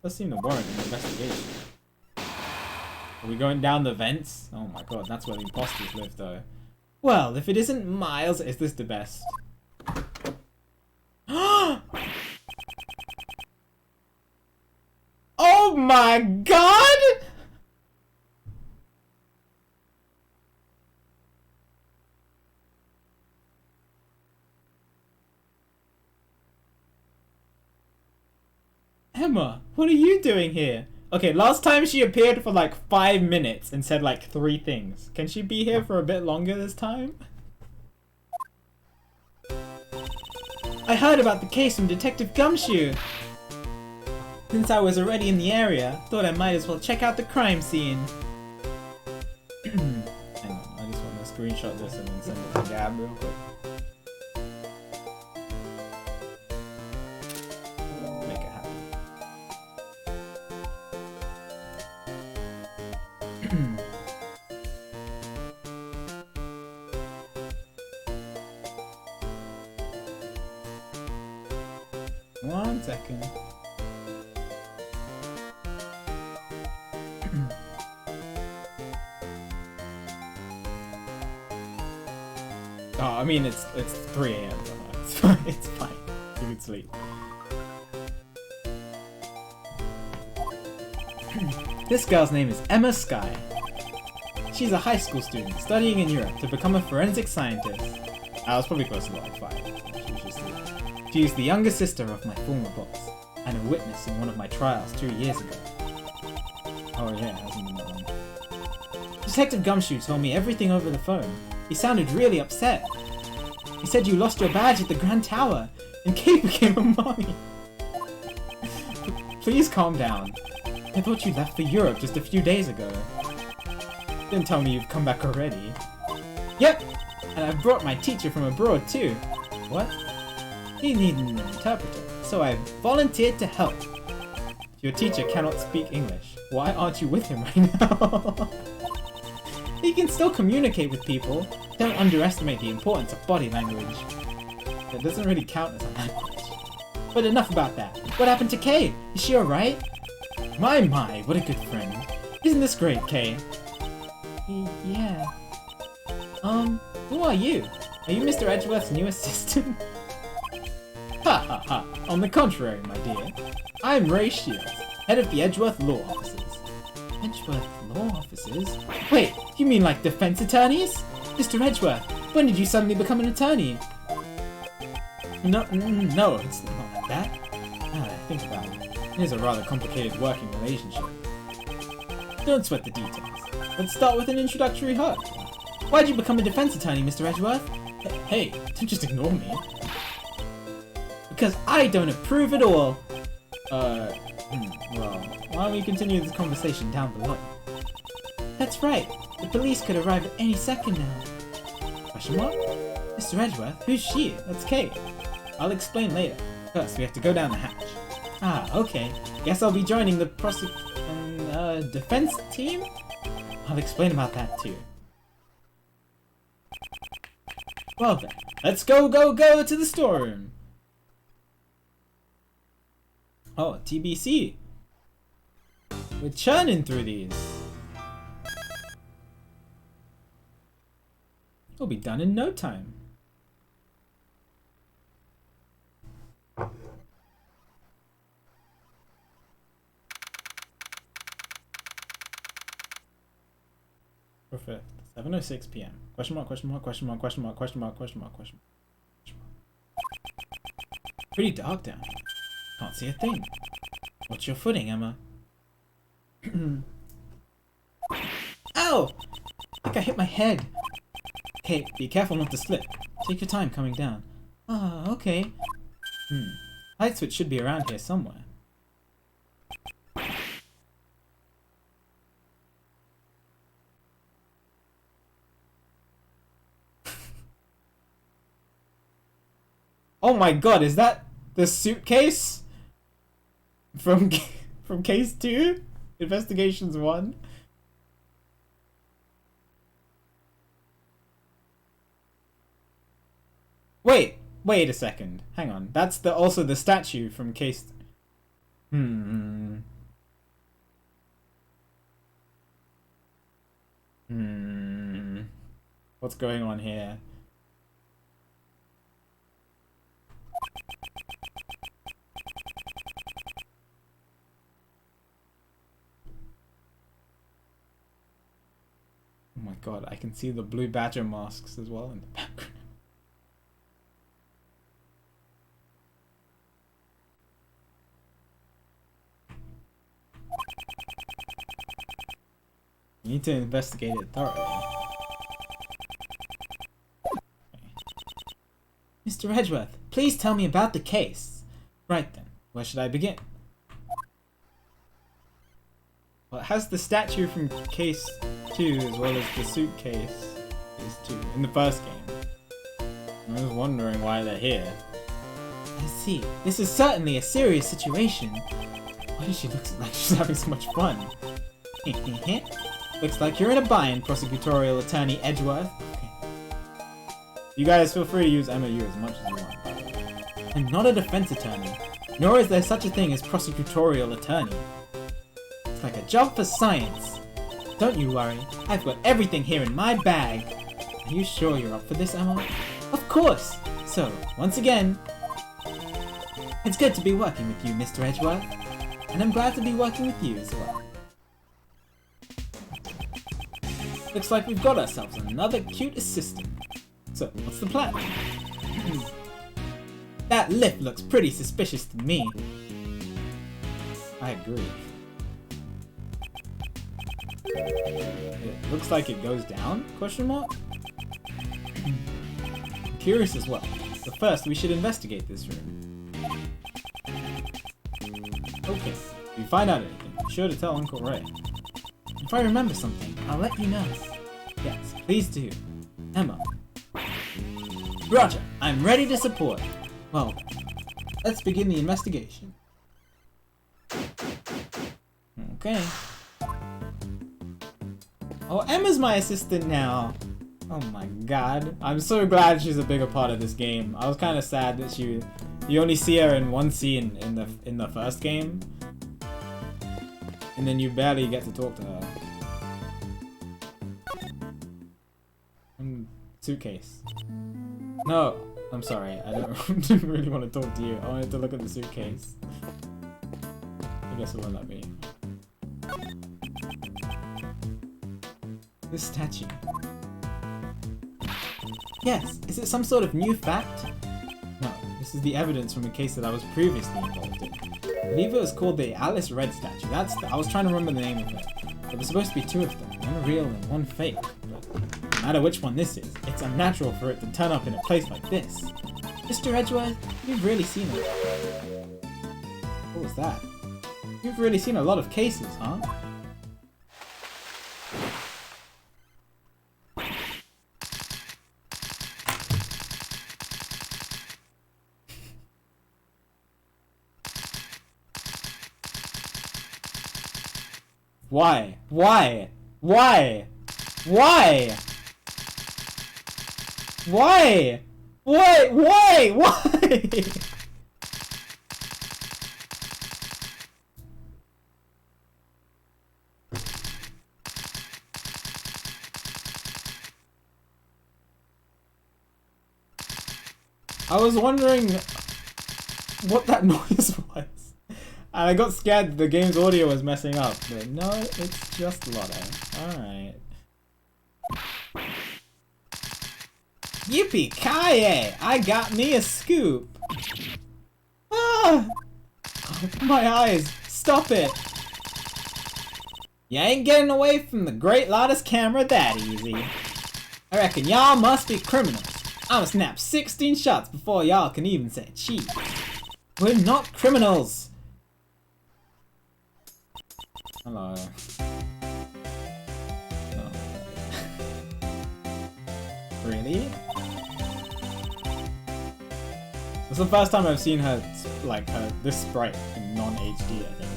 [SPEAKER 1] Does seem to warrant an investigation. Are we going down the vents? Oh my god, that's where the imposters live, though. Well, if it isn't Miles, is this the best? Oh my god! Emma, what are you doing here? Okay, last time she appeared for like 5 minutes and said like 3 things. Can she be here for a bit longer this time? I heard about the case from Detective Gumshoe. Since I was already in the area, thought I might as well check out the crime scene. Hang on, I just want to screenshot this and then send it to Gab real quick. Make it happen. One second. Oh, I mean, it's 3 AM. It's fine. It's fine. You can sleep. This girl's name is Emma Skye. She's a high school student studying in Europe to become a forensic scientist. I was probably close to like 5. She's the younger sister of my former boss, and a witness in one of my trials 2 years ago. Oh yeah, hasn't been that long. Detective Gumshoe told me everything over the phone. He sounded really upset. He said you lost your badge at the Grand Tower, and Kate became a mommy. Please calm down. I thought you left for Europe just a few days ago. Didn't tell me you've come back already. Yep, and I've brought my teacher from abroad too. What? He needed an interpreter, so I volunteered to help. Your teacher cannot speak English. Why aren't you with him right now? He can still communicate with people. Don't underestimate the importance of body language. It doesn't really count as a language. But enough about that. What happened to Kay? Is she alright? My, what a good friend. Isn't this great, Kay? Yeah. Who are you? Are you Mr. Edgeworth's new assistant? Ha ha ha. On the contrary, my dear. I'm Ray Shields, head of the Edgeworth Law Offices. Edgeworth Law Offices? Wait, you mean like defense attorneys? Mr. Edgeworth, when did you suddenly become an attorney? No, it's not like that. Now that I think about it, it is a rather complicated working relationship. Don't sweat the details. Let's start with an introductory hug. Why'd you become a defense attorney, Mr. Edgeworth? Hey, don't just ignore me. Because I don't approve at all. Well, why don't we continue this conversation down below? That's right. The police could arrive at any second now. Question mark? Mr. Edgeworth, who's she? That's Kate. I'll explain later. First, we have to go down the hatch. Ah, okay. Guess I'll be joining the defense team? I'll explain about that too. Well then, let's go to the storeroom. Oh, TBC. We're churning through these. We'll be done in no time. For 5th, 7:06 p.m. Question mark, question mark, question mark, question mark, question mark, question mark, question mark. Pretty dark down here. Can't see a thing. What's your footing, Emma? Ow! I think I hit my head. Hey, be careful not to slip. Take your time coming down. Ah, okay. Light switch should be around here somewhere. Oh my god, is that the suitcase? From case 2? Investigations 1? Wait a second. Hang on. That's also the statue from case... What's going on here? Oh my god, I can see the blue badger masks as well in the background. You need to investigate it thoroughly. Okay. Mr. Edgeworth, please tell me about the case. Right then, where should I begin? Well, it has the statue from case 2 as well as the suitcase case 2 in the first game. I was wondering why they're here. I see. This is certainly a serious situation. Why does she look like she's having so much fun? Looks like you're in a bind, prosecutorial attorney Edgeworth. Okay. You guys feel free to use MOU as much as you want. I'm not a defense attorney, nor is there such a thing as prosecutorial attorney. It's like a job for science. Don't you worry, I've got everything here in my bag. Are you sure you're up for this, Emma? Of course! So, once again, it's good to be working with you, Mr. Edgeworth. And I'm glad to be working with you as well. Looks like we've got ourselves another cute assistant. So, what's the plan? That lift looks pretty suspicious to me. I agree. It looks like it goes down? Question mark? I'm curious as well. But first, we should investigate this room. Okay, if you find out anything, be sure to tell Uncle Ray. If I remember something, I'll let you know. Yes, please do. Emma. Roger, I'm ready to support. Well, let's begin the investigation. Okay. Oh, Emma's my assistant now. Oh my god. I'm so glad she's a bigger part of this game. I was kind of sad that she You only see her in one scene in the first game, and then you barely get to talk to her. Suitcase. No, I'm sorry. I didn't really want to talk to you. I wanted to look at the suitcase. I guess it won't let me. This statue. Yes, is it some sort of new fact? No, this is the evidence from a case that I was previously involved in. I believe it was called the Alice Red statue. I was trying to remember the name of it. There was supposed to be two of them, one real and one fake. But no matter which one this is, it's unnatural for it to turn up in a place like this. Mr. Edgeworth, you've really seen it. What was that? You've really seen a lot of cases, huh? Why? Why? Why? Why? Why? Why? Why? Why? I was wondering what that noise was. And I got scared the game's audio was messing up, but no, it's just Lotto. Alright. Yippee-ki-yay! I got me a scoop! Ah! Oh, my eyes! Stop it! You ain't getting away from the Great Lotta's camera that easy. I reckon y'all must be criminals. I'ma snap 16 shots before y'all can even say cheese. We're not criminals! Hello. Oh. Really? It's the first time I've seen her, like, this sprite in non-HD, I think.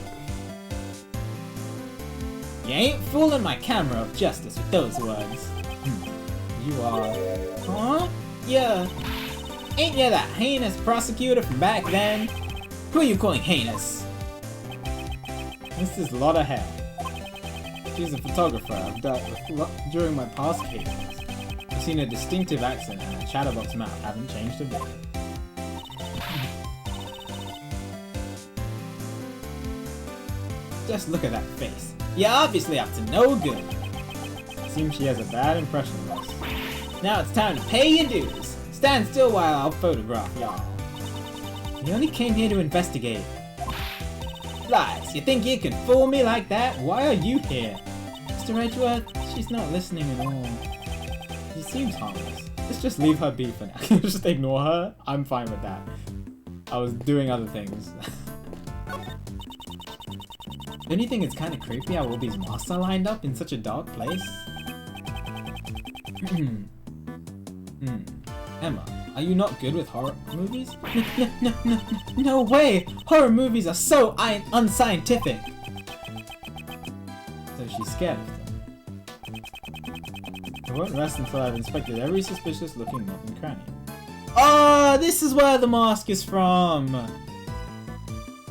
[SPEAKER 1] You ain't fooling my camera of justice with those words. You are... Huh? Yeah. Ain't you that heinous prosecutor from back then? Who are you calling heinous? This is Lotta Hair. She's a photographer I've dealt with during my past cases. I've seen a distinctive accent and her chatterbox mouth haven't changed a bit. Just look at that face. You're obviously up to no good. Seems she has a bad impression of us. Now it's time to pay your dues. Stand still while I'll photograph y'all. We only came here to investigate. Lies, you think you can fool me like that? Why are you here? Mr. Edgeworth, she's not listening at all. She seems harmless. Let's just leave her be for now. Just ignore her. I'm fine with that. I was doing other things. Don't you think it's kind of creepy how all these masks are lined up in such a dark place? Emma, are you not good with horror movies? No way! Horror movies are so unscientific! So she's scared of them. I won't rest until I've inspected every suspicious looking nook and cranny. Oh, this is where the mask is from!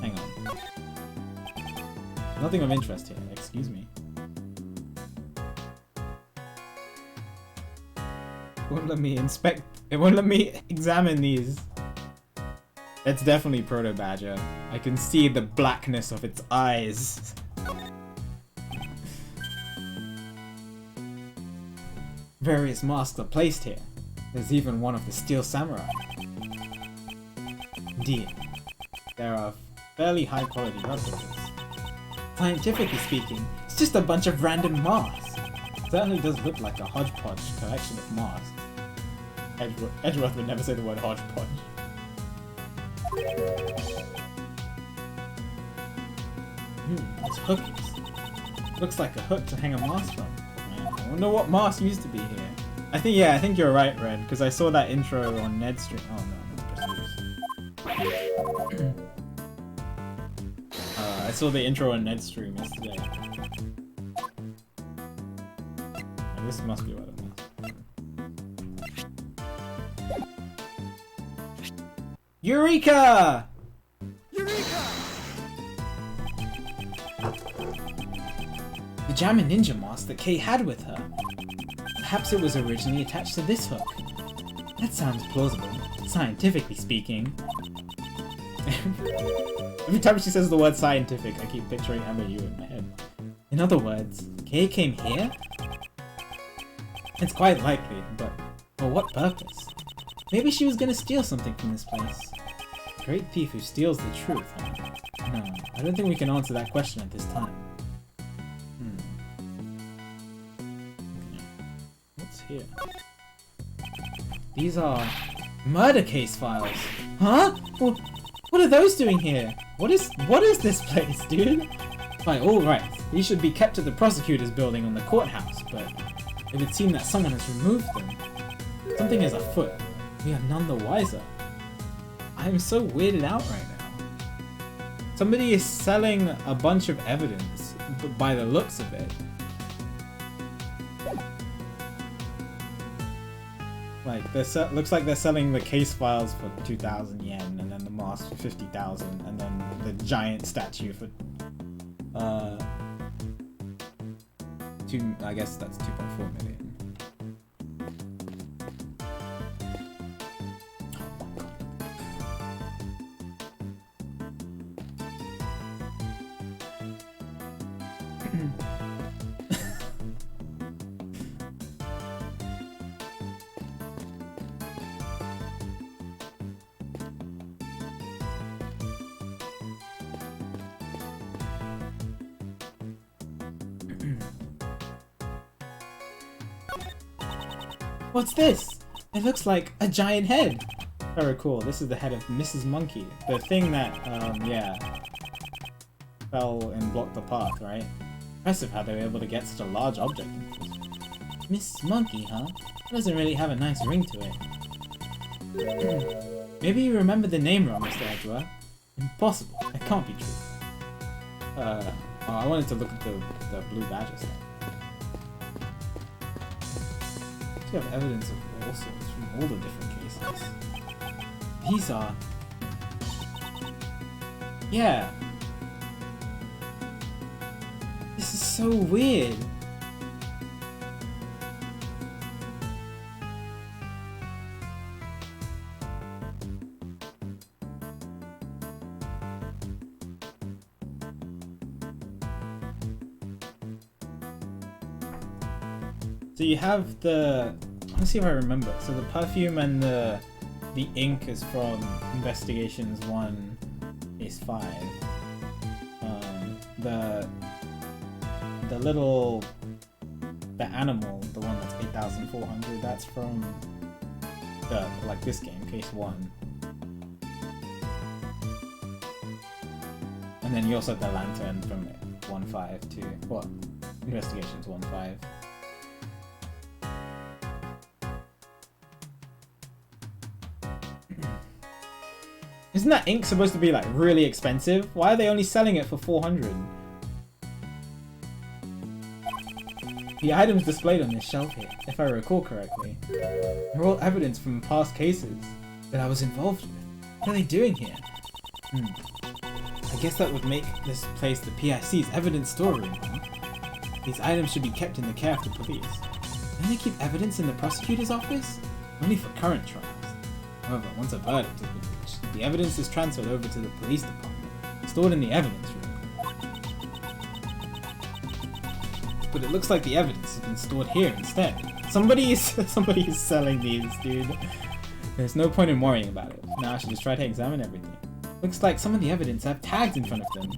[SPEAKER 1] Hang on. Nothing of interest here, excuse me. It won't let me inspect. It won't let me examine these. It's definitely Proto Badger. I can see the blackness of its eyes. Various masks are placed here. There's even one of the Steel Samurai. Indeed, there are fairly high quality replicas. Scientifically speaking, it's just a bunch of random masks. It certainly does look like a hodgepodge collection of masks. Edgeworth would never say the word hodgepodge. It's hooks. Looks like a hook to hang a mask from. Man, I wonder what mask used to be here. I think you're right, Red, because I saw that intro on Ned's stream. Oh no, just lose. I saw the intro on Ned's stream yesterday. And this must be what it was. Eureka!
[SPEAKER 2] Eureka!
[SPEAKER 1] The Jammer Ninja mask that Kay had with her. Perhaps it was originally attached to this hook. That sounds plausible, scientifically speaking. Every time she says the word scientific, I keep picturing Amayu in my head. In other words, Kay came here? It's quite likely, but for what purpose? Maybe she was gonna steal something from this place. Great thief who steals the truth, huh? No, I don't think we can answer that question at this time. What's here? These are murder case files. Huh? Well, what are those doing here? What is this place, dude? By all rights, these should be kept at the prosecutor's building on the courthouse, but it would seem that someone has removed them. Something is afoot. We are none the wiser. I am so weirded out right now. Somebody is selling a bunch of evidence, by the looks of it. Like, looks like they're selling the case files for 2,000 yen, and then the mask for 50,000, and then the giant statue for, I guess that's 2.4 million. What's this? It looks like a giant head. Very cool. This is the head of Mrs. Monkey. The thing that, yeah, fell and blocked the path, right? Impressive how they were able to get such a large object. Mrs. Monkey, huh? It doesn't really have a nice ring to it. Maybe you remember the name wrong, Mr. Edgeworth. Impossible. It can't be true. Oh, I wanted to look at the blue badges then. You have evidence of all sorts from all the different cases. These are... Yeah. This is so weird. So you have the... Let's see if I remember. So the perfume and the ink is from Investigations 1, Case 5. The little... The animal, the one that's 8,400, that's from the, like this game, Case 1. And then you also have the lantern from 1.5 to... What? Investigations 1.5. Isn't that ink supposed to be like really expensive? Why are they only selling it for 400? The items displayed on this shelf here, if I recall correctly, are all evidence from past cases that I was involved with. What are they doing here? I guess that would make this place the PIC's evidence storeroom, huh? These items should be kept in the care of the police. Don't they keep evidence in the prosecutor's office? Only for current trials. However, once a verdict has been reached, the evidence is transferred over to the police department, stored in the evidence room. But it looks like the evidence has been stored here instead. Somebody is selling these, dude. There's no point in worrying about it. Now I should just try to examine everything. Looks like some of the evidence have tags in front of them.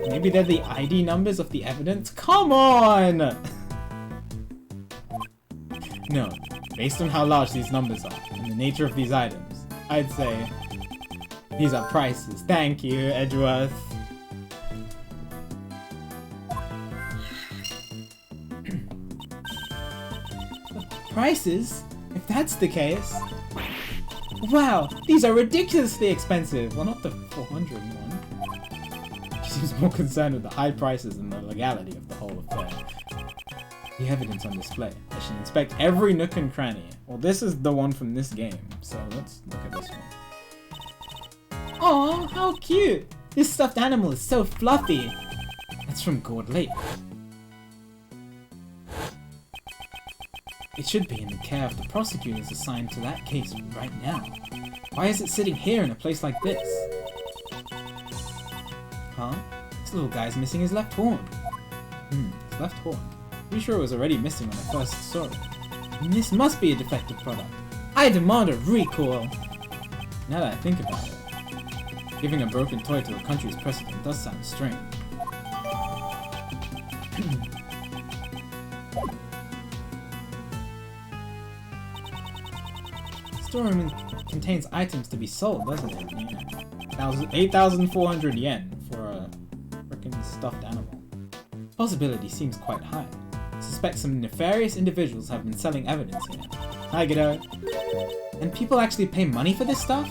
[SPEAKER 1] Maybe they're the ID numbers of the evidence? Come on! No. Based on how large these numbers are, and the nature of these items, I'd say these are prices. Thank you, Edgeworth. Prices? If that's the case... Wow, these are ridiculously expensive! Well, not the 400 one. She seems more concerned with the high prices and the legality of the whole affair. The evidence on display. I should inspect every nook and cranny. Well, this is the one from this game, so let's look at this one. Aw, how cute! This stuffed animal is so fluffy! It's from Gourd Lake. It should be in the care of the prosecutors assigned to that case right now. Why is it sitting here in a place like this? Huh? This little guy's missing his left horn. His left horn. Pretty sure it was already missing when I first saw it. And this must be a defective product. I demand a recall! Now that I think about it, giving a broken toy to a country's president does sound strange. Storeroom contains items to be sold, doesn't it? Yeah. 8,400 yen for a frickin' stuffed animal. Possibility seems quite high. Suspect some nefarious individuals have been selling evidence here. Hi, G'day. And people actually pay money for this stuff?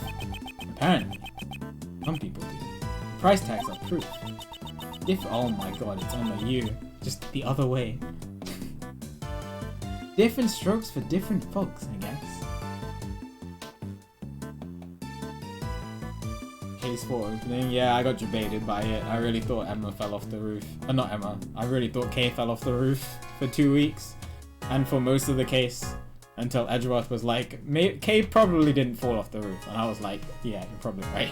[SPEAKER 1] Apparently. Some people do. The price tags are proof. Oh my god, it's on the U. Just the other way. Different strokes for different folks, I guess. Case 4 opening. Yeah, I got debated by it. I really thought Emma fell off the roof. Not Emma. I really thought Kay fell off the roof for 2 weeks. And for most of the case. Until Edgeworth was like, Kay probably didn't fall off the roof. And I was like, yeah, you're probably right.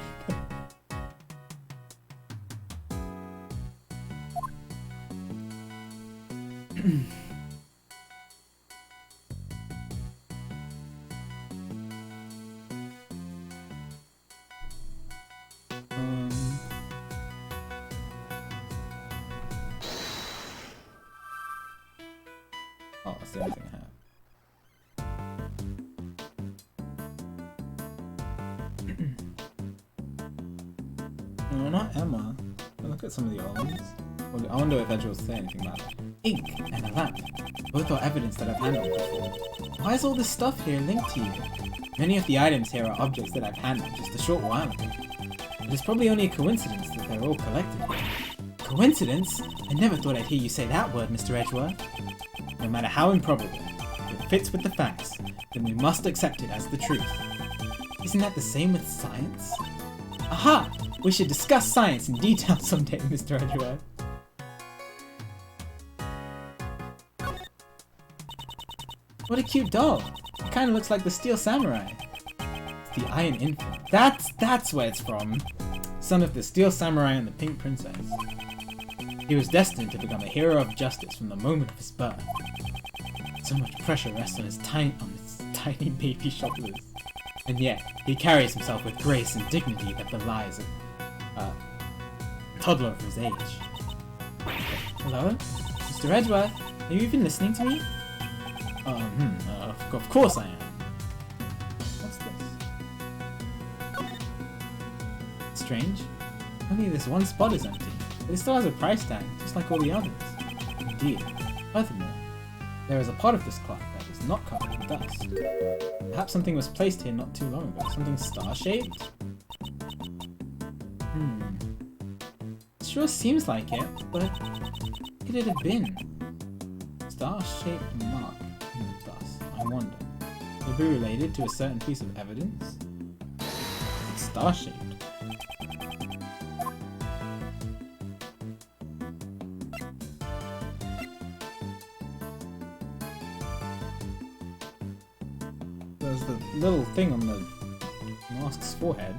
[SPEAKER 1] Oh, that's the only thing I have. No, not Emma. Look at some of the old ones. Well, I wonder if Edgeworth will say anything about it. Ink and a lamp. Both are evidence that I've handled before. Why is all this stuff here linked to you? Many of the items here are objects that I've handled just a short while ago. But it's probably only a coincidence that they're all collected here. Coincidence? I never thought I'd hear you say that word, Mr. Edgeworth. No matter how improbable, if it fits with the facts, then we must accept it as the truth. Isn't that the same with science? Aha! We should discuss science in detail someday, Mr. Edgeworth. What a cute doll! It kinda looks like the Steel Samurai. It's the Iron Infant. That's where it's from. Son of the Steel Samurai and the Pink Princess. He was destined to become a hero of justice from the moment of his birth. So much pressure rests on his tiny baby shoulders. And yet, he carries himself with grace and dignity that belies a toddler of his age. Hello? Mr. Edgeworth, are you even listening to me? Of course I am. What's this? Strange. Only this one spot is empty, but it still has a price tag, just like all the others. Indeed. Furthermore, there is a part of this cloth that is not covered in dust. Perhaps something was placed here not too long ago. Something star-shaped? It sure seems like it, but what could it have been? Star-shaped mark in the dust. I wonder. Could it be related to a certain piece of evidence? It's star-shaped. There's the little thing on the mask's forehead.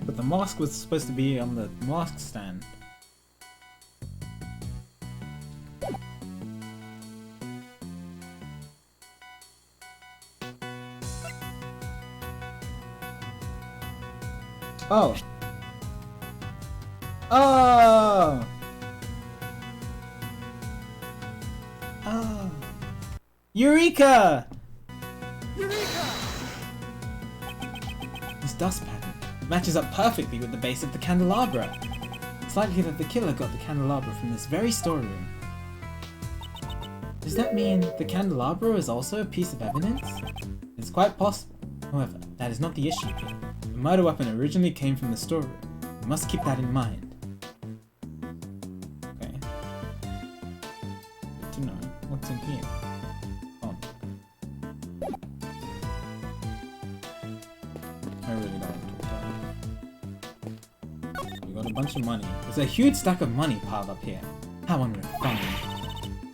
[SPEAKER 1] But the mask was supposed to be on the mask stand. Oh. Oh. Oh. Eureka!
[SPEAKER 2] Eureka!
[SPEAKER 1] This dust pattern matches up perfectly with the base of the candelabra. It's likely that the killer got the candelabra from this very storeroom. Does that mean the candelabra is also a piece of evidence? It's quite possible. However, That is not the issue here. The murder weapon originally came from the storeroom. You must keep that in mind. Okay. Good to know. What's in here? Oh. I really don't want to talk about it. We got a bunch of money. There's a huge stack of money piled up here. How unrefined.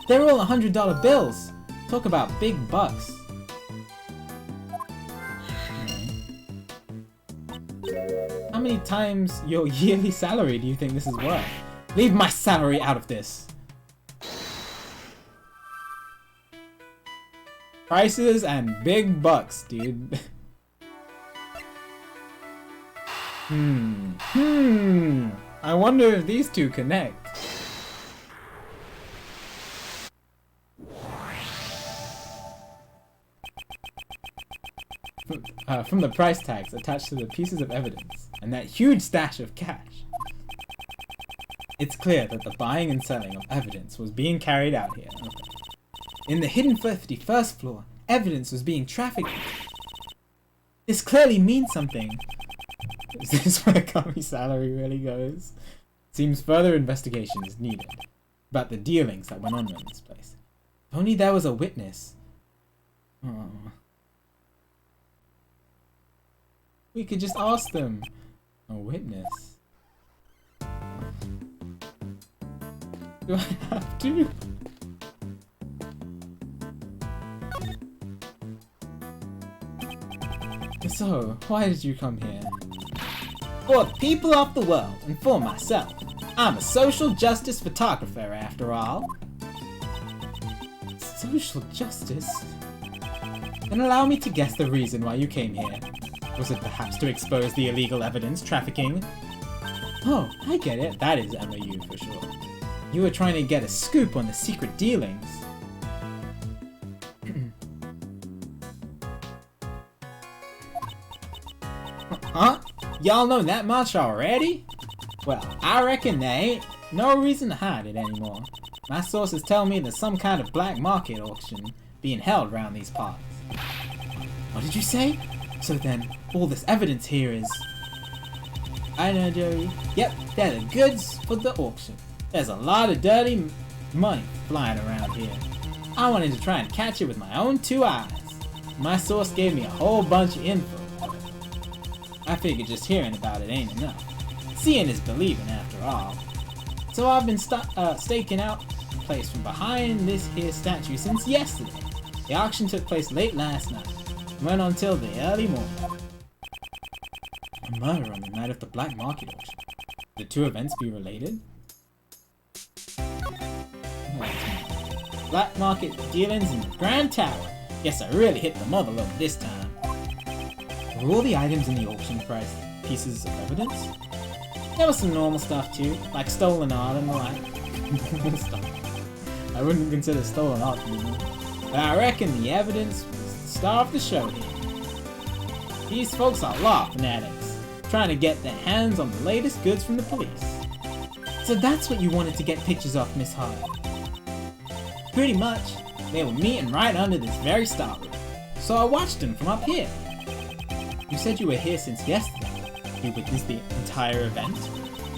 [SPEAKER 1] They're all $100 bills! Talk about big bucks. How many times your yearly salary do you think this is worth? Leave my salary out of this! Prices and big bucks, dude. I wonder if these two connect. From the price tags attached to the pieces of evidence and that huge stash of cash, it's clear that the buying and selling of evidence was being carried out here. In the hidden 51st floor, evidence was being trafficked. This clearly means something. Is this where Kami's salary really goes? Seems further investigation is needed about the dealings that went on in this place. If only there was a witness. Oh. We could just ask them. A witness. Do I have to? So, why did you come here? For the people of the world, and for myself. I'm a social justice photographer, after all. Social justice? Then allow me to guess the reason why you came here. Was it perhaps to expose the illegal evidence trafficking? Oh, I get it. That is MOU for sure. You were trying to get a scoop on the secret dealings. Huh? Y'all know that much already? Well, I reckon there ain't no reason to hide it anymore. My sources tell me there's some kind of black market auction being held around these parts. What did you say? So then, all this evidence here is... I know, Joey. Yep, they're the goods for the auction. There's a lot of dirty money flying around here. I wanted to try and catch it with my own two eyes. My source gave me a whole bunch of info. I figured just hearing about it ain't enough. Seeing is believing after all. So I've been staking out the place from behind this here statue since yesterday. The auction took place late last night. Went on till the early morning. A murder on the night of the black market auction. Could the two events be related? Black market dealings in the Grand Tower. Guess I really hit the mother load this time. Were all the items in the auction price pieces of evidence? There was some normal stuff too, like stolen art and the like. Normal stuff. I wouldn't consider stolen art to be normal. But I reckon the evidence was the star of the show here. These folks are law fanatics, trying to get their hands on the latest goods from the police. So that's what you wanted to get pictures of, Miss Hart. Pretty much. They were meeting right under this very star room, so I watched them from up here. You said you were here since yesterday. You witnessed the entire event?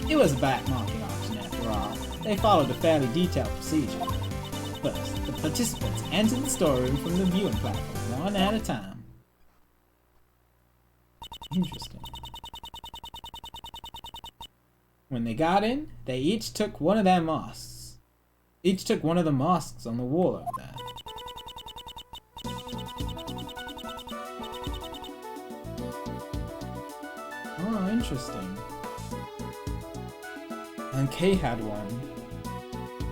[SPEAKER 1] It was a black market auction after all. They followed a fairly detailed procedure. First, the participants entered the storeroom from the viewing platform, one at a time. Interesting. When they got in, they each took one of their masks. Each took one of the masks on the wall over there. Oh, interesting. And Kay had one.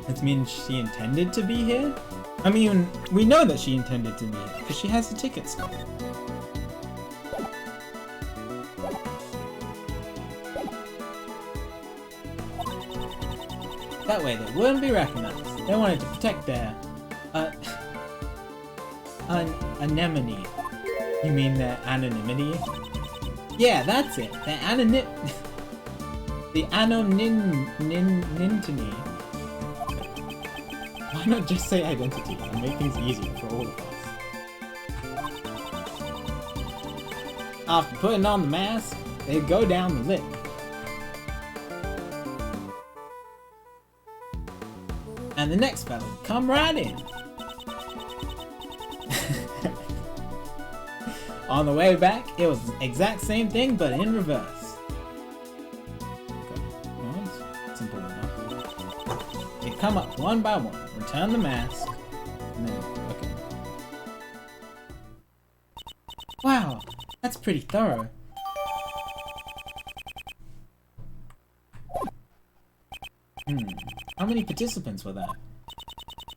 [SPEAKER 1] That means she intended to be here? I mean, we know that she intended to be here, because she has the ticket stub. That way they wouldn't be recognized. They wanted to protect their... anemone. You mean their anonymity? Yeah, that's it. Their the anonymity. Why not just say identity and make things easier for all of us? After putting on the mask, they go down the lift. And the next fellow come right in. On the way back, it was the exact same thing, but in reverse. Okay. Well, it's simple enough. They come up one by one, return the mask, and then okay. Wow, that's pretty thorough. How many participants were there?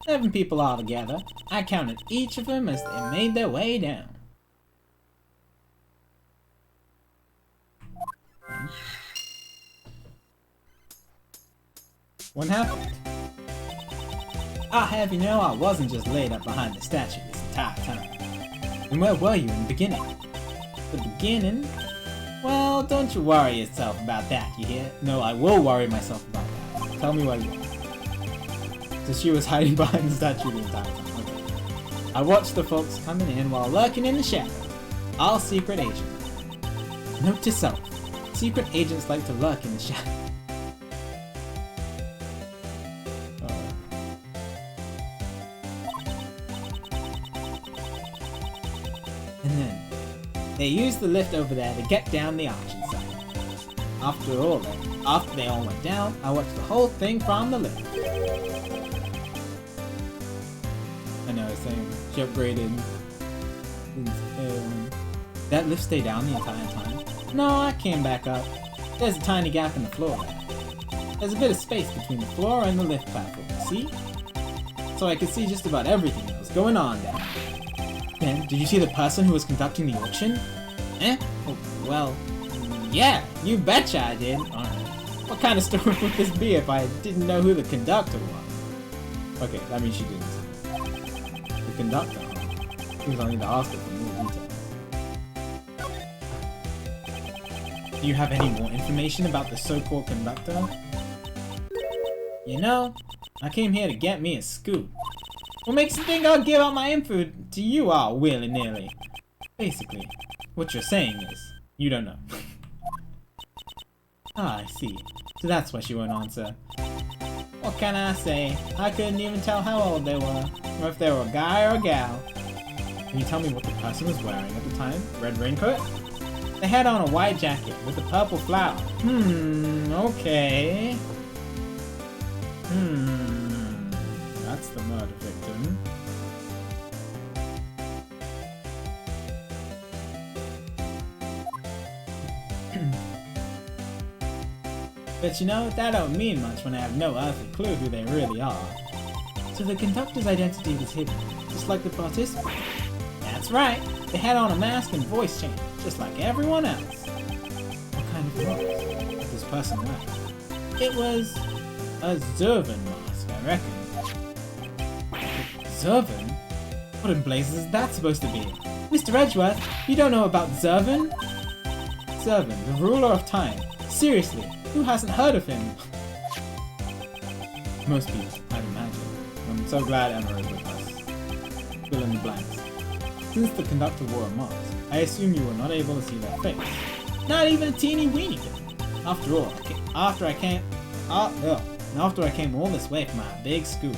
[SPEAKER 1] 7 people altogether. I counted each of them as they made their way down. What happened? I'll have you know I wasn't just laid up behind the statue this entire time. And where were you in the beginning? The beginning? Well, don't you worry yourself about that, you hear? No, I will worry myself about that. Tell me where you are. So she was hiding behind the statue the entire time. Okay. I watched the folks coming in while lurking in the shadows. All secret agents. Note to self. Secret agents like to lurk in the shadows. And then, they used the lift over there to get down the arch inside. After they all went down, I watched the whole thing from the lift. I know, same. She upgraded. That lift stayed down the entire time? No, I came back up. There's a tiny gap in the floor there. There's a bit of space between the floor and the lift platform, see? So I could see just about everything that was going on down there. Then, did you see the person who was conducting the auction? Eh? Oh, well, yeah, you betcha I did. Alright. What kind of story would this be if I didn't know who the conductor was? Okay, that means she didn't. The conductor? Seems I need to ask her for more details. Do you have any more information about the so-called conductor? You know, I came here to get me a scoop. What makes you think I'll give out my info to you all willy-nilly? Basically, what you're saying is, you don't know. Ah, I see. So that's why she won't answer. What can I say? I couldn't even tell how old they were, or if they were a guy or a gal. Can you tell me what the person was wearing at the time? Red raincoat? They had on a white jacket with a purple flower. Okay. That's the murder victim. But you know, that don't mean much when I have no earthly clue who they really are. So the conductor's identity was hidden, just like the participant. That's right, they had on a mask and voice change, just like everyone else. What kind of mask did this person wear? It was a Zervan mask, I reckon. Zervan? What in blazes is that supposed to be? Mr. Edgeworth, you don't know about Zervan? Zervan, the ruler of time. Seriously, who hasn't heard of him? Most people, I'd imagine. I'm so glad Emma is with us. Fill in the blanks. Since the conductor wore a mask, I assume you were not able to see their face. Not even a teeny weeny bit. After all, after I came all this way for my big scoop.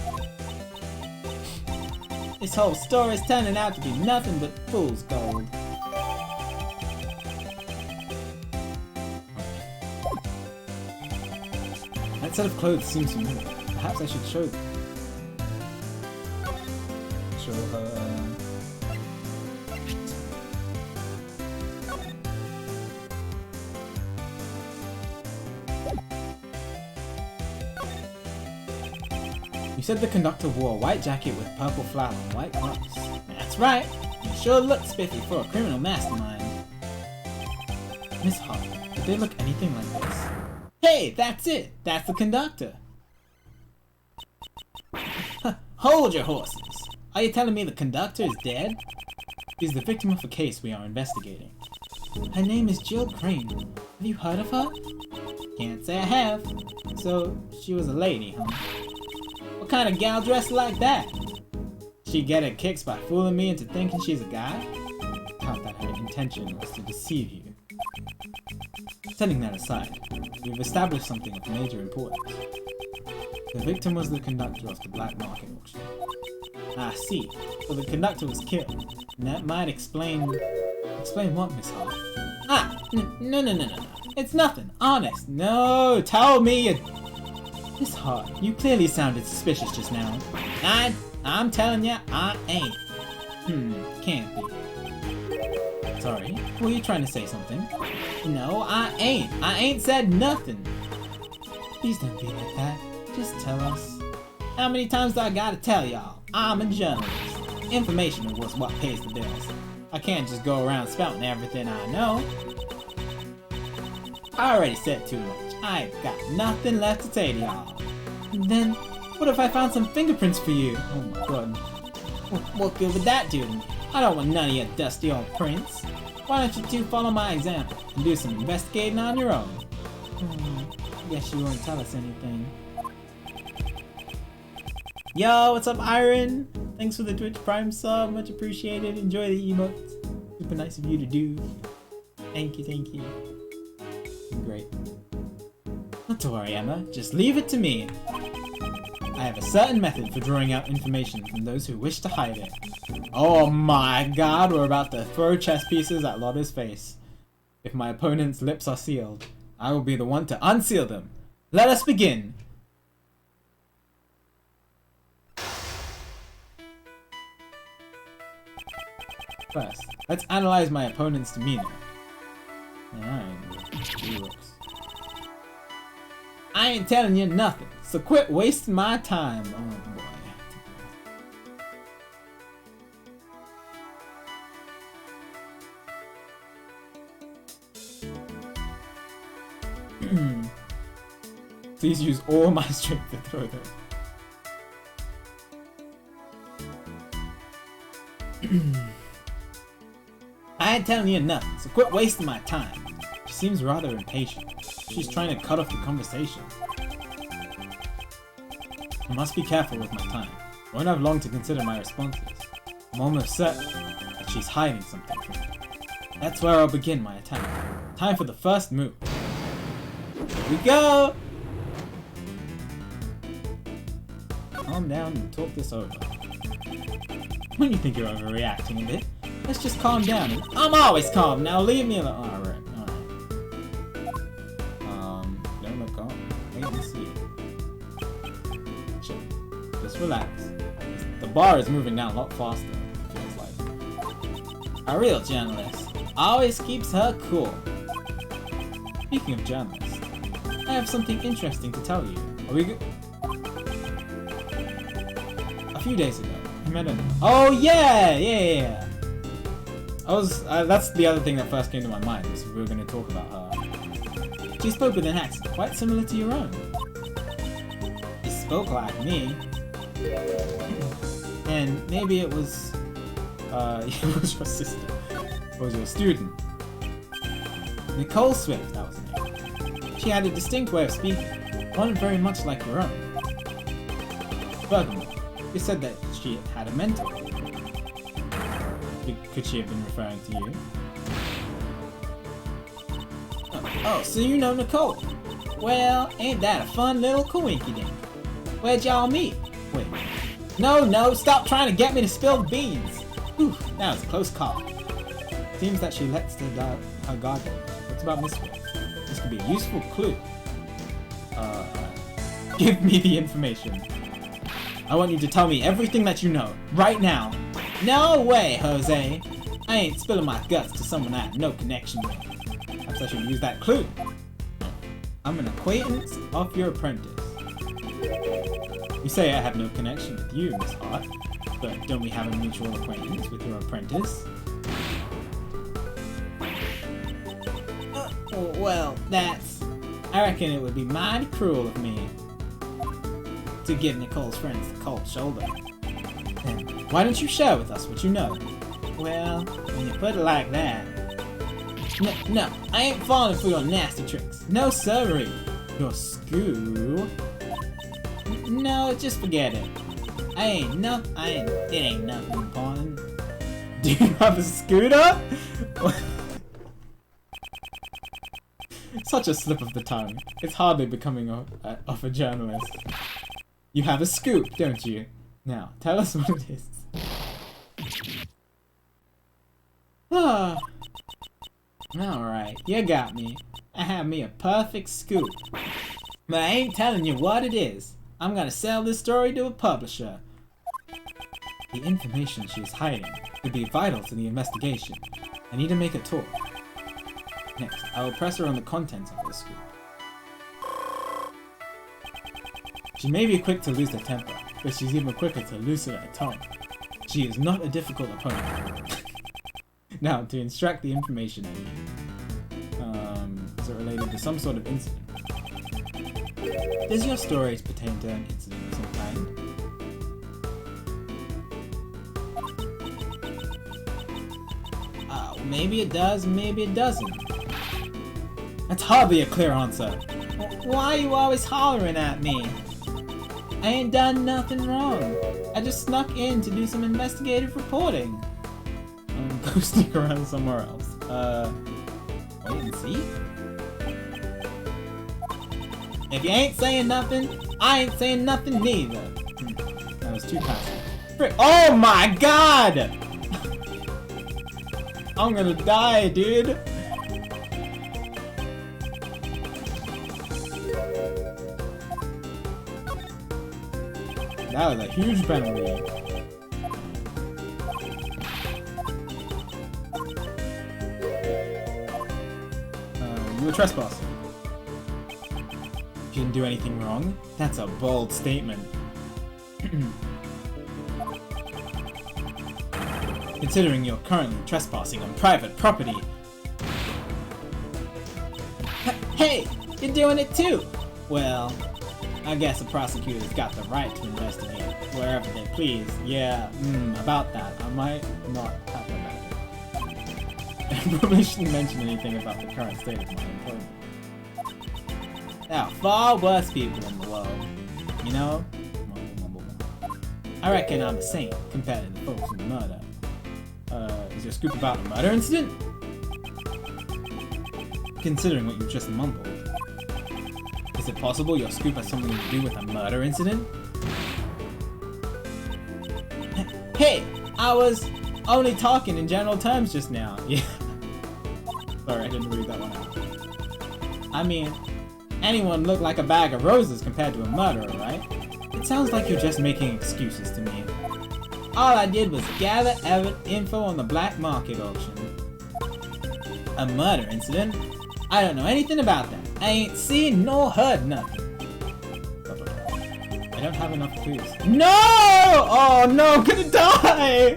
[SPEAKER 1] This whole story is turning out to be nothing but fool's gold. That set of clothes seems familiar. Perhaps I should show them. Show her. You said the conductor wore a white jacket with purple flower and white gloves. That's right. You sure look spiffy for a criminal mastermind. Miss Hart, did they look anything like this? Hey, that's it! That's the conductor! Hold your horses! Are you telling me the conductor is dead? He's the victim of a case we are investigating. Her name is Jill Crane. Have you heard of her? Can't say I have. So, she was a lady, huh? What kind of gal dressed like that? She get her kicks by fooling me into thinking she's a guy? Not that I intend intention was to deceive you. Setting that aside, we've established something of major importance. The victim was the conductor of the black market auction. I see. So the conductor was killed. And that might explain... Explain what, Miss Hart? No. It's nothing. Honest. No, tell me. Miss Hart, you clearly sounded suspicious just now. I'm telling ya, I ain't. Can't be. Sorry, were you trying to say something? No, I ain't. I ain't said nothing. Please don't be like that. Just tell us. How many times do I gotta tell y'all? I'm a journalist. Information was what pays the bills. I can't just go around spouting everything I know. I already said too much. I ain't got nothing left to say to y'all. Then, what if I found some fingerprints for you? Oh my god. What good would that do to me? I don't want none of your dusty old prints. Why don't you two follow my example and do some investigating on your own? Guess you won't tell us anything. Yo, what's up, Iron? Thanks for the Twitch Prime sub, much appreciated. Enjoy the emotes. Super nice of you to do. Thank you. Great. Not to worry, Emma. Just leave it to me. I have a certain method for drawing out information from those who wish to hide it. Oh my god, we're about to throw chess pieces at Lotta's face. If my opponent's lips are sealed, I will be the one to unseal them. Let us begin. First, let's analyze my opponent's demeanor. Alright, I ain't telling you nothing, so quit wasting my time. Oh boy. Please use all my strength to throw them. I ain't telling you nothing, so quit wasting my time. She seems rather impatient. She's trying to cut off the conversation. I must be careful with my time. I won't have long to consider my responses. I'm almost certain that she's hiding something from me. That's where I'll begin my attack. Time for the first move. Here we go! Calm down and talk this over. When you think you're overreacting a bit, let's just calm down. I'm always calm. Now leave me alone. Alright. Don't look calm. Wait and see. Chill. Just relax. The bar is moving down a lot faster, it feels like. A real journalist always keeps her cool. Speaking of journalists, I have something interesting to tell you. Are we good? A few days ago, I met an... Oh yeah! That's the other thing that first came to my mind, was we were going to talk about her. She spoke with an accent quite similar to your own. She spoke like me. And maybe it was... it was your sister. It was your student. Nicole Swift, that was her name. She had a distinct way of speaking, one very much like your own. Furthermore, you said that she had a mentor. Could she have been referring to you? Oh, so you know Nicole. Well, ain't that a fun little coinkydink? Where'd y'all meet? Wait. No, stop trying to get me to spill the beans. Whew, that was a close call. Seems that she lets her guard down. What's about Miss Swift? This could be a useful clue. Give me the information. I want you to tell me everything that you know, right now. No way, Jose. I ain't spilling my guts to someone I have no connection with. Perhaps I should use that clue. I'm an acquaintance of your apprentice. You say I have no connection with you, Miss Hart, but don't we have a mutual acquaintance with your apprentice? Well, that's... I reckon it would be mighty cruel of me to give Nicole's friends the cold shoulder. Why don't you share with us what you know? Well, when you put it like that... No, I ain't falling for your nasty tricks. No sirree. Your screw. No, just forget it. It ain't nothing important. Do you have a scooter? Such a slip of the tongue. It's hardly becoming of a journalist. You have a scoop, don't you? Now, tell us what it is. Ah. Alright, you got me. I have me a perfect scoop. But I ain't telling you what it is. I'm gonna sell this story to a publisher. The information she is hiding could be vital to the investigation. I need to make a talk. Next, I will press her on the contents of the scoop. She may be quick to lose her temper, but she's even quicker to loosen her tongue. She is not a difficult opponent. Now, to extract the information I need. Is it related to some sort of incident? Does your story pertain to an incident of some kind? Maybe it does, maybe it doesn't. That's hardly a clear answer. Why are you always hollering at me? I ain't done nothing wrong. I just snuck in to do some investigative reporting. Go stick around somewhere else. Wait and see? If you ain't saying nothing, I ain't saying nothing neither. That was too passive. Frick. Oh my god! I'm gonna die, dude. That was a huge penalty. You were trespassing. You didn't do anything wrong. That's a bold statement. Considering you're currently trespassing on private property. Hey! You're doing it too! Well, I guess the prosecutor's got the right to investigate wherever they please. Yeah, about that. I might not have about it. I probably shouldn't mention anything about the current state of my employment. There are far worse people in the world, you know? I reckon I'm a saint compared to the folks who murder. Is your scoop about a murder incident? Considering what you just mumbled. Is it possible your scoop has something to do with a murder incident? Hey! I was only talking in general terms just now. Yeah. Sorry, I didn't read that one out. I mean, anyone look like a bag of roses compared to a murderer, right? It sounds like you're just making excuses to me. All I did was gather info on the black market auction. A murder incident? I don't know anything about that. I ain't seen nor heard nothing. I don't have enough clues. No! Oh no, I'm gonna die!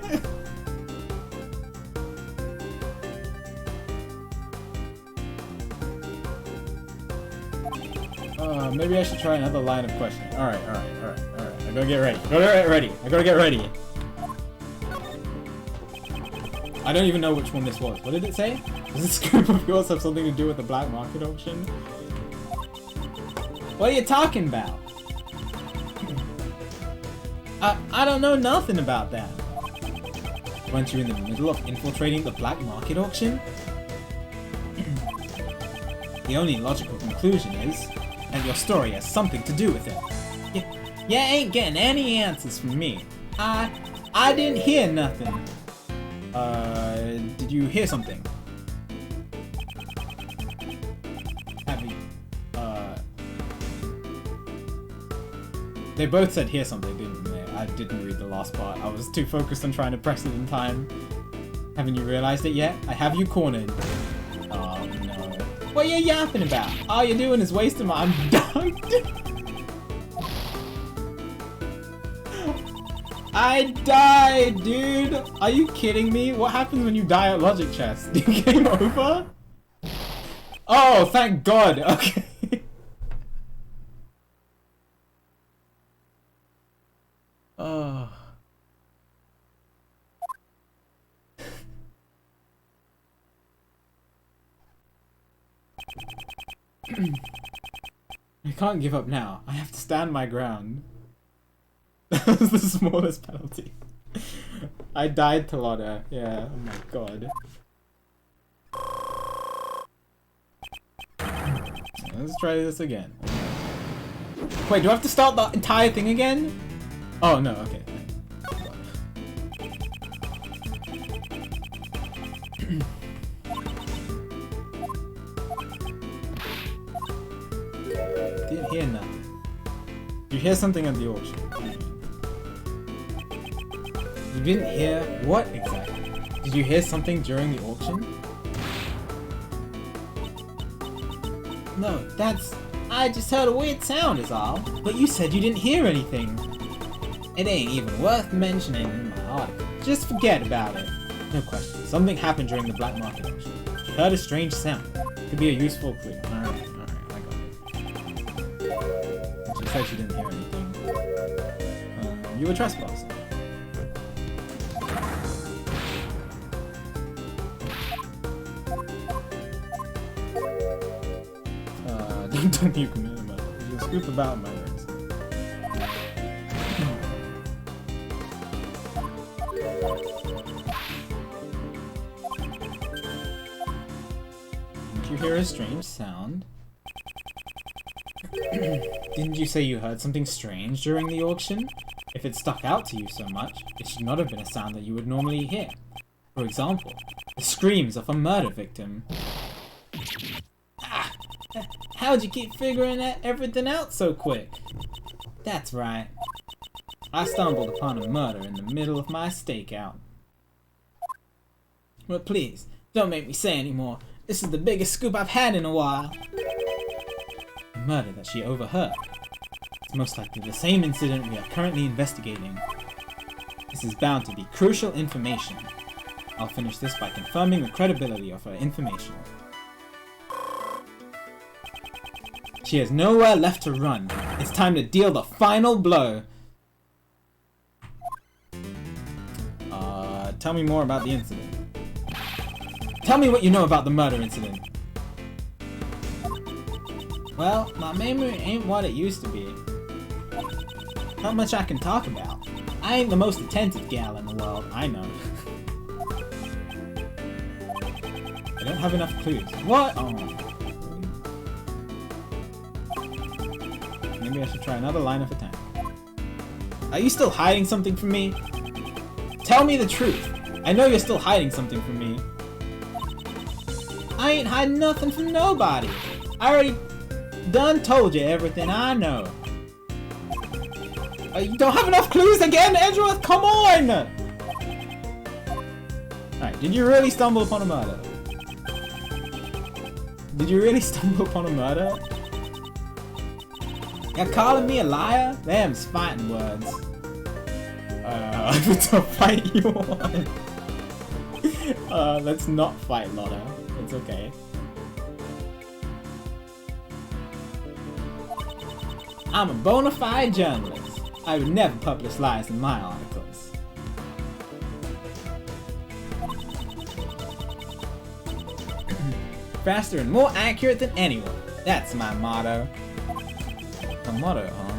[SPEAKER 1] Maybe I should try another line of questioning. Alright. I gotta get ready. I gotta get ready. I don't even know which one this was. What did it say? Does this group of yours have something to do with the black market auction? What are you talking about? I don't know nothing about that. Weren't you in the middle of infiltrating the black market auction? The only logical conclusion is that your story has something to do with it. You ain't getting any answers from me. I didn't hear nothing. Did you hear something? Have you, They both said hear something, didn't they? I didn't read the last part. I was too focused on trying to press it in time. Haven't you realized it yet? I have you cornered. Oh no. What are you yapping about? All you're doing is wasting my- I'm done. I died, dude! Are you kidding me? What happens when you die at Logic Chest? Game over? Oh, thank God! Okay. Oh. I can't give up now. I have to stand my ground. That was the smallest penalty. I died to Lotta. Yeah, oh my god. let's try this again. Wait, do I have to start the entire thing again? Oh, no, okay. Didn't hear nothing. You hear something at the auction. You didn't hear what exactly? Did you hear something during the auction? No, that's... I just heard a weird sound is all. But you said you didn't hear anything. It ain't even worth mentioning in my article. Just forget about it. No question. Something happened during the black market auction. She heard a strange sound. Could be a useful clue. Alright, I got it. She said she didn't hear anything. You were trespassing. Don't you commit about it. You scoop about my words. Did you hear a strange sound? Didn't you say you heard something strange during the auction? If it stuck out to you so much, it should not have been a sound that you would normally hear. For example, the screams of a murder victim. How'd you keep figuring everything out so quick? That's right. I stumbled upon a murder in the middle of my stakeout. But please, don't make me say any more. This is the biggest scoop I've had in a while. A murder that she overheard. It's most likely the same incident we are currently investigating. This is bound to be crucial information. I'll finish this by confirming the credibility of her information. She has nowhere left to run. It's time to deal the final blow. Tell me more about the incident. Tell me what you know about the murder incident. Well, my memory ain't what it used to be. Not much I can talk about. I ain't the most attentive gal in the world, I know. I don't have enough clues. What? Oh. Maybe I should try another line of attack. Are you still hiding something from me? Tell me the truth. I know you're still hiding something from me. I ain't hiding nothing from nobody. I already done told you everything I know. You don't have enough clues again, Edgeworth? Come on! Alright, did you really stumble upon a murder? Did you really stumble upon a murder? You're calling me a liar? Them's fighting words. If it's a fight you want. Let's not fight Lotta. It's okay. I'm a bona fide journalist. I would never publish lies in my articles. Faster and more accurate than anyone. That's my motto. A motto, huh?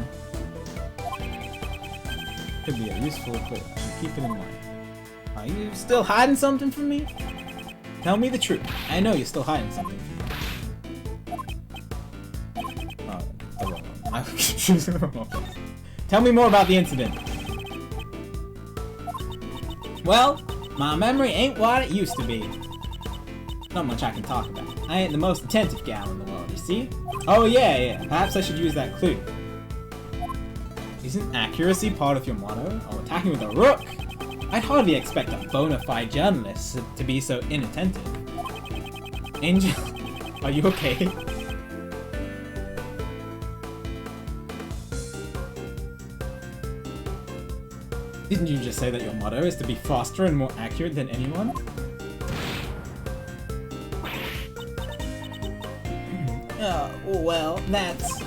[SPEAKER 1] Could be a useful clue. I should keep it in mind. Are you still hiding something from me? Tell me the truth. I know you're still hiding something from me. Oh, the wrong one. I choose the wrong one. Tell me more about the incident. Well, my memory ain't what it used to be. Not much I can talk about. I ain't the most attentive gal in the world, you see? Oh yeah. Perhaps I should use that clue. Isn't accuracy part of your motto? Oh, attacking with a rook? I'd hardly expect a bona fide journalist to be so inattentive. Angel, are you okay? Didn't you just say that your motto is to be faster and more accurate than anyone? Well, that's...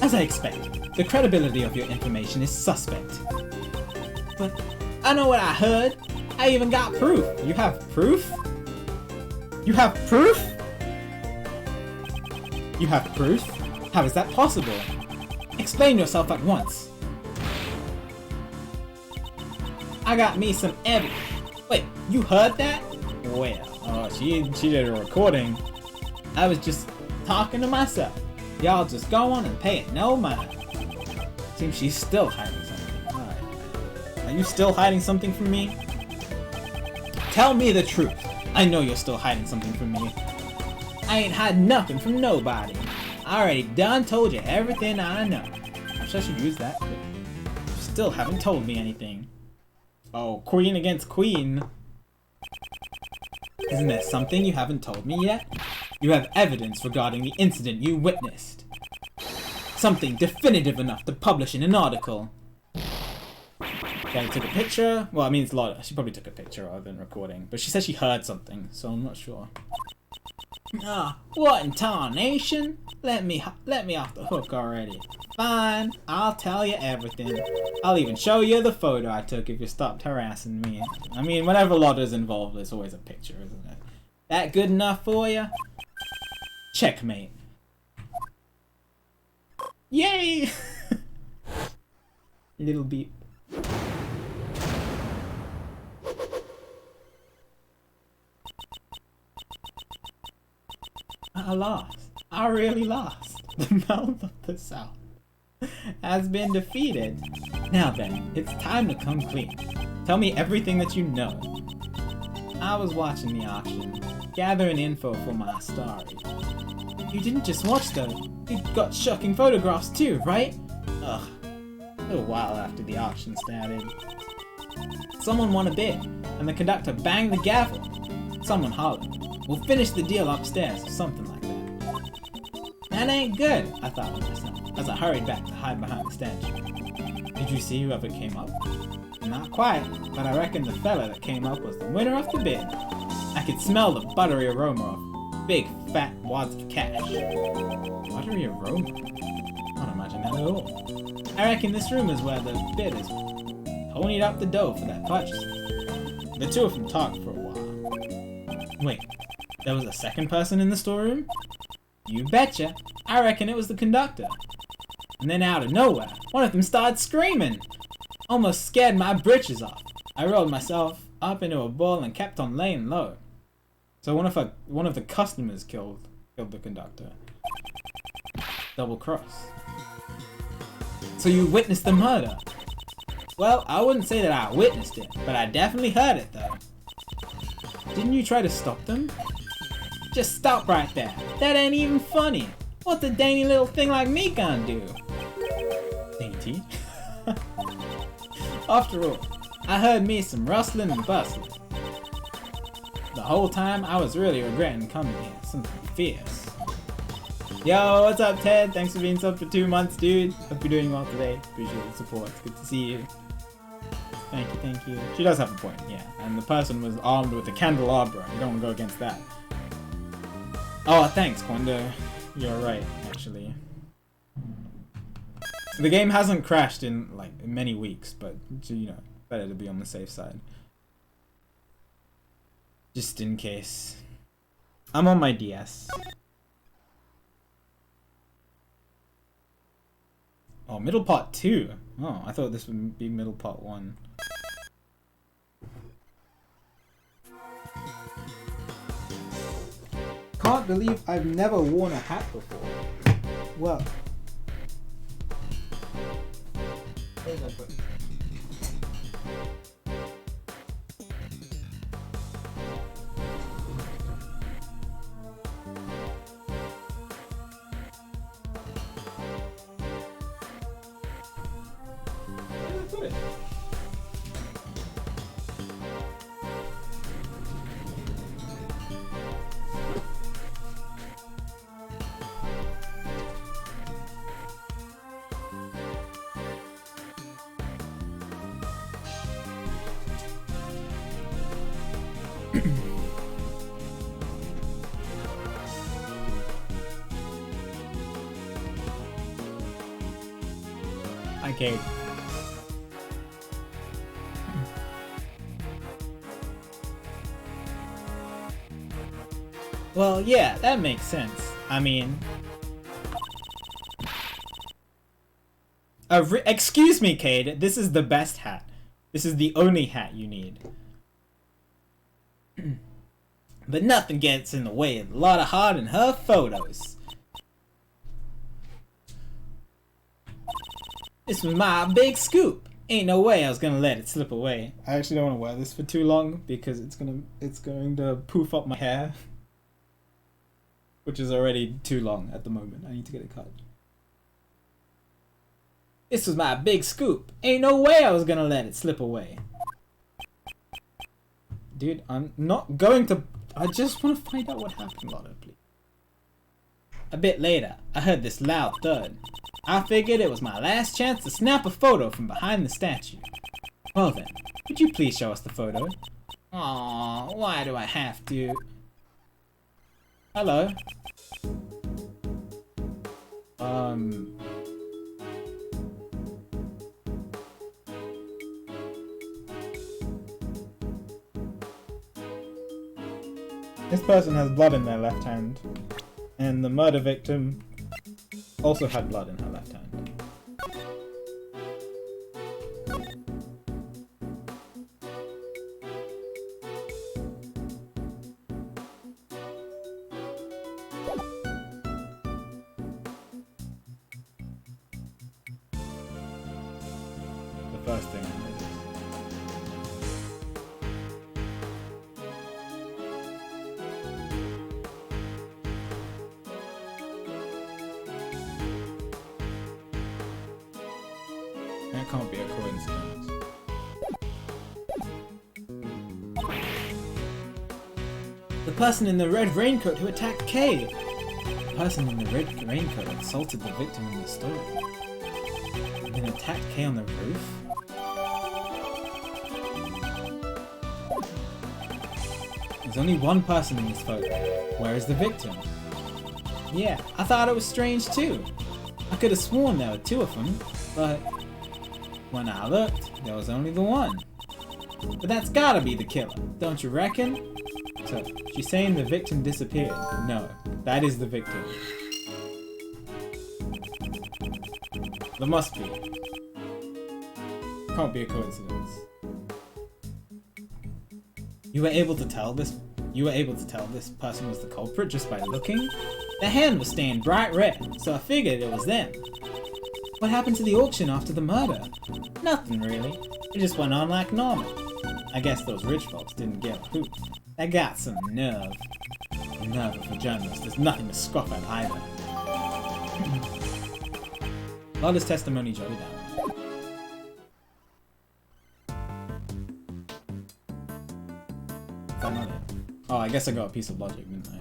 [SPEAKER 1] as I expected. The credibility of your information is suspect. But I know what I heard. I even got proof. You have proof? You have proof? You have proof? How is that possible? Explain yourself at once. I got me some evidence. Wait, you heard that? Well, oh, she did a recording. I was just talking to myself. Y'all just go on and pay it no mind. Seems she's still hiding something. Alright. Are you still hiding something from me? Tell me the truth. I know you're still hiding something from me. I ain't hiding nothing from nobody. I already done told you everything I know. I should use that, but you still haven't told me anything. Oh, queen against queen. Isn't there something you haven't told me yet? You have evidence regarding the incident you witnessed. Something definitive enough to publish in an article. Okay, took a picture. Well, I mean, it's a lot. She probably took a picture rather than recording. But she said she heard something, so I'm not sure. Ah, what in tarnation? Let me off the hook already. Fine, I'll tell you everything. I'll even show you the photo I took if you stopped harassing me. I mean, whenever Lotta's involved, there's always a picture, isn't it? That good enough for you? Checkmate. Yay! Little beep. I lost. I really lost. The mouth of the South has been defeated. Now then, it's time to come clean. Tell me everything that you know. I was watching the auction, gathering info for my story. You didn't just watch though. You got shocking photographs too, right? Ugh. A little while after the auction started. Someone won a bid, and the conductor banged the gavel. Someone hollered, "We'll finish the deal upstairs," or something like that. That ain't good, I thought to myself, as I hurried back to hide behind the stanchion. Did you see whoever came up? Not quite, but I reckon the fella that came up was the winner of the bid. I could smell the buttery aroma of big, fat wads of cash. Buttery aroma? I don't imagine that at all. I reckon this room is where the bid is ponied up the dough for that purchase. The two of them talked for a while. Wait, there was a second person in the storeroom? You betcha. I reckon it was the conductor. And then out of nowhere, one of them started screaming. Almost scared my britches off. I rolled myself up into a ball and kept on laying low. So one of the customers killed the conductor. Double cross. So you witnessed the murder? Well, I wouldn't say that I witnessed it, but I definitely heard it though. Didn't you try to stop them? Just stop right there. That ain't even funny. What's a dainty little thing like me gonna do? Dainty? After all, I heard me some rustling and bustling. The whole time I was really regretting coming here. Something fierce. Yo, what's up, Ted? Thanks for being subbed for 2 months, dude. Hope you're doing well today. Appreciate the support. It's good to see you. Thank you, thank you. She does have a point, yeah. And the person was armed with a candelabra. You don't want to go against that. Oh, thanks, Quanda. You're right, actually. The game hasn't crashed in, like, many weeks, but, you know, better to be on the safe side. Just in case. I'm on my DS. Oh, middle part 2. Oh, I thought this would be middle part 1. Can't believe I've never worn a hat before. Well. Where's my book? Where did I put it? Okay. Well, yeah, that makes sense. I mean... excuse me, Cade. This is the best hat. This is the only hat you need. But nothing gets in the way of Lotta Hart and her photos. This was my big scoop. Ain't no way I was gonna let it slip away. I actually don't want to wear this for too long because it's going to poof up my hair, which is already too long at the moment. I need to get it cut. This was my big scoop. Ain't no way I was gonna let it slip away. Dude, I'm not going to... I just want to find out what happened, Lotto, please. A bit later, I heard this loud thud. I figured it was my last chance to snap a photo from behind the statue. Well then, would you please show us the photo? Aww, why do I have to? Hello? This person has blood in their left hand, and the murder victim also had blood in her left hand. The first thing I noticed. That can't be a coincidence. The person in the red raincoat who attacked Kay! The person in the red raincoat insulted the victim in the story. And then attacked Kay on the roof? There's only one person in this photo. Where is the victim? Yeah, I thought it was strange too. I could have sworn there were two of them, but when I looked, there was only the one. But that's gotta be the killer, don't you reckon? So, she's saying the victim disappeared. No, that is the victim. There must be. Can't be a coincidence. You were able to tell this person was the culprit just by looking? The hand was stained bright red, so I figured it was them. What happened to the auction after the murder? Nothing really. It just went on like normal. I guess those rich folks didn't give a hoot. They got some nerve. The nerve of a journalist is nothing to scoff at either. Lola's testimony jotted down. Is that not it? Oh, I guess I got a piece of logic, didn't I?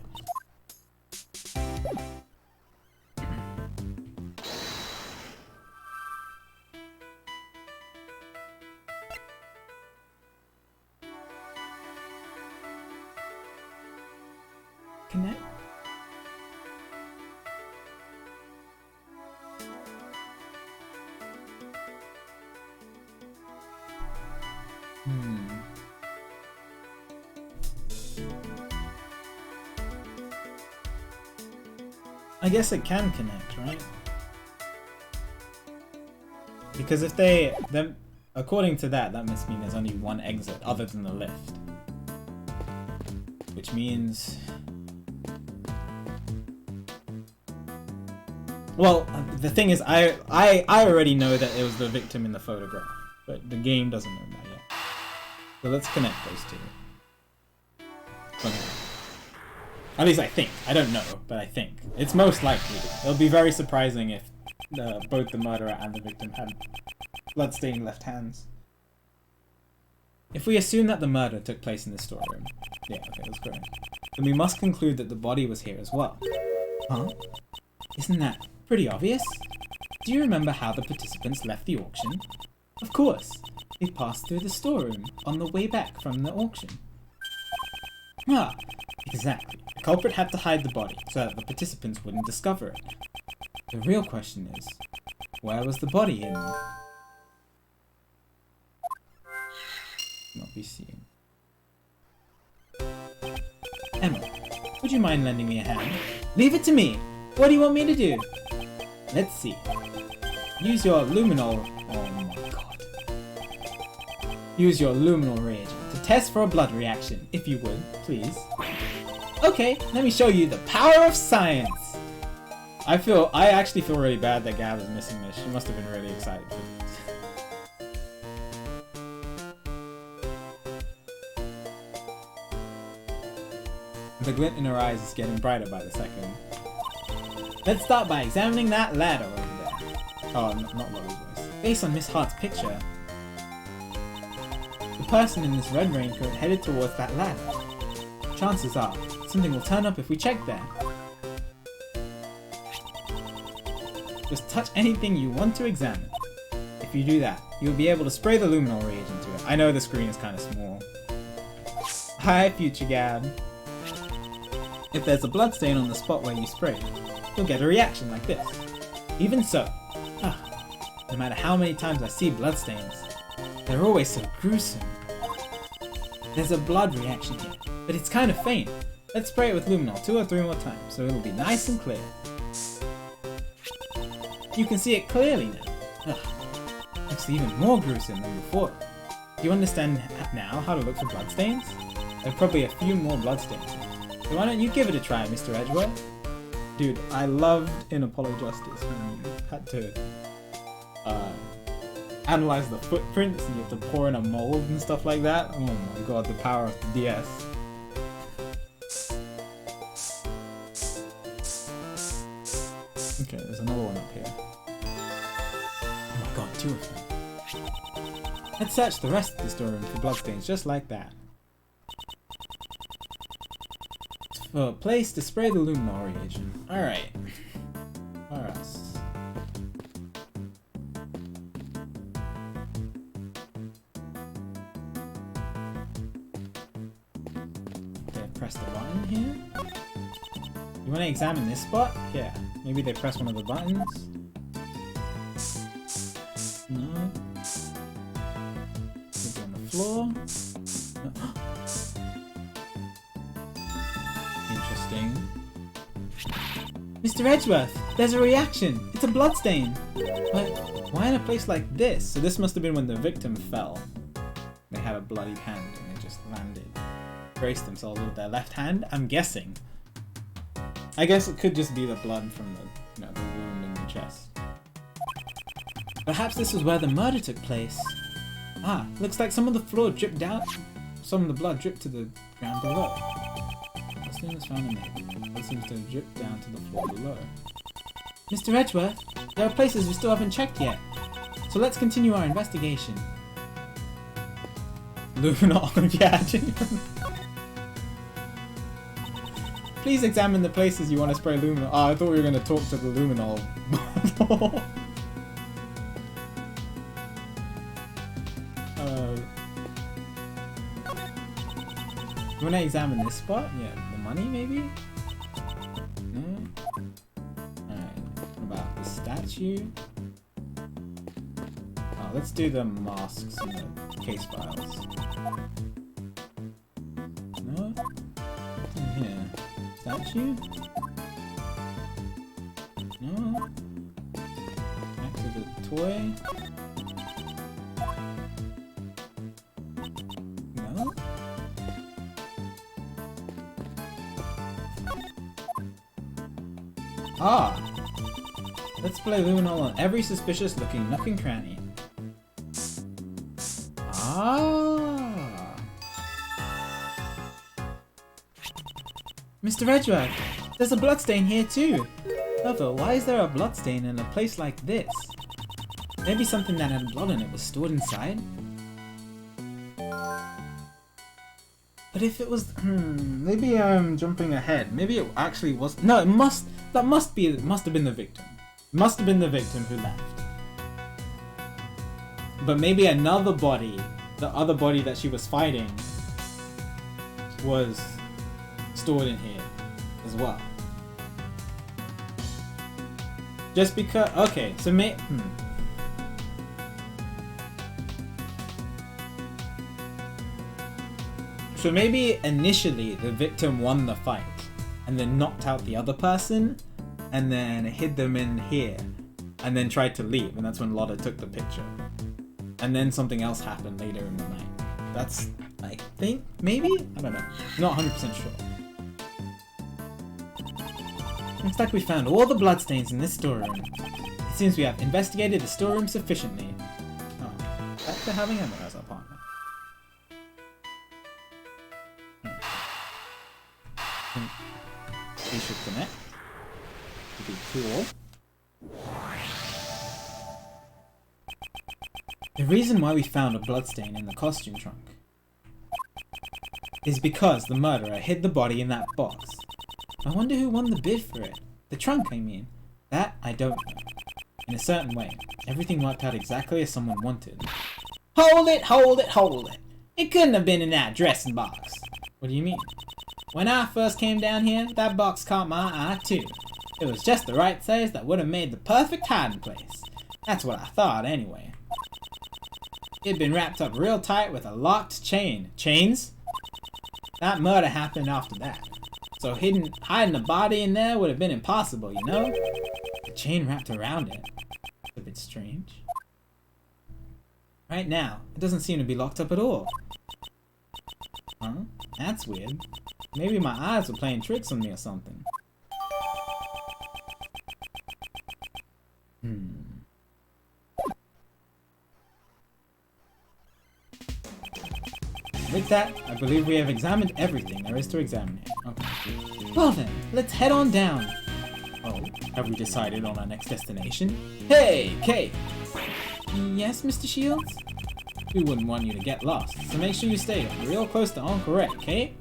[SPEAKER 1] Connect. I guess it can connect, right? Because if then according to that must mean there's only one exit other than the lift. Which means... Well, the thing is, I already know that it was the victim in the photograph, but the game doesn't know that yet. So let's connect those two. Somehow. At least I think. I don't know, but I think. It's most likely. It'll be very surprising if both the murderer and the victim had blood-stained left hands. If we assume that the murder took place in the storeroom, yeah, okay, that's correct, then we must conclude that the body was here as well. Huh? Isn't that pretty obvious? Do you remember how the participants left the auction? Of course. They passed through the storeroom on the way back from the auction. Ah, exactly. The culprit had to hide the body so that the participants wouldn't discover it. The real question is, where was the body in? Not be seen. Emma, would you mind lending me a hand? Leave it to me! What do you want me to do? Let's see. Use your luminol... Oh my god. Use your luminol reagent to test for a blood reaction, if you would, please. Okay, let me show you the power of science! I actually feel really bad that Gab is missing this. She must have been really excited for this. The glint in her eyes is getting brighter by the second. Let's start by examining that ladder over there. Oh, not Lola's voice. Based on Miss Hart's picture, the person in this red raincoat headed towards that ladder. Chances are, something will turn up if we check there. Just touch anything you want to examine. If you do that, you'll be able to spray the luminol reagent to it. I know the screen is kind of small. Hi, future Gab. If there's a bloodstain on the spot where you sprayed, you'll get a reaction like this. Even so, no matter how many times I see bloodstains, they're always so gruesome. There's a blood reaction here, but it's kind of faint. Let's spray it with luminol 2 or 3 more times, so it'll be nice and clear. You can see it clearly now. Looks even more gruesome than before. Do you understand now how to look for bloodstains? There are probably a few more bloodstains here. So why don't you give it a try, Mr. Edgeworth? Dude, I loved in Apollo Justice when you had to analyze the footprints and you have to pour in a mold and stuff like that. Oh my god, the power of the DS. Okay, there's another one up here. Oh my god, 2 of them. Let's search the rest of the storeroom for bloodstains just like that. For a place to spray the luminol reagent. Alright. Where else? Okay, press the button here. You want to examine this spot? Yeah. Maybe they press one of the buttons. No. Maybe on the floor. No. Interesting. Mr. Edgeworth, there's a reaction. It's a bloodstain. But why in a place like this? So this must have been when the victim fell. They had a bloodied hand and they just landed. Braced themselves with their left hand, I'm guessing. I guess it could just be the blood from the, the wound in the chest. Perhaps this was where the murder took place. Ah, looks like some of the floor dripped down. Some of the blood dripped to the ground below. Bloodstain was found in it. Blood seems to have dripped down to the floor below. Mr. Edgeworth, there are places we still haven't checked yet. So let's continue our investigation. Luminol, yeah, please examine the places you want to spray luminol. Oh, I thought we were going to talk to the luminol. You want to examine this spot? Yeah, the money maybe? No? Alright, what about the statue? Oh, let's do the masks and the case files. No? What's in here? Statue? No? Back to the toy? No? Ah! Let's play luminol on every suspicious looking nook and cranny. Ah! Mr. Edgeworth, there's a bloodstain here too! However, why is there a bloodstain in a place like this? Maybe something that had blood in it was stored inside? But if it was, maybe I'm jumping ahead. Maybe it actually was. No, it must have been the victim. It must have been the victim who left. But maybe another body, the other body that she was fighting, was stored in here as well. Just because. Okay, so So maybe initially the victim won the fight and then knocked out the other person and then hid them in here and then tried to leave, and that's when Lotta took the picture. And then something else happened later in the night. That's, I think, maybe? I don't know. Not 100% sure. Looks like we found all the bloodstains in this storeroom. It seems we have investigated the storeroom sufficiently. Oh, back to having Emma as our partner. We should connect. Would be cool. The reason why we found a bloodstain in the costume trunk is because the murderer hid the body in that box. I wonder who won the bid for it. The trunk, I mean. That, I don't know. In a certain way, everything worked out exactly as someone wanted. Hold it, hold it, hold it! It couldn't have been in that dressing box. What do you mean? When I first came down here, that box caught my eye too. It was just the right size that would have made the perfect hiding place. That's what I thought, anyway. It'd been wrapped up real tight with a locked chain. Chains? That murder happened after that. So hiding a body in there would have been impossible, you know? The chain wrapped around it. A bit strange. Right now, it doesn't seem to be locked up at all. Huh? That's weird. Maybe my eyes were playing tricks on me or something. With that, I believe we have examined everything there is to examine here. Okay. Well then, let's head on down. Oh, have we decided on our next destination? Hey, Kay! Yes, Mr. Shields? We wouldn't want you to get lost, so make sure you stay real close to Encore, okay?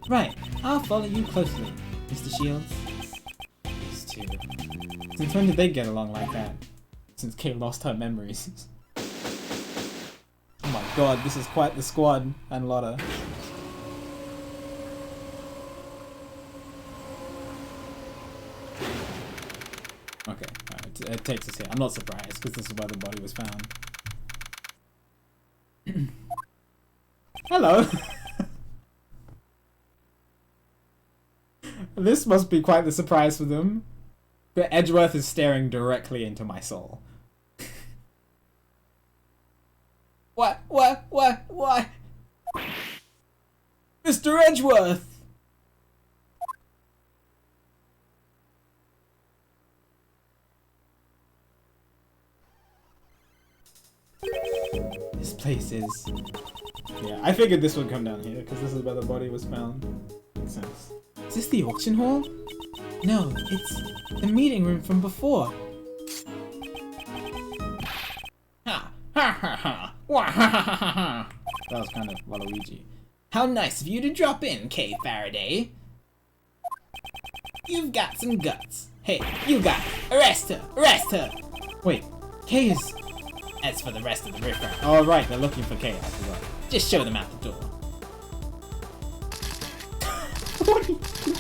[SPEAKER 1] Right, I'll follow you closely, Mr. Shields. These two. Since when did they get along like that? Since Kay lost her memories. Oh my god, this is quite the squad, and Lotta. Okay, it takes us here. I'm not surprised, because this is where the body was found. Hello! This must be quite the surprise for them. But Edgeworth is staring directly into my soul. What? Mr. Edgeworth! This place is... Yeah, I figured this would come down here, because this is where the body was found. Makes sense. Is this the auction hall? No, it's the meeting room from before. Ha! Ha ha ha! Wah ha ha ha ha! That was kind of Waluigi. How nice of you to drop in, Kay Faraday. You've got some guts. Hey, you got it. Arrest her! Arrest her! Wait, Kay is... As for the rest of the riffraff... Oh, right, they're looking for Kay, I forgot. Just show them out the door. What are you doing?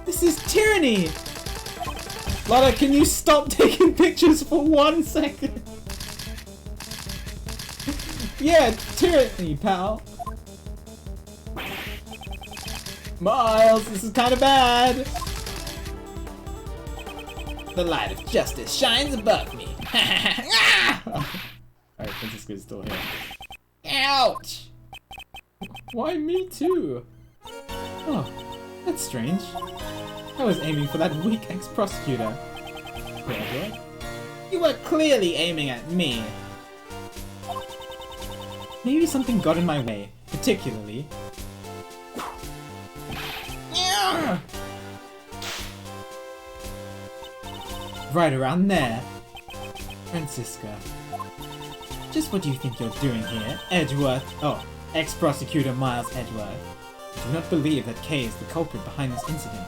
[SPEAKER 1] This is tyranny! Lotta, can you stop taking pictures for 1 second? Yeah, tyranny, pal. Miles, this is kind of bad. The light of justice shines above me. Alright, Francisco's still here. Ouch! Why me too? Oh, that's strange. I was aiming for that weak ex-prosecutor. Yeah, you were clearly aiming at me. Maybe something got in my way, particularly... Right around there. Francisca. Just what do you think you're doing here, Edgeworth? Oh, ex-prosecutor Miles Edgeworth. I do not believe that Kay is the culprit behind this incident.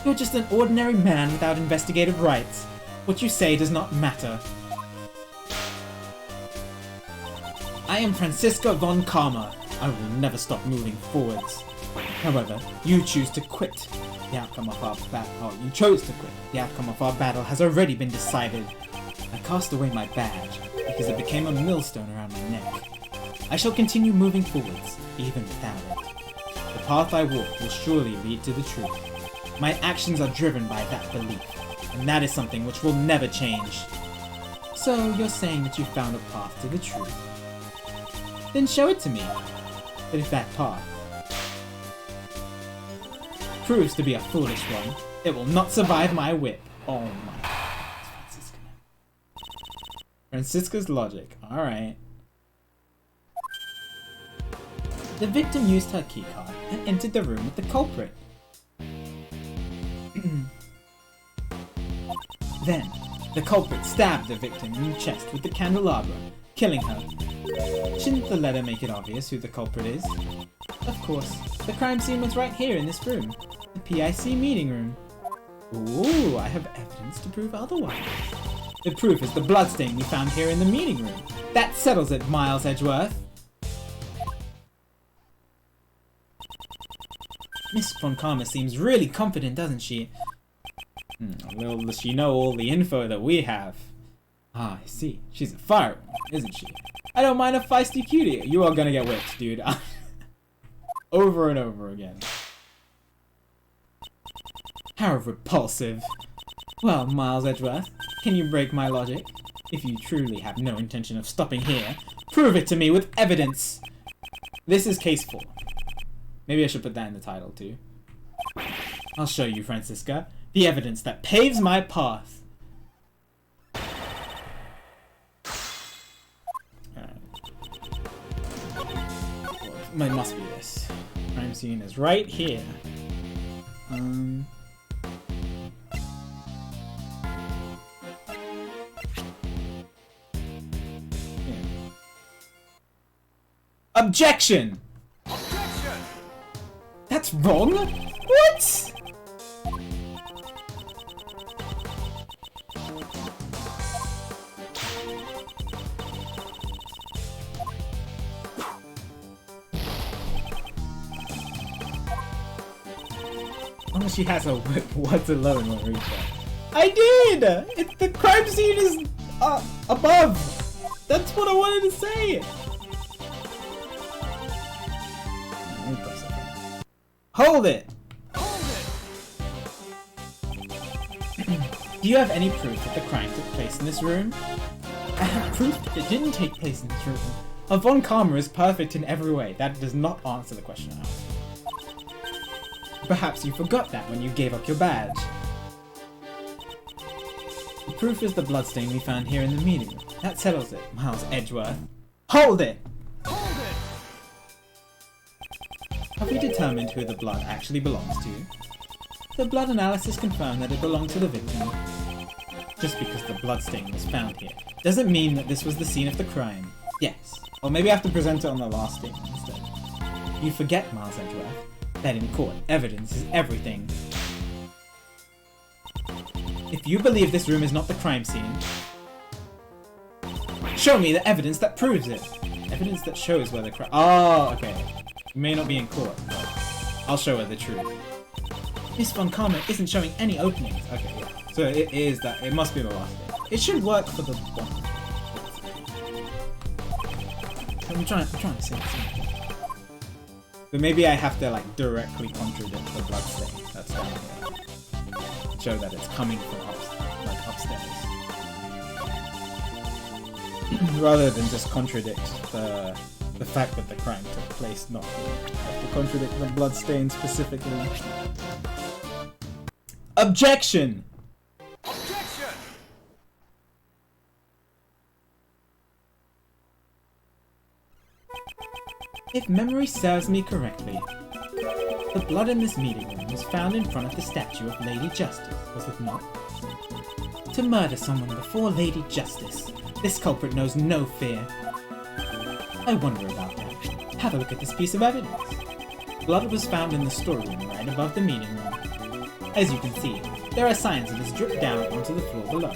[SPEAKER 1] You're just an ordinary man without investigative rights. What you say does not matter. I am Francisca von Karma. I will never stop moving forwards. However, you choose to quit. The outcome of our battle. You chose to quit. The outcome of our battle has already been decided. I cast away my badge because it became a millstone around my neck. I shall continue moving forwards, even without it. The path I walk will surely lead to the truth. My actions are driven by that belief, and that is something which will never change. So, you're saying that you found a path to the truth? Then show it to me. But if that path proves to be a foolish one, it will not survive my whip. Oh my god. Francisca. Francisca's logic. Alright. The victim used her keycard and entered the room with the culprit. Then, the culprit stabbed the victim in the chest with the candelabra, killing her. Shouldn't the letter make it obvious who the culprit is? Of course, the crime scene was right here in this room, the PIC meeting room. Ooh, I have evidence to prove otherwise. The proof is the bloodstain we found here in the meeting room. That settles it, Miles Edgeworth. Miss Von Karma seems really confident, doesn't she? Little does she know all the info that we have. Ah, I see. She's a firewoman, isn't she? I don't mind a feisty cutie. You are gonna get whipped, dude. Over and over again. How repulsive. Well, Miles Edgeworth, can you break my logic? If you truly have no intention of stopping here, prove it to me with evidence. This is case 4. Maybe I should put that in the title too. I'll show you, Francisca, the evidence that paves my path. Well, it must be this. Crime scene is right here. Objection!
[SPEAKER 2] Objection!
[SPEAKER 1] That's wrong? What? Oh, she has a whip. What's 11 on reach that? I did! The crime scene is above! That's what I wanted to say! Hold it!
[SPEAKER 2] Hold it!
[SPEAKER 1] Do you have any proof that the crime took place in this room? I have proof that it didn't take place in this room. A Von Karma is perfect in every way. That does not answer the question I asked. Perhaps you forgot that when you gave up your badge. The proof is the bloodstain we found here in the meeting room. That settles it, Miles Edgeworth. Hold it!
[SPEAKER 2] Hold it!
[SPEAKER 1] Have we determined who the blood actually belongs to? The blood analysis confirmed that it belonged to the victim. Just because the bloodstain was found here doesn't mean that this was the scene of the crime. Yes. Or maybe I have to present it on the last statement instead. You forget, Miles Edgeworth, that in court, evidence is everything. If you believe this room is not the crime scene, show me the evidence that proves it. Evidence that shows where the crime... Oh, okay. You may not be in court, but I'll show her the truth. Miss Von Karma isn't showing any openings. Okay, yeah. So it is that. It must be the last thing. It should work for the one. I'm trying to say this. But maybe I have to like directly contradict the bloodstain that's down here. Show that it's coming from upstairs. Rather than just contradict the fact that the crime took place, not to contradict the bloodstain specifically. Objection!
[SPEAKER 2] Objection!
[SPEAKER 1] If memory serves me correctly, the blood in this meeting room was found in front of the statue of Lady Justice, was it not? To murder someone before Lady Justice, this culprit knows no fear. I wonder about that. Have a look at this piece of evidence. Blood was found in the storeroom right above the meeting room. As you can see, there are signs it has dripped down onto the floor below.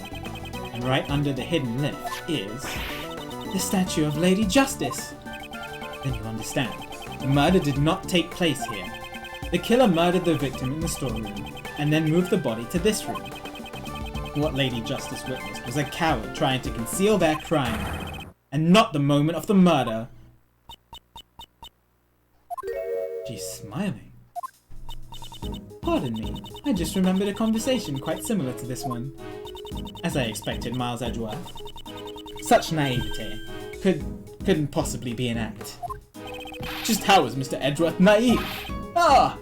[SPEAKER 1] And right under the hidden lift is the statue of Lady Justice. Then you understand. The murder did not take place here. The killer murdered the victim in the storeroom and then moved the body to this room. What Lady Justice witnessed was a coward trying to conceal their crime, and not the moment of the murder. She's smiling. Pardon me, I just remembered a conversation quite similar to this one. As I expected, Miles Edgeworth. Such naivete couldn't possibly be an act. Just how was Mr. Edgeworth naive? Ah!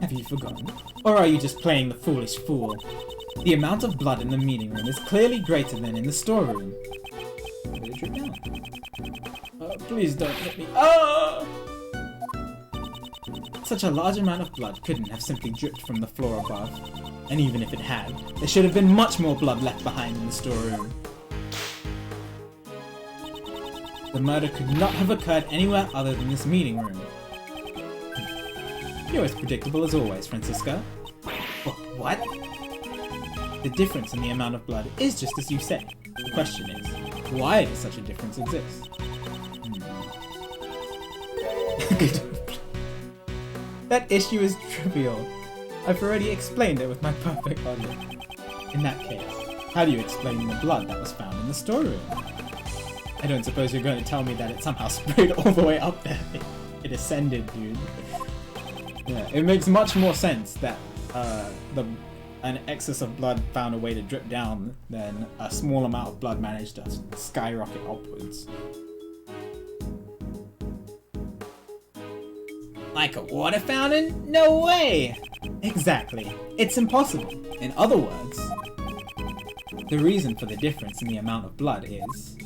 [SPEAKER 1] Have you forgotten? Or are you just playing the foolish fool? The amount of blood in the meeting room is clearly greater than in the storeroom. Let it drip down. Please don't hit me. Oh! Such a large amount of blood couldn't have simply dripped from the floor above. And even if it had, there should have been much more blood left behind in the storeroom. The murder could not have occurred anywhere other than this meeting room. You're as predictable as always, Francisco. What? The difference in the amount of blood is just as you say. The question is, why does such a difference exist? That issue is trivial. I've already explained it with my perfect logic. In that case, how do you explain the blood that was found in the storeroom? I don't suppose you're going to tell me that it somehow sprayed all the way up there. It ascended, dude. Yeah, it makes much more sense that an excess of blood found a way to drip down than a small amount of blood managed to skyrocket upwards. Like a water fountain? No way! Exactly. It's impossible. In other words, the reason for the difference in the amount of blood is...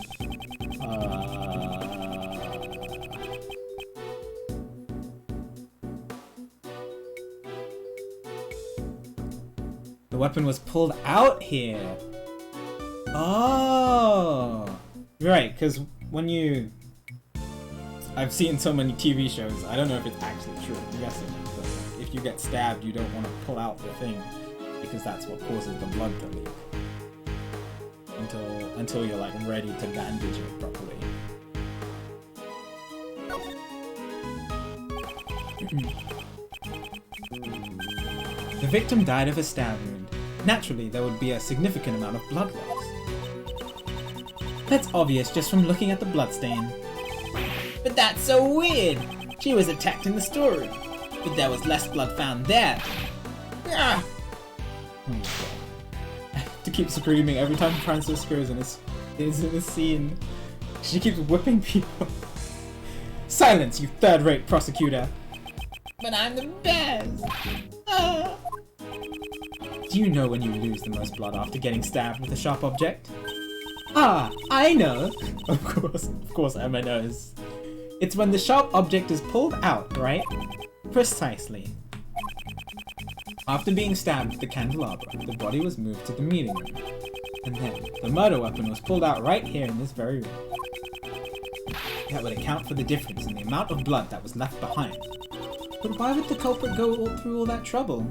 [SPEAKER 1] the weapon was pulled out here. Oh! Right, because when you... I've seen so many TV shows, I don't know if it's actually true, I'm guessing, but if you get stabbed, you don't want to pull out the thing, because that's what causes the blood to leak. Until you're like ready to bandage it properly. The victim died of a stab wound. Naturally, there would be a significant amount of blood loss. That's obvious just from looking at the bloodstain. But that's so weird! She was attacked in the storeroom, but there was less blood found there. Ah! Oh my god. I have to keep screaming every time Francisco is in a scene. She keeps whipping people. Silence, you third-rate prosecutor! But I'm the best! Ah! Do you know when you lose the most blood after getting stabbed with a sharp object? Ah, I know! Of course Emma knows. It's when the sharp object is pulled out, right? Precisely. After being stabbed with the candelabra, the body was moved to the meeting room. And then, the murder weapon was pulled out right here in this very room. That would account for the difference in the amount of blood that was left behind. But why would the culprit go through all that trouble?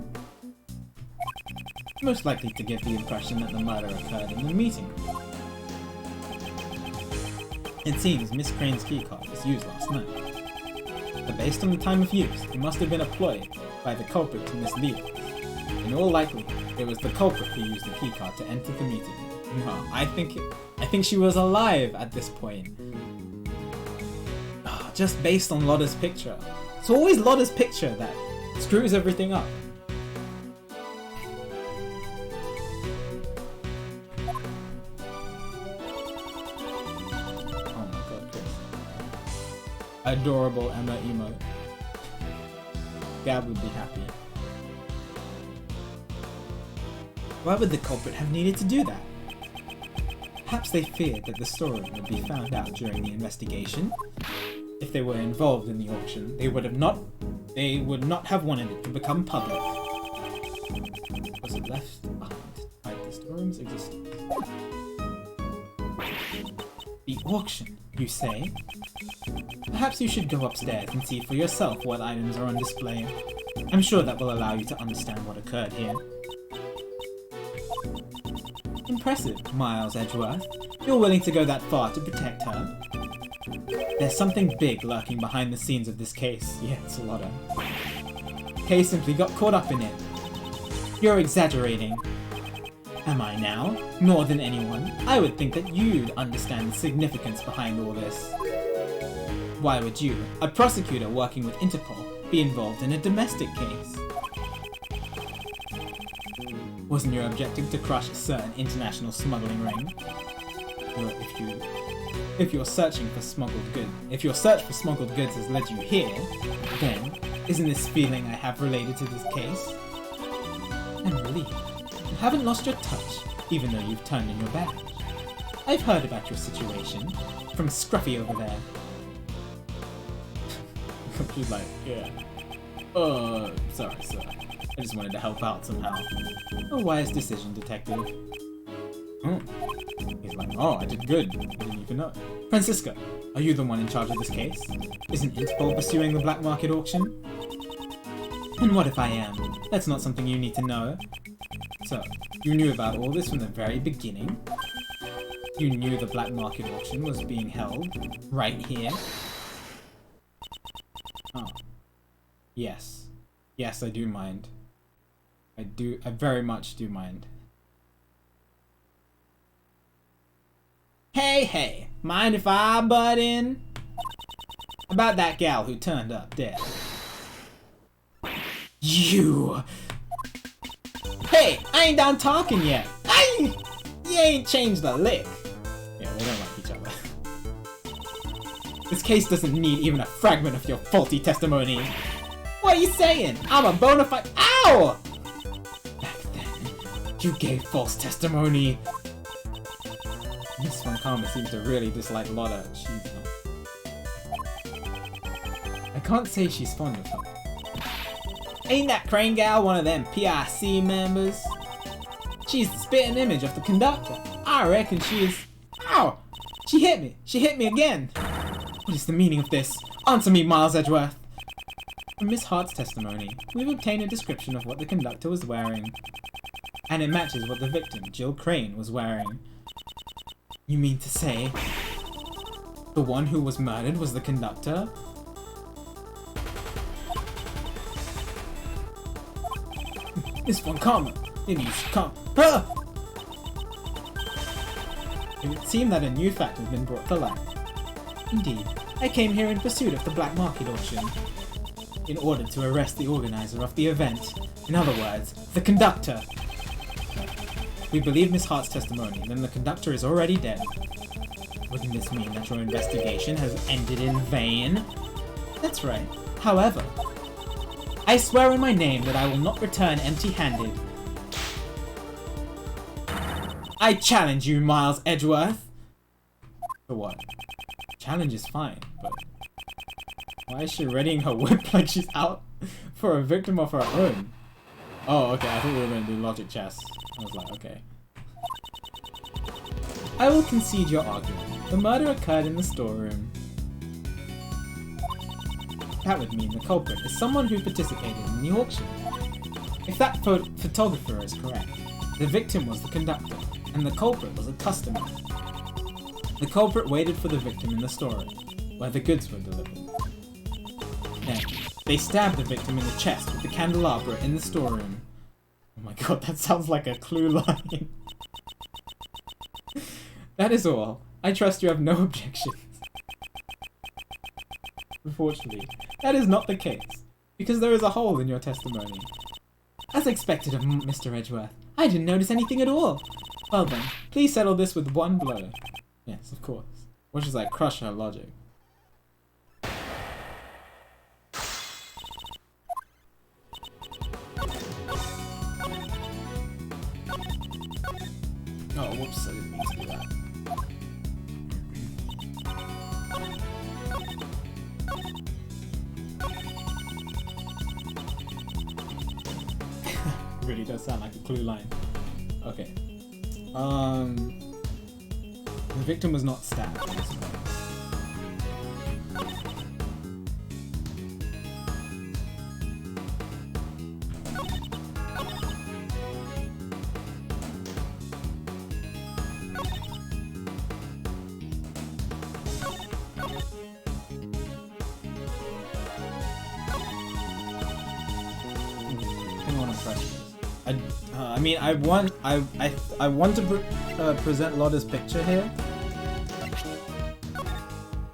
[SPEAKER 1] Most likely to give the impression that the murder occurred in the meeting room. It seems Miss Crane's keycard was used last night. But based on the time of use, it must have been employed by the culprit to mislead us. In all likelihood, it was the culprit who used the keycard to enter the meeting room. No, I think she was alive at this point. Just based on Lotta's picture. It's always Lotta's picture that screws everything up. Adorable Emma emote. Gab would be happy. Why would the culprit have needed to do that? Perhaps they feared that the storeroom would be found out during the investigation. If they were involved in the auction, they would not have wanted it to become public. Was it left behind to hide the storeroom's existence? The auction, you say? Perhaps you should go upstairs and see for yourself what items are on display. I'm sure that will allow you to understand what occurred here. Impressive, Miles Edgeworth. You're willing to go that far to protect her. There's something big lurking behind the scenes of this case. Yeah, it's a lot of... Kay simply got caught up in it. You're exaggerating. Am I now? More than anyone, I would think that you'd understand the significance behind all this. Why would you, a prosecutor working with Interpol, be involved in a domestic case? Wasn't your objective to crush a certain international smuggling ring? Well, if your search for smuggled goods has led you here, then Isn't this feeling I have related to this case? I'm relieved. You haven't lost your touch, even though you've turned in your badge. I've heard about your situation from Scruffy over there. She's like, yeah. Sorry, sir. I just wanted to help out somehow. A wise decision, detective. Oh. He's like, oh, I did good. I didn't even know. Francisco, are you the one in charge of this case? Isn't Interpol pursuing the black market auction? And what if I am? That's not something you need to know. So, you knew about all this from the very beginning? You knew the black market auction was being held right here? Oh. Yes. Yes, I do mind. I very much do mind. Hey, mind if I butt in? About that gal who turned up dead. You! Hey, I ain't done talking yet. You ain't changed a lick. Yeah, we don't like each other. This case doesn't need even a fragment of your faulty testimony. What are you saying? I'm a bona fide— Ow! Back then, you gave false testimony. Miss Von Karma seems to really dislike Lotta. I can't say she's fond of her. Ain't that Crane gal one of them PIC members? She's the spitting image of the conductor. I reckon she is— Ow! She hit me! She hit me again! What is the meaning of this? Answer me, Miles Edgeworth! From Miss Hart's testimony, we've obtained a description of what the conductor was wearing. And it matches what the victim, Jill Crane, was wearing. You mean to say the one who was murdered was the conductor? Miss Von Karma, maybe you should come. Ah! It would seem that a new fact has been brought to light. Indeed, I came here in pursuit of the black market auction, in order to arrest the organizer of the event. In other words, the conductor. We believe Miss Hart's testimony, then the conductor is already dead. Wouldn't this mean that your investigation has ended in vain? That's right. However, I swear on my name that I will not return empty-handed. I challenge you, Miles Edgeworth! For what? Challenge is fine, but why is she readying her whip like she's out for a victim of her own? Oh, okay, I thought we were going to do logic chess. I was like, okay. I will concede your argument. The murder occurred in the storeroom. That would mean the culprit is someone who participated in the auction. If that photographer is correct, the victim was the conductor, and the culprit was a customer. The culprit waited for the victim in the storeroom, where the goods were delivered. Then, they stabbed the victim in the chest with the candelabra in the storeroom. Oh my god, that sounds like a Clue line. That is all. I trust you have no objections. Unfortunately, that is not the case, because there is a hole in your testimony. As expected of Mr. Edgeworth, I didn't notice anything at all. Well then, please settle this with one blow. Yes, of course. Or she's like, crush her logic. Oh, whoops, I didn't mean to do that. Really does sound like a Clue line. Okay. The victim was not stabbed. I mean, I want to present Lotta's picture here,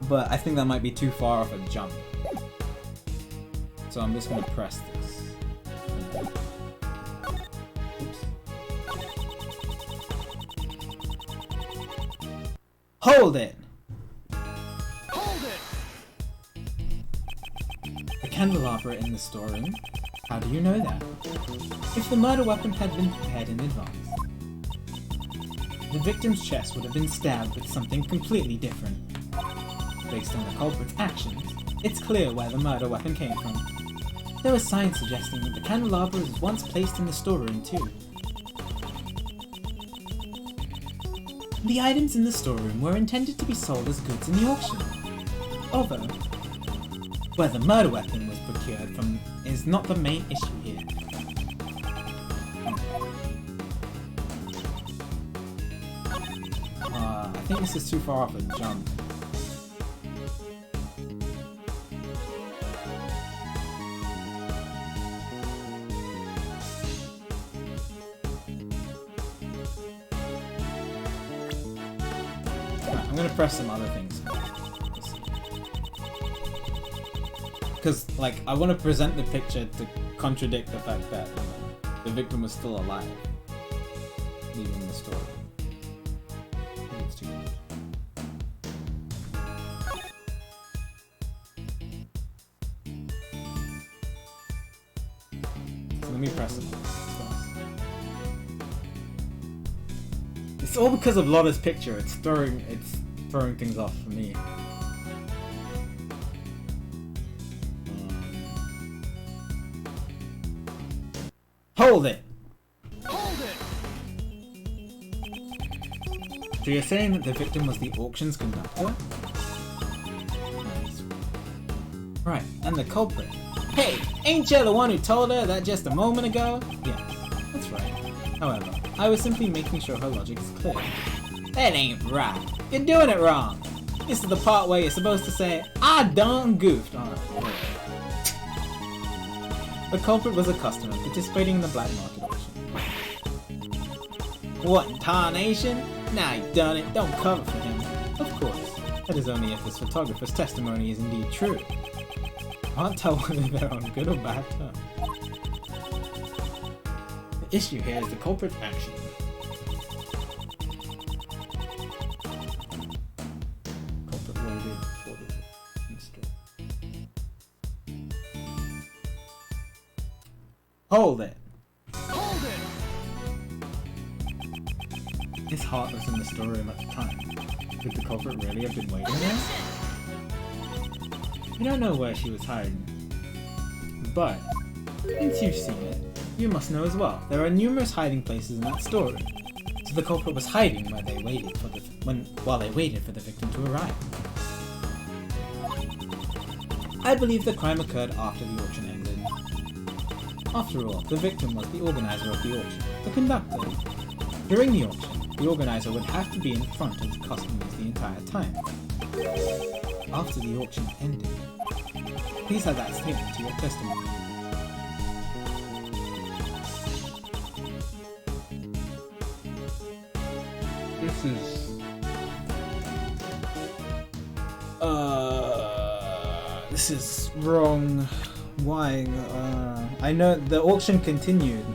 [SPEAKER 1] but I think that might be too far off a jump. So I'm just gonna press this. Oops. Hold it!
[SPEAKER 2] Hold it!
[SPEAKER 1] The candelabra in the storeroom? How do you know that? If the murder weapon had been prepared in advance, the victim's chest would have been stabbed with something completely different. Based on the culprit's actions, it's clear where the murder weapon came from. There was signs suggesting that the candelabra was once placed in the storeroom too. The items in the storeroom were intended to be sold as goods in the auction. Although, where the murder weapon was procured from is not the main issue here. I think this is too far off a jump. I'm gonna press some other things. Because, like, I want to present the picture to contradict the fact that, you know, the victim was still alive, leaving the story. I think it's too much. So let me press some others first. It's all because of Lotta's picture. It's throwing things off for me. Hold it!
[SPEAKER 2] Hold it!
[SPEAKER 1] So you're saying that the victim was the auction's conductor? Nice. Right, and the culprit. Hey, ain't you the one who told her that just a moment ago? Yes, that's right. However, I was simply making sure her logic is clear. That ain't right. You're doing it wrong. This is the part where you're supposed to say, I done goofed. Alright. The culprit was a customer participating in the black market auction. What in tarnation? Nah, you done it. Don't cover for him. Of course. That is only if this photographer's testimony is indeed true. I can't tell whether they're on good or bad terms. The issue here is the culprit's action. Culprit waited for the install. Hold it!
[SPEAKER 2] Hold it!
[SPEAKER 1] His heart was in the storeroom at the time. Could the culprit really have been waiting there? You don't know where she was hiding. But, since you've seen it, you must know as well. There are numerous hiding places in that storeroom. So the culprit was hiding while they waited for the victim to arrive. I believe the crime occurred after the auction ended. After all, the victim was the organizer of the auction, the conductor. During the auction, the organizer would have to be in front of the customers the entire time. After the auction ended, please add that statement to your testimony. This is wrong. Why? I know the auction continued.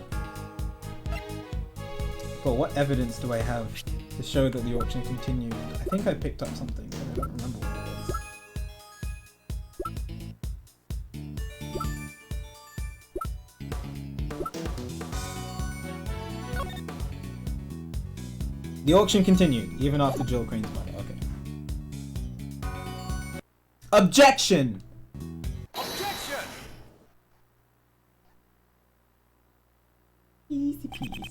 [SPEAKER 1] But what evidence do I have to show that the auction continued? I think I picked up something, but I don't remember what it was. The auction continued, even after Jill Crane's body. Okay. Objection!
[SPEAKER 2] Objection!
[SPEAKER 1] Easy peasy.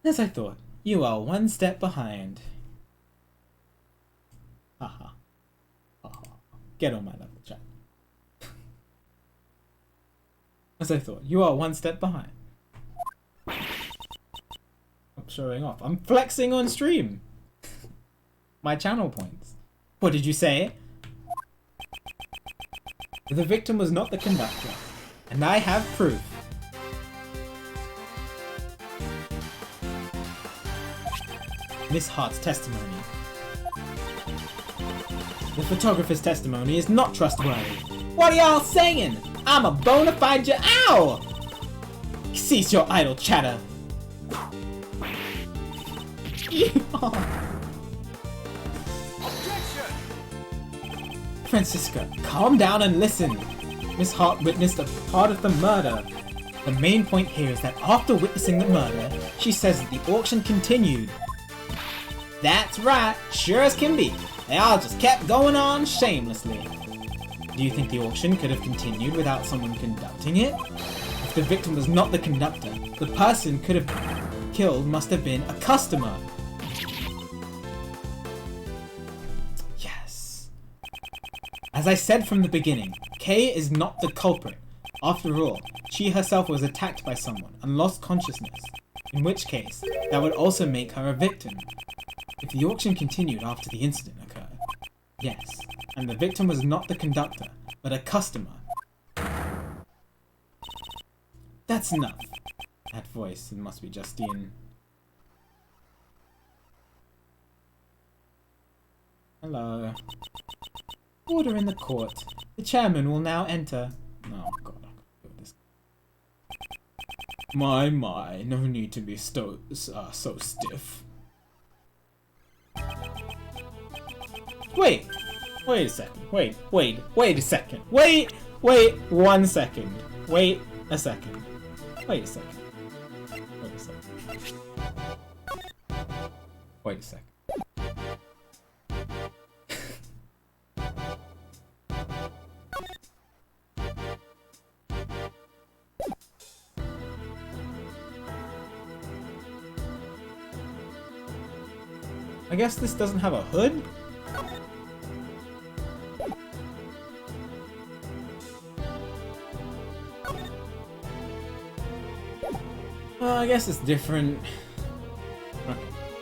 [SPEAKER 1] As I thought, you are one step behind. Haha. Haha. Get on my level, chat. As I thought, you are one step behind. I'm showing off. I'm flexing on stream. My channel points. What did you say? The victim was not the conductor, and I have proof. Miss Hart's testimony. The photographer's testimony is not trustworthy. What are y'all saying? I'm a bona fide ow! Cease your idle chatter.
[SPEAKER 2] Objection!
[SPEAKER 1] Francisca, calm down and listen. Miss Hart witnessed a part of the murder. The main point here is that after witnessing the murder, she says that the auction continued. That's right, sure as can be. They all just kept going on shamelessly. Do you think the auction could have continued without someone conducting it? If the victim was not the conductor, the person could have killed must have been a customer. Yes. As I said from the beginning, Kay is not the culprit. After all, she herself was attacked by someone and lost consciousness, in which case, that would also make her a victim. If the auction continued after the incident occurred, yes, and the victim was not the conductor, but a customer. That's enough. That voice, it must be Justine. Hello. Order in the court. The chairman will now enter. Oh god, I can feel this. My, no need to be so stiff. Wait a second. Wait a second. Wait 1 second. Wait a second. Wait a second. Wait a second. I guess this doesn't have a hood? I guess it's different.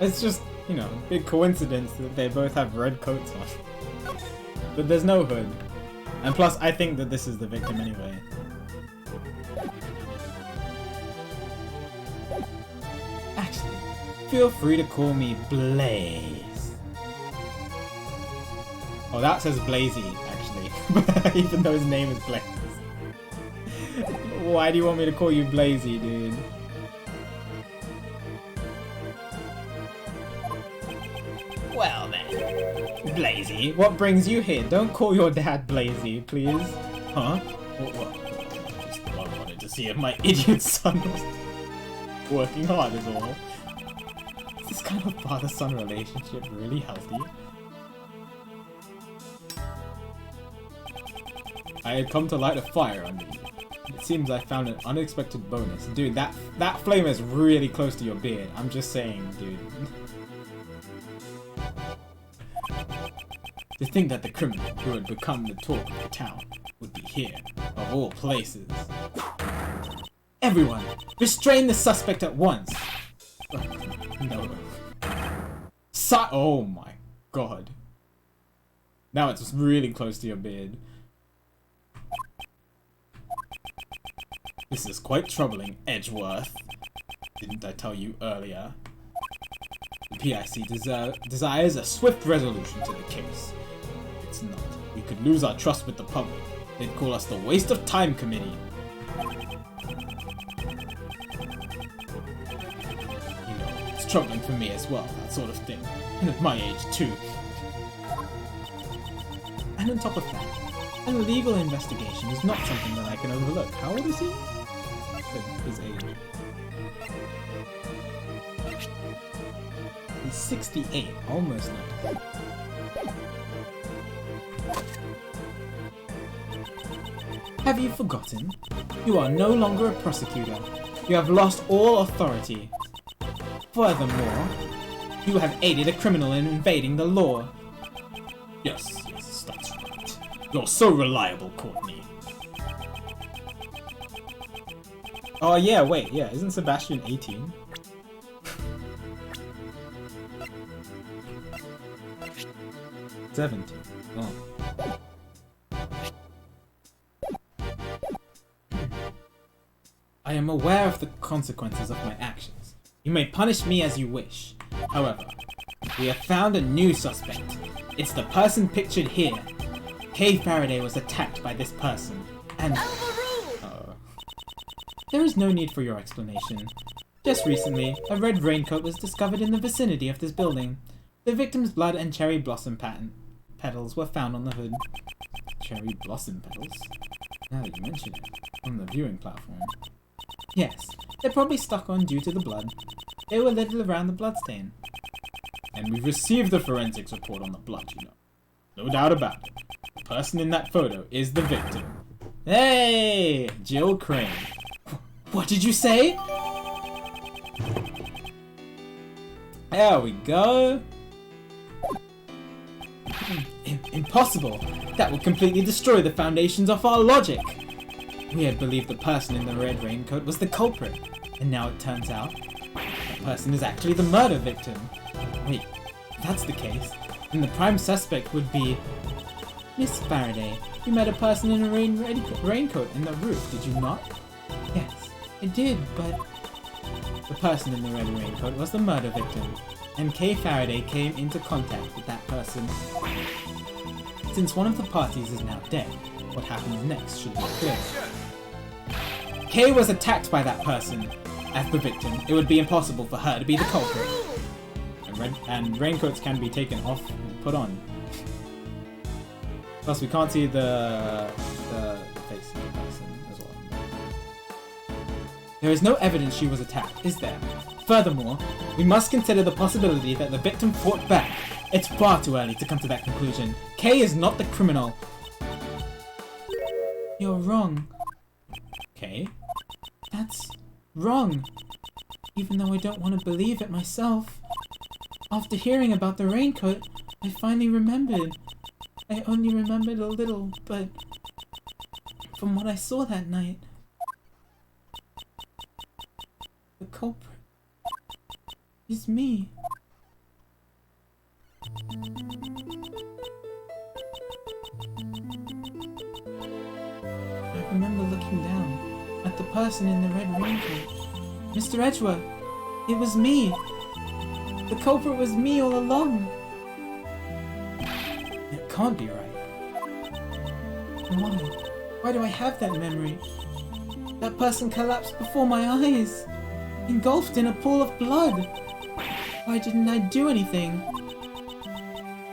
[SPEAKER 1] It's just, you know, big coincidence that they both have red coats on. But there's no hood. And plus, I think that this is the victim anyway. Actually, feel free to call me Blaze. Oh, that says Blazy, actually. Even though his name is Blaze. Why do you want me to call you Blazy, dude? Well then, Blazy, what brings you here? Don't call your dad Blazy, please. Huh? I wanted to see if my idiot son was working hard is all. Is this kind of father-son relationship really healthy? I had come to light a fire under you. It seems I found an unexpected bonus. Dude, that flame is really close to your beard. I'm just saying, dude. To think that the criminal who had become the talk of the town would be here, of all places. Everyone, restrain the suspect at once! No. Oh my god. Now it's really close to your beard. This is quite troubling, Edgeworth. Didn't I tell you earlier? The PIC desires a swift resolution to the case. It's not. We could lose our trust with the public. They'd call us the Waste of Time Committee. You know, it's troubling for me as well, that sort of thing. And at my age, too. And on top of that, an illegal investigation is not something that I can overlook. How old is he? His age. He's 68, almost 90. Have you forgotten? You are no longer a prosecutor. You have lost all authority. Furthermore, you have aided a criminal in invading the law. Yes, that's right. You're so reliable, Courtney. Oh yeah, wait, yeah, isn't Sebastian 18? $17. Oh. I am aware of the consequences of my actions. You may punish me as you wish. However, we have found a new suspect. It's the person pictured here. Kay Faraday was attacked by this person, and... There is no need for your explanation. Just recently, a red raincoat was discovered in the vicinity of this building. The victim's blood and cherry blossom petals were found on the hood. Cherry blossom petals? Now that you mention it, on the viewing platform. Yes, they're probably stuck on due to the blood. They were littered around the bloodstain. And we've received the forensics report on the blood, you know. No doubt about it. The person in that photo is the victim. Hey! Jill Crane. What did you say? There we go. Impossible. That would completely destroy the foundations of our logic. We had believed the person in the red raincoat was the culprit, and now it turns out that person is actually the murder victim. Wait, if that's the case, then the prime suspect would be Miss Faraday. You met a person in a raincoat in the roof, did you not? Yes, I did, but the person in the red raincoat was the murder victim, and Kay Faraday came into contact with that person. Since one of the parties is now dead, what happens next should be clear. Kay was attacked by that person. As the victim, it would be impossible for her to be the culprit. And raincoats can be taken off and put on. Plus, we can't see the face of the person as well. There is no evidence she was attacked, is there? Furthermore, we must consider the possibility that the victim fought back. It's far too early to come to that conclusion. Kay is not the criminal. You're wrong. Kay? That's wrong. Even though I don't want to believe it myself. After hearing about the raincoat, I finally remembered. I only remembered a little, but from what I saw that night, the culprit is me. I remember looking down at the person in the red raincoat. Mr. Edgeworth, it was me. The culprit was me all along. It can't be right. Why? Why do I have that memory? That person collapsed before my eyes, engulfed in a pool of blood. Why didn't I do anything?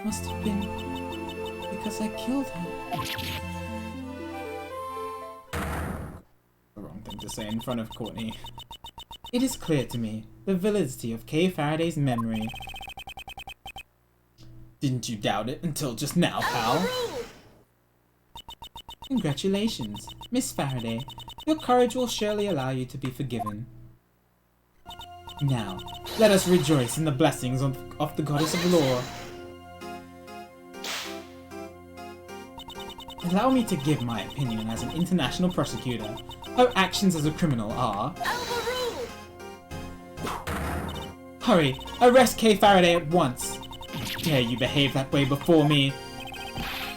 [SPEAKER 1] Must have been because I killed her. The wrong thing to say in front of Courtney. It is clear to me the validity of Kay Faraday's memory. Didn't you doubt it until just now, pal? Congratulations, Miss Faraday. Your courage will surely allow you to be forgiven. Now, let us rejoice in the blessings of the Goddess of Law. Allow me to give my opinion as an international prosecutor. Her actions as a criminal are... Hurry! Arrest Kay Faraday at once! Dare you behave that way before me?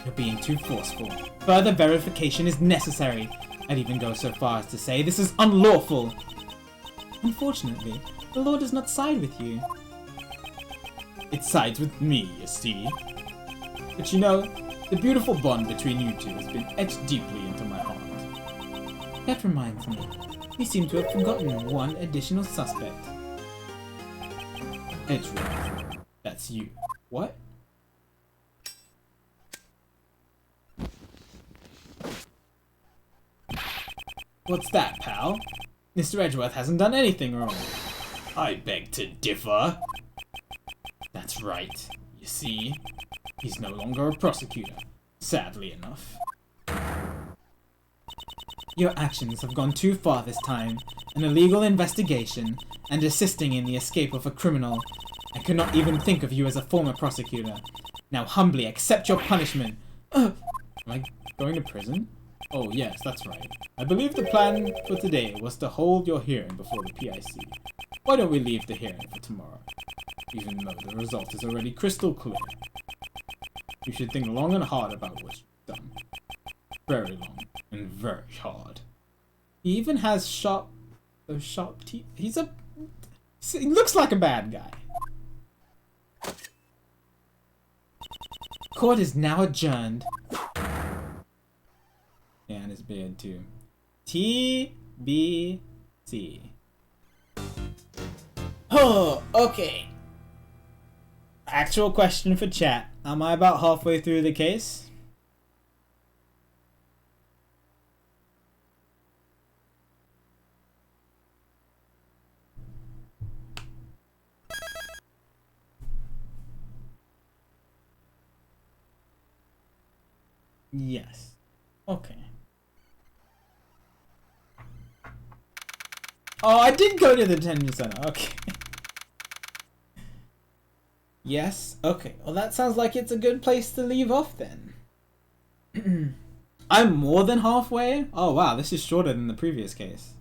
[SPEAKER 1] You're being too forceful. Further verification is necessary. I'd even go so far as to say this is unlawful. Unfortunately, the law does not side with you. It sides with me, you see. But you know, the beautiful bond between you two has been etched deeply into my heart. That reminds me, we seem to have forgotten one additional suspect. Edgeworth. That's you. What? What's that, pal? Mr. Edgeworth hasn't done anything wrong. I beg to differ. That's right. You see, he's no longer a prosecutor, sadly enough. Your actions have gone too far this time. An illegal investigation and assisting in the escape of a criminal. I could not even think of you as a former prosecutor. Now humbly accept your punishment. Am I going to prison? Oh yes, that's right. I believe the plan for today was to hold your hearing before the PIC. Why don't we leave the hearing for tomorrow? Even though the result is already crystal clear. You should think long and hard about what you've done. Very long and very hard. He even has those sharp teeth. He looks like a bad guy. Court is now adjourned. Yeah, and his beard too. TBC. Oh, okay. Actual question for chat. Am I about halfway through the case? Yes. Okay. Oh, I did go to the detention center. Okay. Yes. Okay. Well, that sounds like it's a good place to leave off then. I'm more than halfway? Oh, wow. This is shorter than the previous case.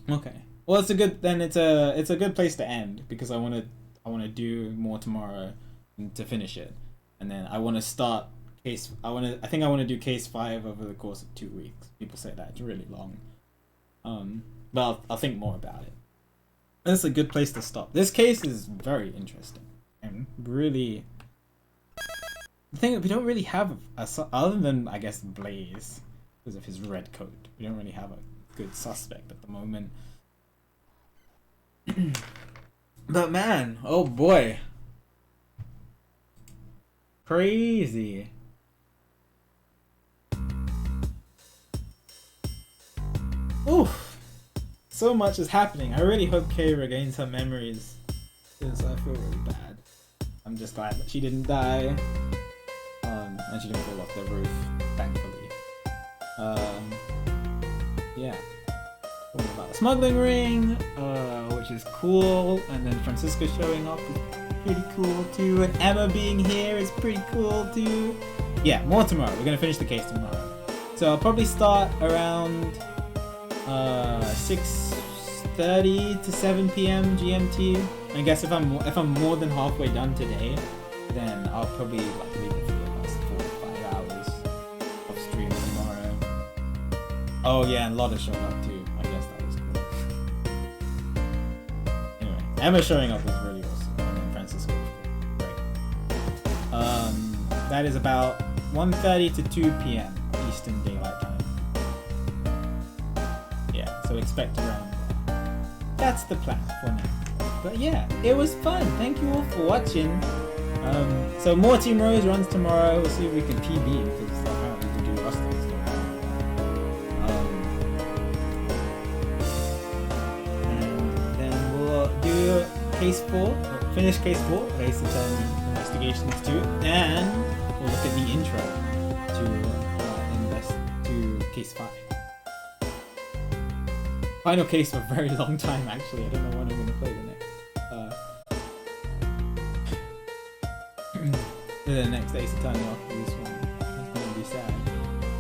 [SPEAKER 1] Okay. Well, it's a good good place to end because I want to do more tomorrow to finish it. And then I want to start I think I want to do case 5 over the course of 2 weeks. People say that it's really long. But I'll think more about it. That's a good place to stop. This case is very interesting and really. The thing that we don't really have other than I guess Blaze because of his red coat. We don't really have a good suspect at the moment. But man, oh boy, crazy. Oof. So much is happening. I really hope Kay regains her memories because I feel really bad. I'm just glad that she didn't die. And she didn't fall off the roof, thankfully. Yeah. Talking about the smuggling ring, which is cool, and then Francisco showing up is pretty cool too, and Emma being here is pretty cool too. Yeah, more tomorrow. We're gonna finish the case tomorrow. So I'll probably start around 6:30 to 7 p.m. GMT. I guess if I'm more than halfway done today, then I'll probably like leave it for the last 4 or 5 hours of stream tomorrow. Oh yeah, and Lotta showed up too. I guess that was cool. Anyway, Emma showing up was really awesome, and then Francisco was great. That is about 1:30 to 2 p.m. Eastern Daylight Time. Yeah, so expect around there. That's the plan for now. But yeah, it was fun. Thank you all for watching. So more Team Rose runs tomorrow. We'll see if we can PB because apparently we can do roster and stuff. And then we'll do case 4, finish case 4, Race Attorney Investigations 2, and we'll look at the intro to case 5. Final case for a very long time actually. I don't know when I'm going to play the next. The next Ace Attorney after this one.